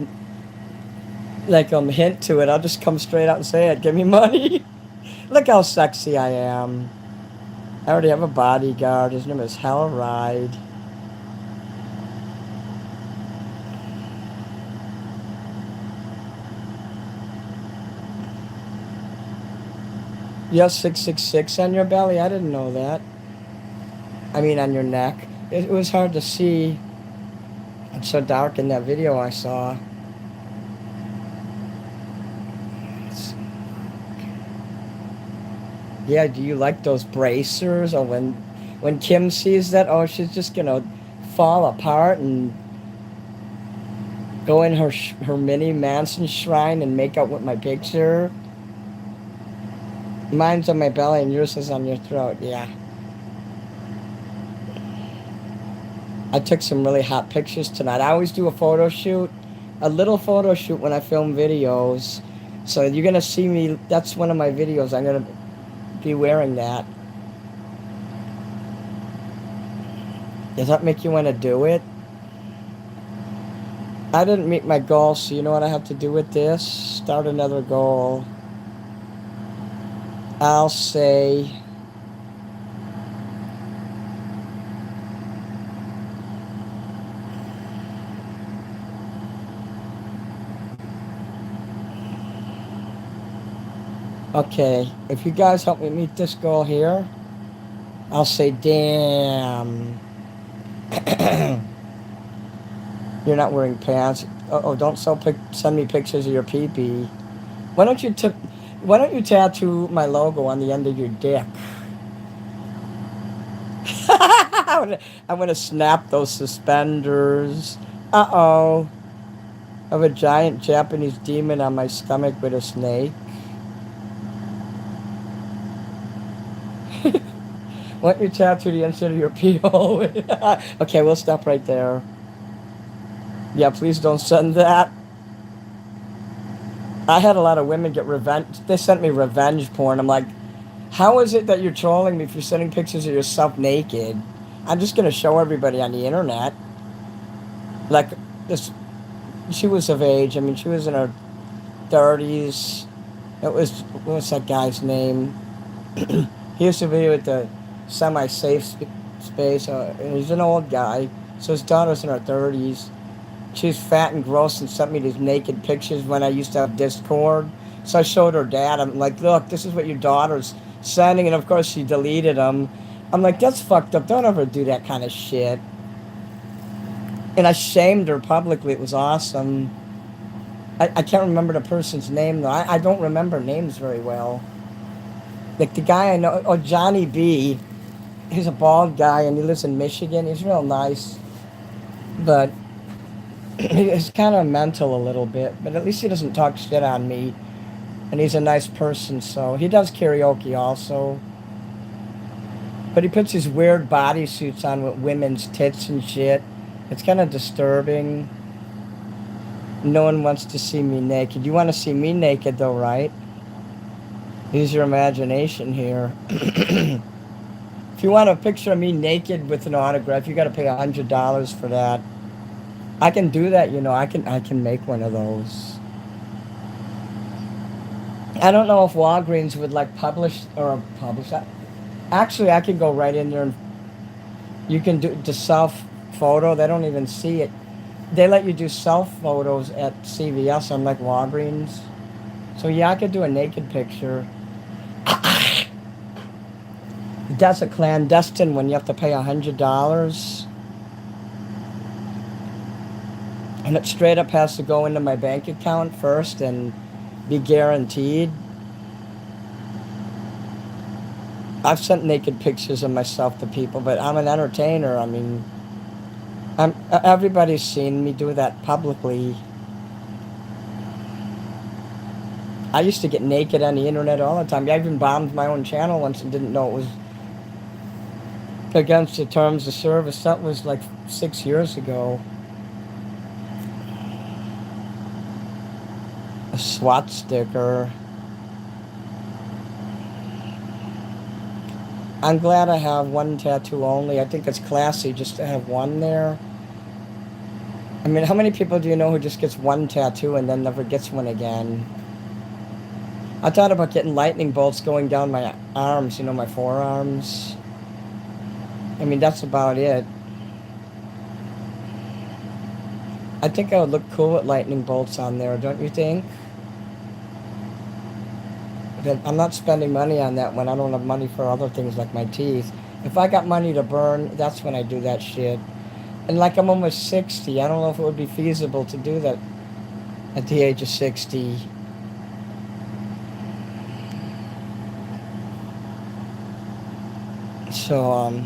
hint to it. I'll just come straight out and say it. Give me money. Look how sexy I am. I already have a bodyguard. His name is Hell Ride. You have 666 on your belly? I didn't know that. I mean, on your neck. It was hard to see. It's so dark in that video I saw. Yeah, do you like those bracers? Or when Kim sees that, oh, she's just gonna fall apart and go in her mini Manson shrine and make out with my picture. Mine's on my belly and yours is on your throat, yeah. I took some really hot pictures tonight. I always do a photo shoot, a little photo shoot when I film videos. So you're gonna see me. That's one of my videos. I'm gonna be wearing that. Does that make you want to do it? I didn't meet my goal, so you know what I have to do with this? Start another goal. I'll say, okay, if you guys help me meet this goal here, I'll say, damn, you're not wearing pants. Oh, don't send me pictures of your pee-pee. Why don't you tip? Why don't you tattoo my logo on the end of your dick? I'm gonna snap those suspenders. Uh-oh. I have a giant Japanese demon on my stomach with a snake. Why don't you tattoo the inside of your pee hole? Okay, we'll stop right there. Yeah, please don't send that. I had a lot of women get revenge. They sent me revenge porn. I'm like, how is it that you're trolling me if you're sending pictures of yourself naked? I'm just gonna show everybody on the internet. Like this, she was of age. I mean, she was in her 30s. What's that guy's name? He used to be with the semi-safe space. And he's an old guy, so his daughter's in her 30s. She's fat and gross and sent me these naked pictures when I used to have Discord. So I showed her dad. I'm like, look, this is what your daughter's sending. And of course, she deleted them. I'm like, that's fucked up. Don't ever do that kind of shit. And I shamed her publicly. It was awesome. I can't remember the person's name, though. I don't remember names very well. Like the guy I know, oh, Johnny B. He's a bald guy and he lives in Michigan. He's real nice. But he's kind of mental a little bit, but at least he doesn't talk shit on me. And he's a nice person, so he does karaoke also. But he puts these weird bodysuits on with women's tits and shit. It's kind of disturbing. No one wants to see me naked. You want to see me naked, though, right? Use your imagination here. If you want a picture of me naked with an autograph, you got to pay $100 for that. I can do that, you know. I can make one of those. I don't know if Walgreens would like publish that. Actually, I can go right in there and you can do the self photo. They don't even see it. They let you do self photos at CVS, unlike Walgreens. So yeah, I could do a naked picture. That's a clandestine one. You have to pay $100. And it straight up has to go into my bank account first and be guaranteed. I've sent naked pictures of myself to people, but I'm an entertainer. I mean, everybody's seen me do that publicly. I used to get naked on the internet all the time. I even bombed my own channel once and didn't know it was against the terms of service. That was like 6 years ago. A SWAT sticker. I'm glad I have one tattoo only. I think it's classy just to have one there. I mean, how many people do you know who just gets one tattoo and then never gets one again? I thought about getting lightning bolts going down my arms, you know, my forearms. I mean, that's about it. I think I would look cool with lightning bolts on there, don't you think? But I'm not spending money on that when I don't have money for other things like my teeth. If I got money to burn, that's when I do that shit. And like I'm almost 60, I don't know if it would be feasible to do that at the age of 60. So,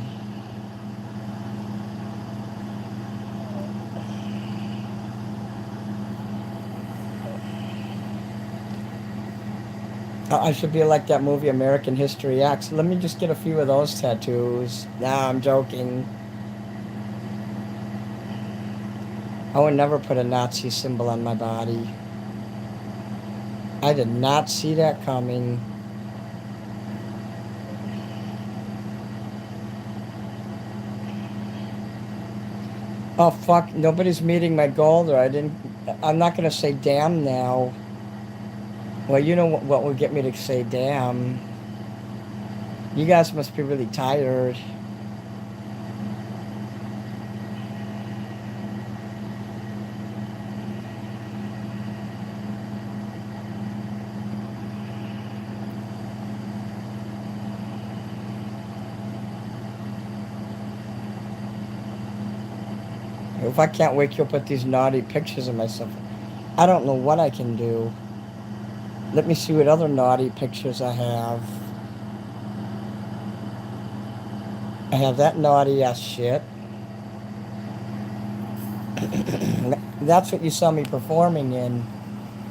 I should be like that movie American History X. Let me just get a few of those tattoos. Nah, I'm joking. I would never put a Nazi symbol on my body. I did not see that coming. Oh fuck, nobody's meeting my goal there. I'm not gonna say damn now. Well, you know what would get me to say damn. You guys must be really tired. If I can't wake you up with these naughty pictures of myself, I don't know what I can do. Let me see what other naughty pictures I have. I have that naughty ass shit. That's what you saw me performing in.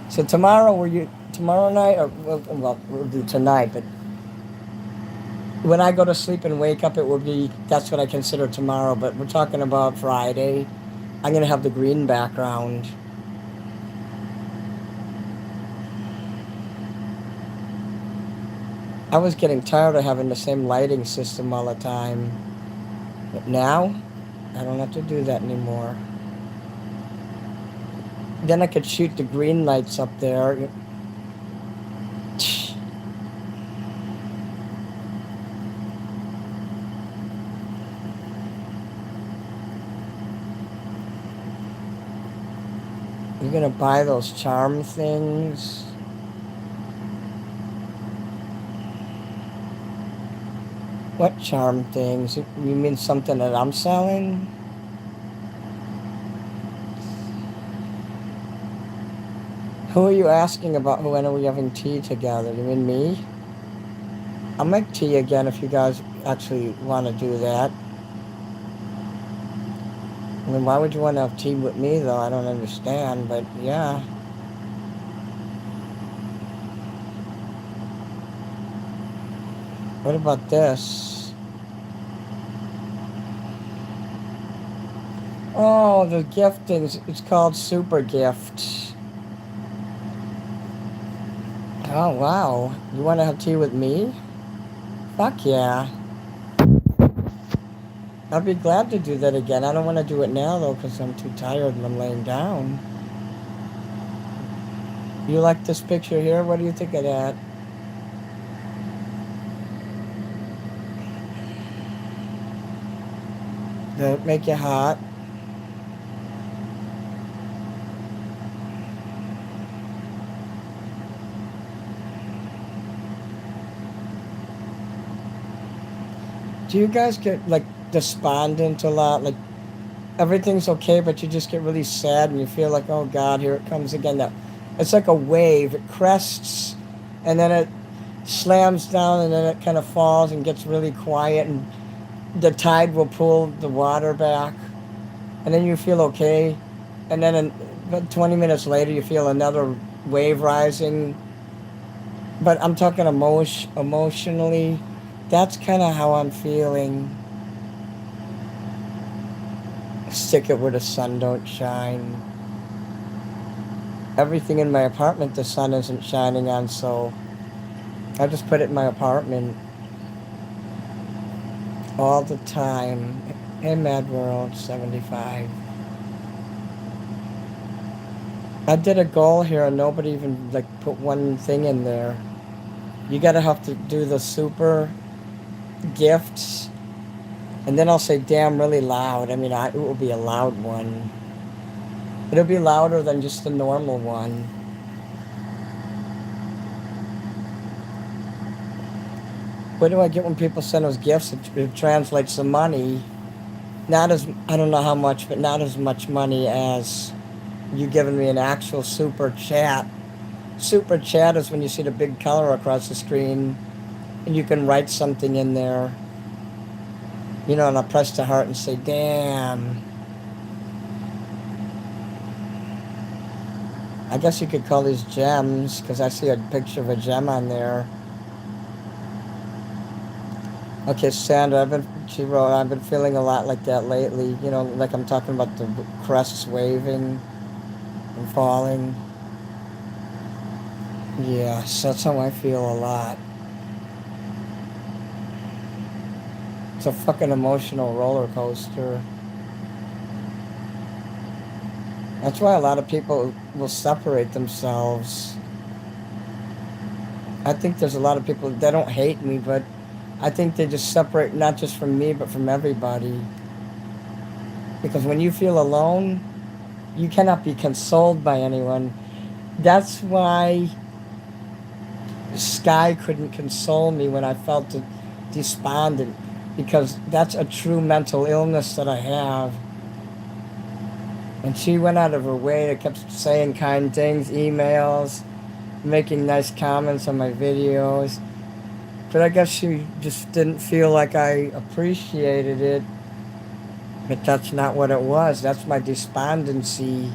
So tomorrow night, or well, we'll do tonight, but when I go to sleep and wake up, it will be, that's what I consider tomorrow, but we're talking about Friday. I'm going to have the green background. I was getting tired of having the same lighting system all the time. But now, I don't have to do that anymore. Then I could shoot the green lights up there. You're gonna buy those charm things? What charm things? You mean something that I'm selling? Who are you asking about when are we having tea together? You mean me? I'll make tea again if you guys actually want to do that. I mean, why would you want to have tea with me, though? I don't understand, but yeah. What about this? Oh, the giftings. It's called Super Gift. Oh, wow. You want to have tea with me? Fuck yeah. I'd be glad to do that again. I don't want to do it now, though, because I'm too tired and I'm laying down. You like this picture here? What do you think of that? Does it make you hot? Do you guys get, like, despondent a lot? Like, everything's okay, but you just get really sad and you feel like, oh God, here it comes again. Now, it's like a wave. It crests and then it slams down and then it kind of falls and gets really quiet and the tide will pull the water back and then you feel okay. And then about 20 minutes later, you feel another wave rising. But I'm talking emotionally. That's kind of how I'm feeling. Stick it where the sun don't shine. Everything in my apartment the sun isn't shining on, so I just put it in my apartment all the time. Hey, Mad World 75. I did a goal here and nobody even like put one thing in there. You gotta have to do the super gifts and then I'll say damn really loud. I mean, it will be a loud one. It'll be louder than just the normal one. What do I get when people send us gifts? It translates the money. Not as, I don't know how much, but not as much money as you giving me an actual super chat. Super chat is when you see the big color across the screen and you can write something in there. You know, and I'll press the heart and say, damn. I guess you could call these gems because I see a picture of a gem on there. Okay, Sandra, she wrote, I've been feeling a lot like that lately. You know, like I'm talking about the crests waving and falling. Yeah, so that's how I feel a lot. It's a fucking emotional roller coaster. That's why a lot of people will separate themselves. I think there's a lot of people that don't hate me, but I think they just separate not just from me, but from everybody. Because when you feel alone, you cannot be consoled by anyone. That's why Sky couldn't console me when I felt despondent, because that's a true mental illness that I have. And she went out of her way to kept saying kind things, emails, making nice comments on my videos. But I guess she just didn't feel like I appreciated it. But that's not what it was. That's my despondency.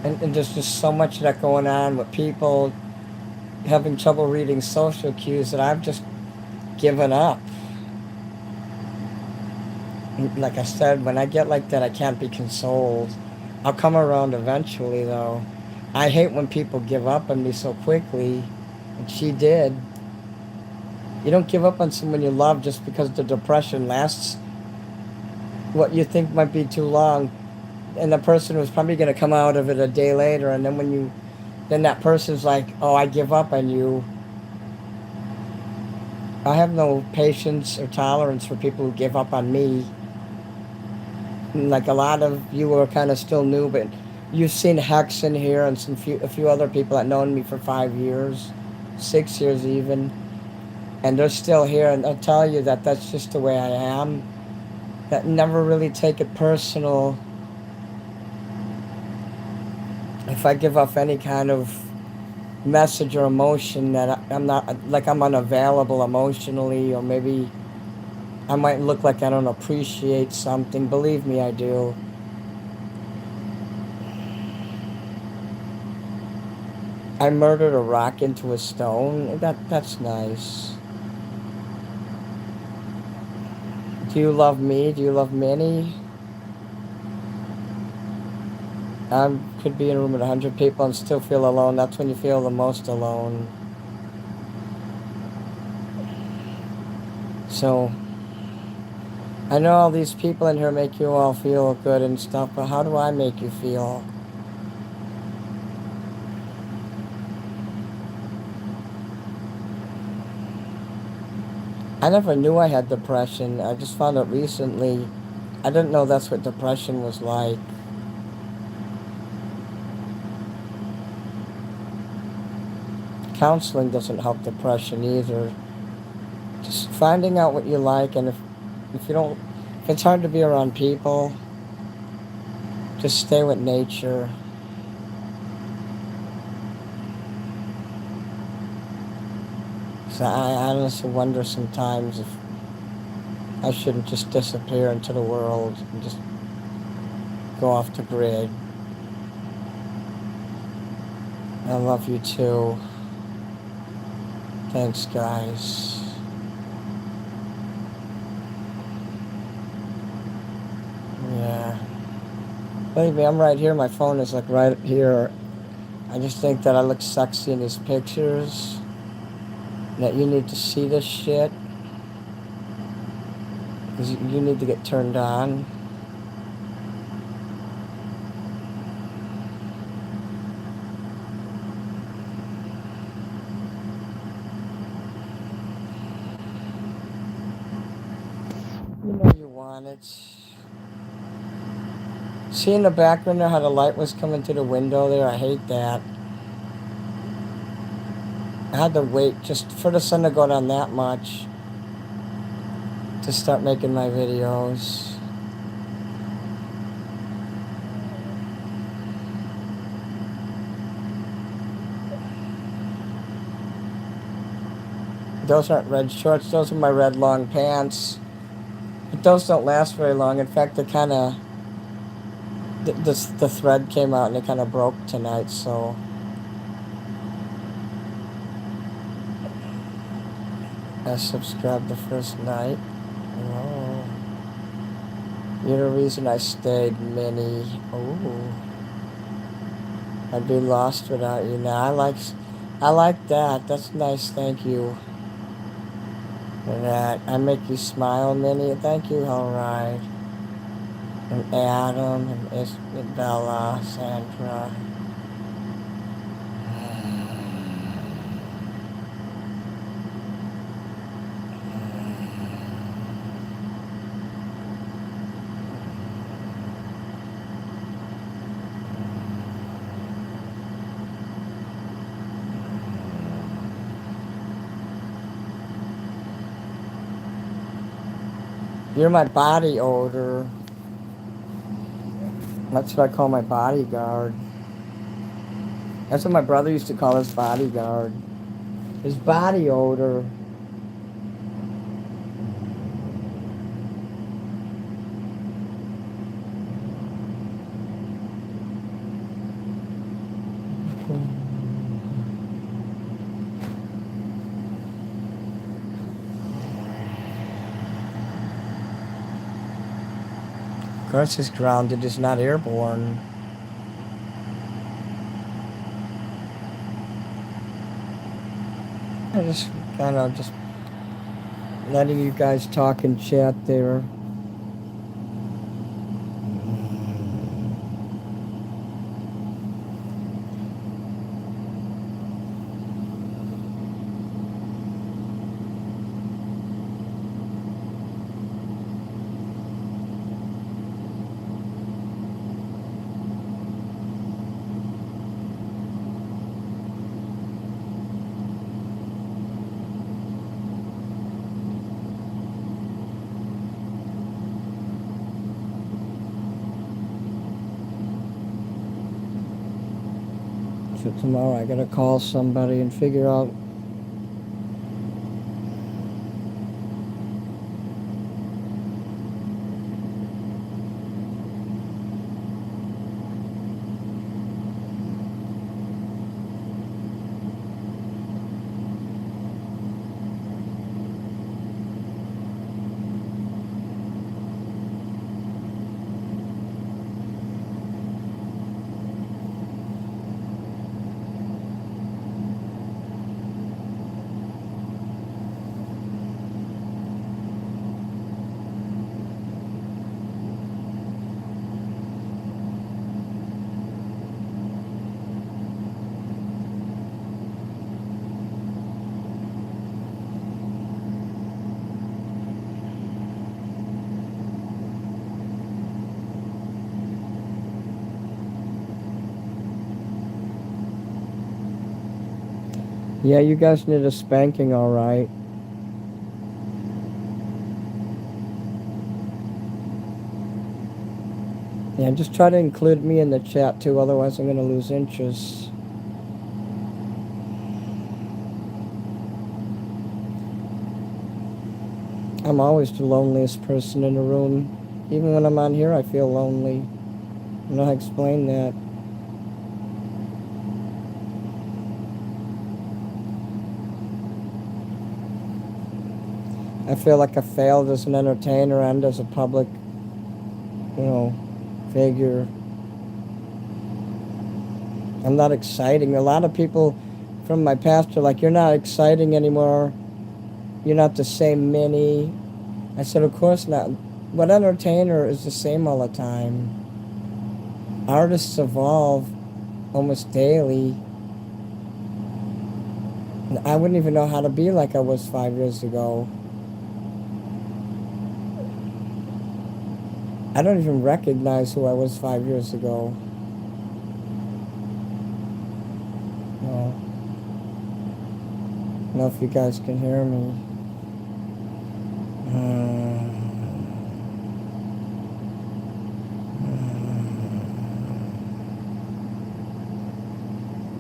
And there's just so much of that going on with people having trouble reading social cues that I've just given up. And like I said, when I get like that, I can't be consoled. I'll come around eventually, though. I hate when people give up on me so quickly, and she did. You don't give up on someone you love just because the depression lasts what you think might be too long, and the person was probably going to come out of it a day later, and then then that person's like, oh, I give up on you. I have no patience or tolerance for people who give up on me. Like a lot of you are kind of still new, but you've seen Hex in here and a few other people that known me for 5 years, 6 years even, and they're still here, and they'll tell you that that's just the way I am. That never really take it personal. If I give off any kind of message or emotion that I'm not, like I'm unavailable emotionally, or maybe I might look like I don't appreciate something, believe me, I do. I murdered a rock into a stone. That's nice. Do you love me? Do you love Minnie? I could be in a room with 100 people and still feel alone. That's when you feel the most alone. So, I know all these people in here make you all feel good and stuff, but how do I make you feel? I never knew I had depression. I just found out recently. I didn't know that's what depression was like. Counseling doesn't help depression either. Just finding out what you like, and if you don't, if it's hard to be around people, just stay with nature. So I honestly wonder sometimes if I shouldn't just disappear into the world and just go off the grid. I love you too. Thanks, guys. Yeah. Believe me, I'm right here. My phone is like right here. I just think that I look sexy in these pictures. That you need to see this shit. Because you need to get turned on. You know you want it. See in the background there how the light was coming through the window there? I hate that. I had to wait just for the sun to go down that much to start making my videos. Those aren't red shorts, those are my red long pants. But those don't last very long. In fact, they're kind of the thread came out and it kind of broke tonight, so I subscribed the first night. Oh, you're the reason I stayed, Minnie. Oh, I'd be lost without you now. I like that. That's nice. Thank you for that. I make you smile, Minnie. Thank you. All right. And Adam and Isabella, Sandra. You're my body odor. That's what I call my bodyguard. That's what my brother used to call his bodyguard. His body odor. Of course, it's grounded. It's not airborne. I just kind of just letting you guys talk and chat there. So tomorrow I gotta call somebody and figure out. Yeah, you guys need a spanking, all right. Yeah, just try to include me in the chat too, otherwise I'm gonna lose interest. I'm always the loneliest person in the room. Even when I'm on here, I feel lonely. I don't know how to explain that. I feel like I failed as an entertainer and as a public, figure. I'm not exciting. A lot of people from my past are like, "You're not exciting anymore. You're not the same Minnie." I said, "Of course not. What entertainer is the same all the time? Artists evolve almost daily. I wouldn't even know how to be like I was 5 years ago. I don't even recognize who I was 5 years ago. No. I don't know if you guys can hear me.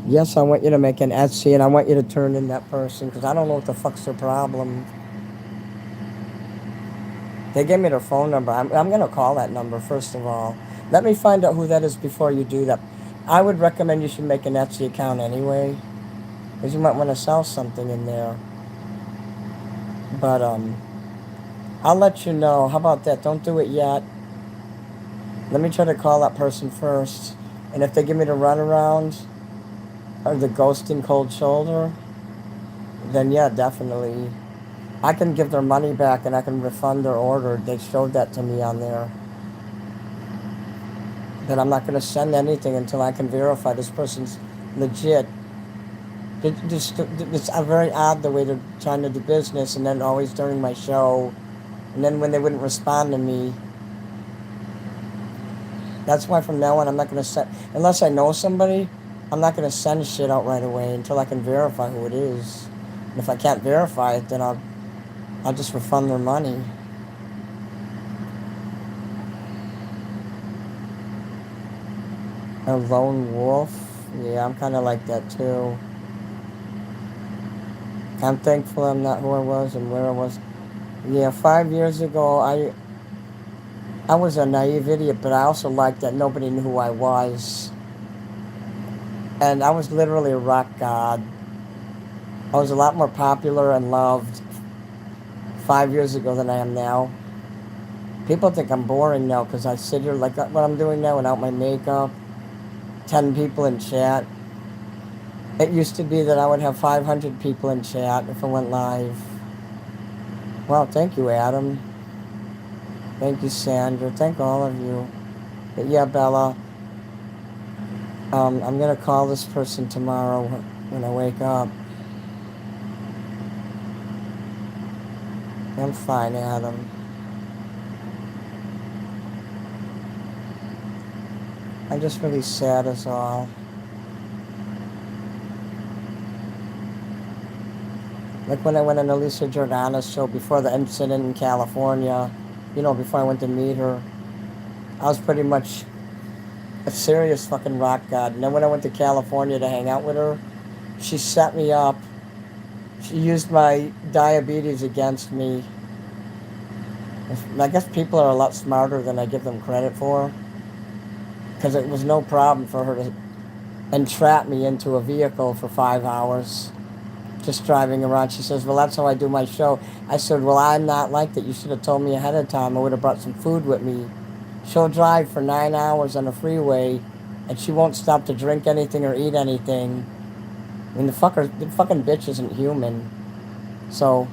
Yes, I want you to make an Etsy, and I want you to turn in that person, because I don't know what the fuck's their problem. They gave me their phone number. I'm going to call that number, first of all. Let me find out who that is before you do that. I would recommend you should make an Etsy account anyway, because you might want to sell something in there. But I'll let you know. How about that? Don't do it yet. Let me try to call that person first, and if they give me the runaround or the ghosting cold shoulder, then yeah, definitely. I can give their money back and I can refund their order. They showed that to me on there. But I'm not going to send anything until I can verify this person's legit. It's very odd the way they're trying to do business, and then always during my show, and then when they wouldn't respond to me. That's why from now on I'm not going to send, unless I know somebody, I'm not going to send shit out right away until I can verify who it is. And if I can't verify it, then I'll just refund their money. A lone wolf? Yeah, I'm kind of like that too. I'm thankful I'm not who I was and where I was. Yeah, 5 years ago, I was a naive idiot, but I also liked that nobody knew who I was. And I was literally a rock god. I was a lot more popular and loved 5 years ago than I am now. People think I'm boring now because I sit here like what I'm doing now without my makeup, 10 people in chat. It used to be that I would have 500 people in chat if I went live. Well, thank you, Adam. Thank you, Sandra. Thank all of you. But yeah, Bella, I'm going to call this person tomorrow when I wake up. I'm fine, Adam. I'm just really sad as all. Like when I went on Elisa Jordana's show before the incident in California, before I went to meet her, I was pretty much a serious fucking rock god. And then when I went to California to hang out with her, she set me up. She used my diabetes against me. I guess people are a lot smarter than I give them credit for. Because it was no problem for her to entrap me into a vehicle for 5 hours. Just driving around. She says, well, that's how I do my show. I said, well, I'm not like that. You should have told me ahead of time. I would have brought some food with me. She'll drive for 9 hours on the freeway, and she won't stop to drink anything or eat anything. I mean, the fucking bitch isn't human. So,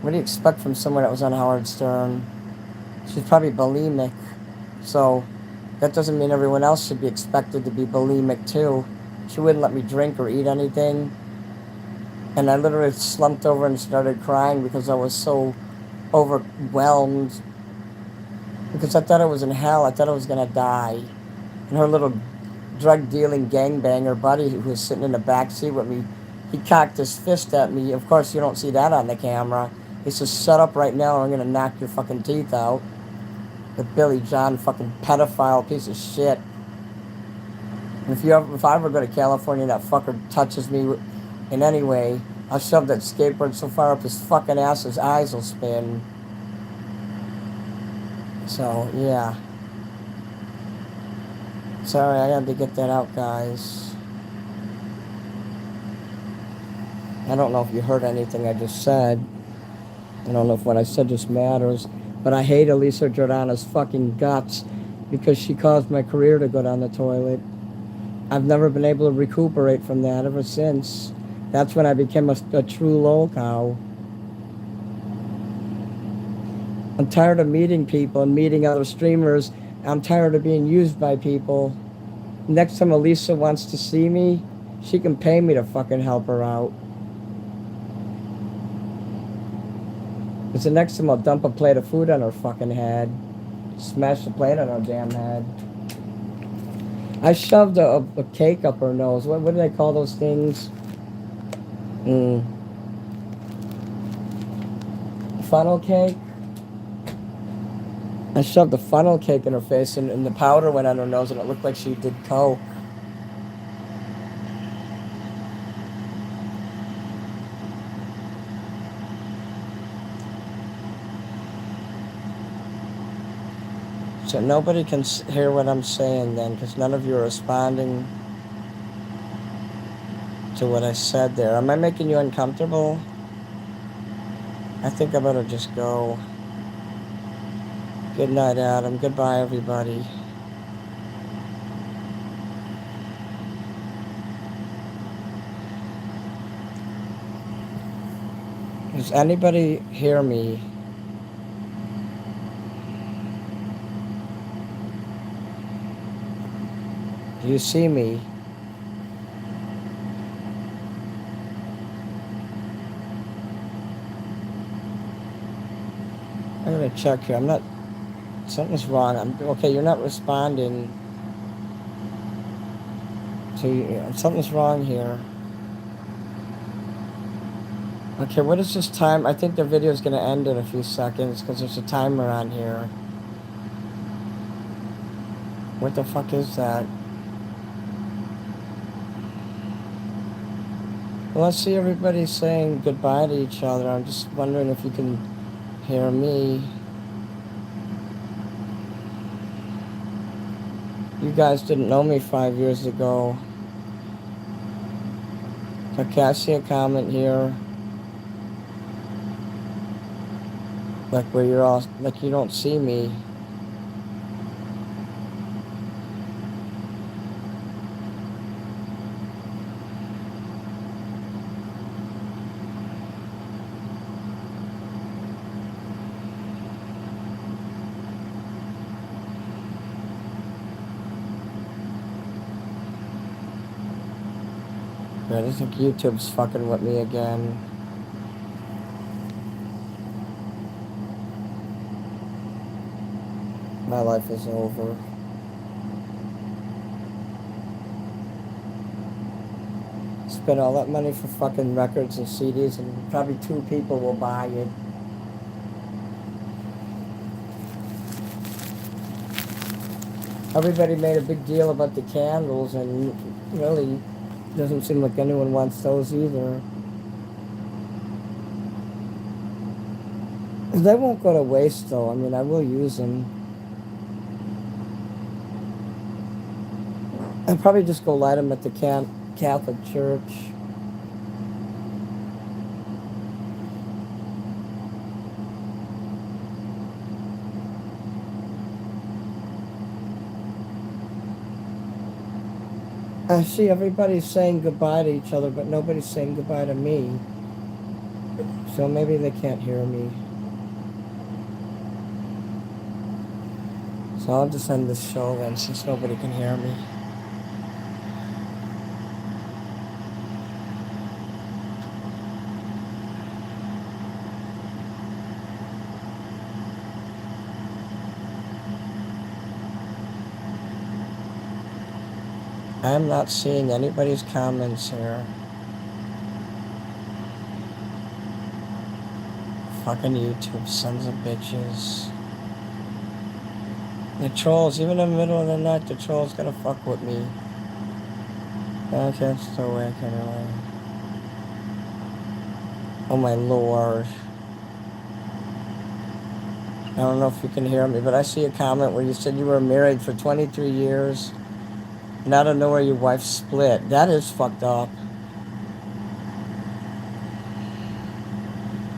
what do you expect from someone that was on Howard Stern? She's probably bulimic. So, that doesn't mean everyone else should be expected to be bulimic too. She wouldn't let me drink or eat anything. And I literally slumped over and started crying because I was so overwhelmed. Because I thought I was in hell. I thought I was going to die. And her little drug-dealing gangbanger buddy who was sitting in the back seat with me, he cocked his fist at me. Of course, you don't see that on the camera. He says, shut up right now or I'm going to knock your fucking teeth out. The Billy John fucking pedophile piece of shit. And if I ever go to California and that fucker touches me in any way, I'll shove that skateboard so far up his fucking ass his eyes will spin. So, yeah. Sorry, I had to get that out, guys. I don't know if you heard anything I just said. I don't know if what I said just matters. But I hate Elisa Jordana's fucking guts because she caused my career to go down the toilet. I've never been able to recuperate from that ever since. That's when I became a true lolcow. I'm tired of meeting people and meeting other streamers. I'm tired of being used by people. Next time Elisa wants to see me, she can pay me to fucking help her out. Because the next time I'll dump a plate of food on her fucking head. Smash the plate on her damn head. I shoved a cake up her nose. What do they call those things? Funnel cake? I shoved a funnel cake in her face and the powder went on her nose and it looked like she did coke. So nobody can hear what I'm saying then, because none of you are responding to what I said there. Am I making you uncomfortable? I think I better just go. Good night, Adam. Goodbye, everybody. Does anybody hear me? Do you see me? I'm gonna check here. I'm not. Something's wrong. Okay. You're not responding to. Something's wrong here. Okay. What is this time? I think the video is gonna end in a few seconds because there's a timer on here. What the fuck is that? Well, I see everybody saying goodbye to each other. I'm just wondering if you can hear me. You guys didn't know me 5 years ago. Okay, I see a comment here. Like where you're all, like you don't see me. Right, I think YouTube's fucking with me again. My life is over. Spent all that money for fucking records and CDs, and probably 2 people will buy it. Everybody made a big deal about the candles, and really doesn't seem like anyone wants those either. They won't go to waste though. I mean, I will use them. I'll probably just go light them at the Catholic Church. I see everybody's saying goodbye to each other, but nobody's saying goodbye to me. So maybe they can't hear me. So I'll just end this show then, since nobody can hear me. I'm not seeing anybody's comments here. Fucking YouTube, sons of bitches. The trolls, even in the middle of the night, the trolls gonna fuck with me. I can't still awake anyway. Oh my lord. I don't know if you can hear me, but I see a comment where you said you were married for 23 years. And out of nowhere, your wife split. That is fucked up.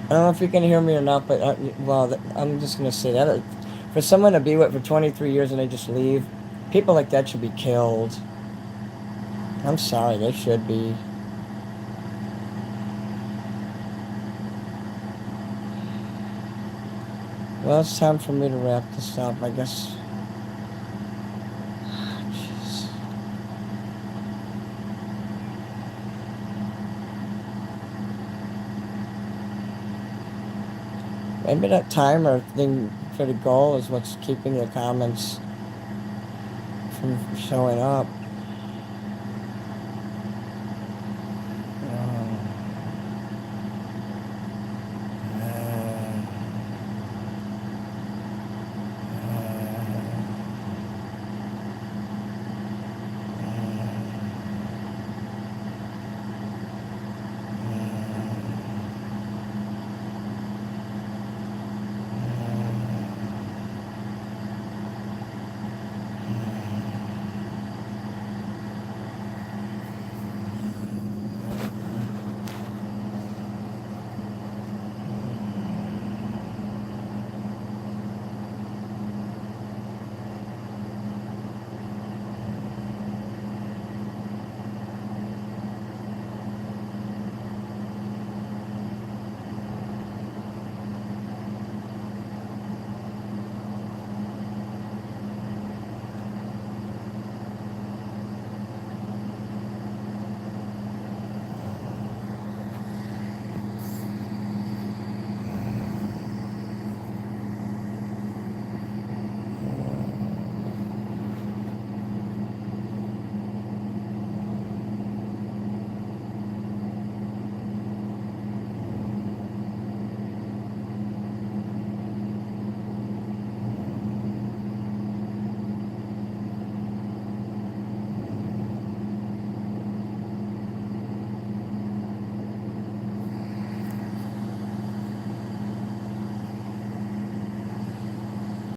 I don't know if you can hear me or not, but well, I'm just gonna say that for someone to be with for 23 years and they just leave, people like that should be killed. I'm sorry, they should be. Well, it's time for me to wrap this up, I guess. Jeez. Maybe that timer thing for the goal is what's keeping the comments from showing up.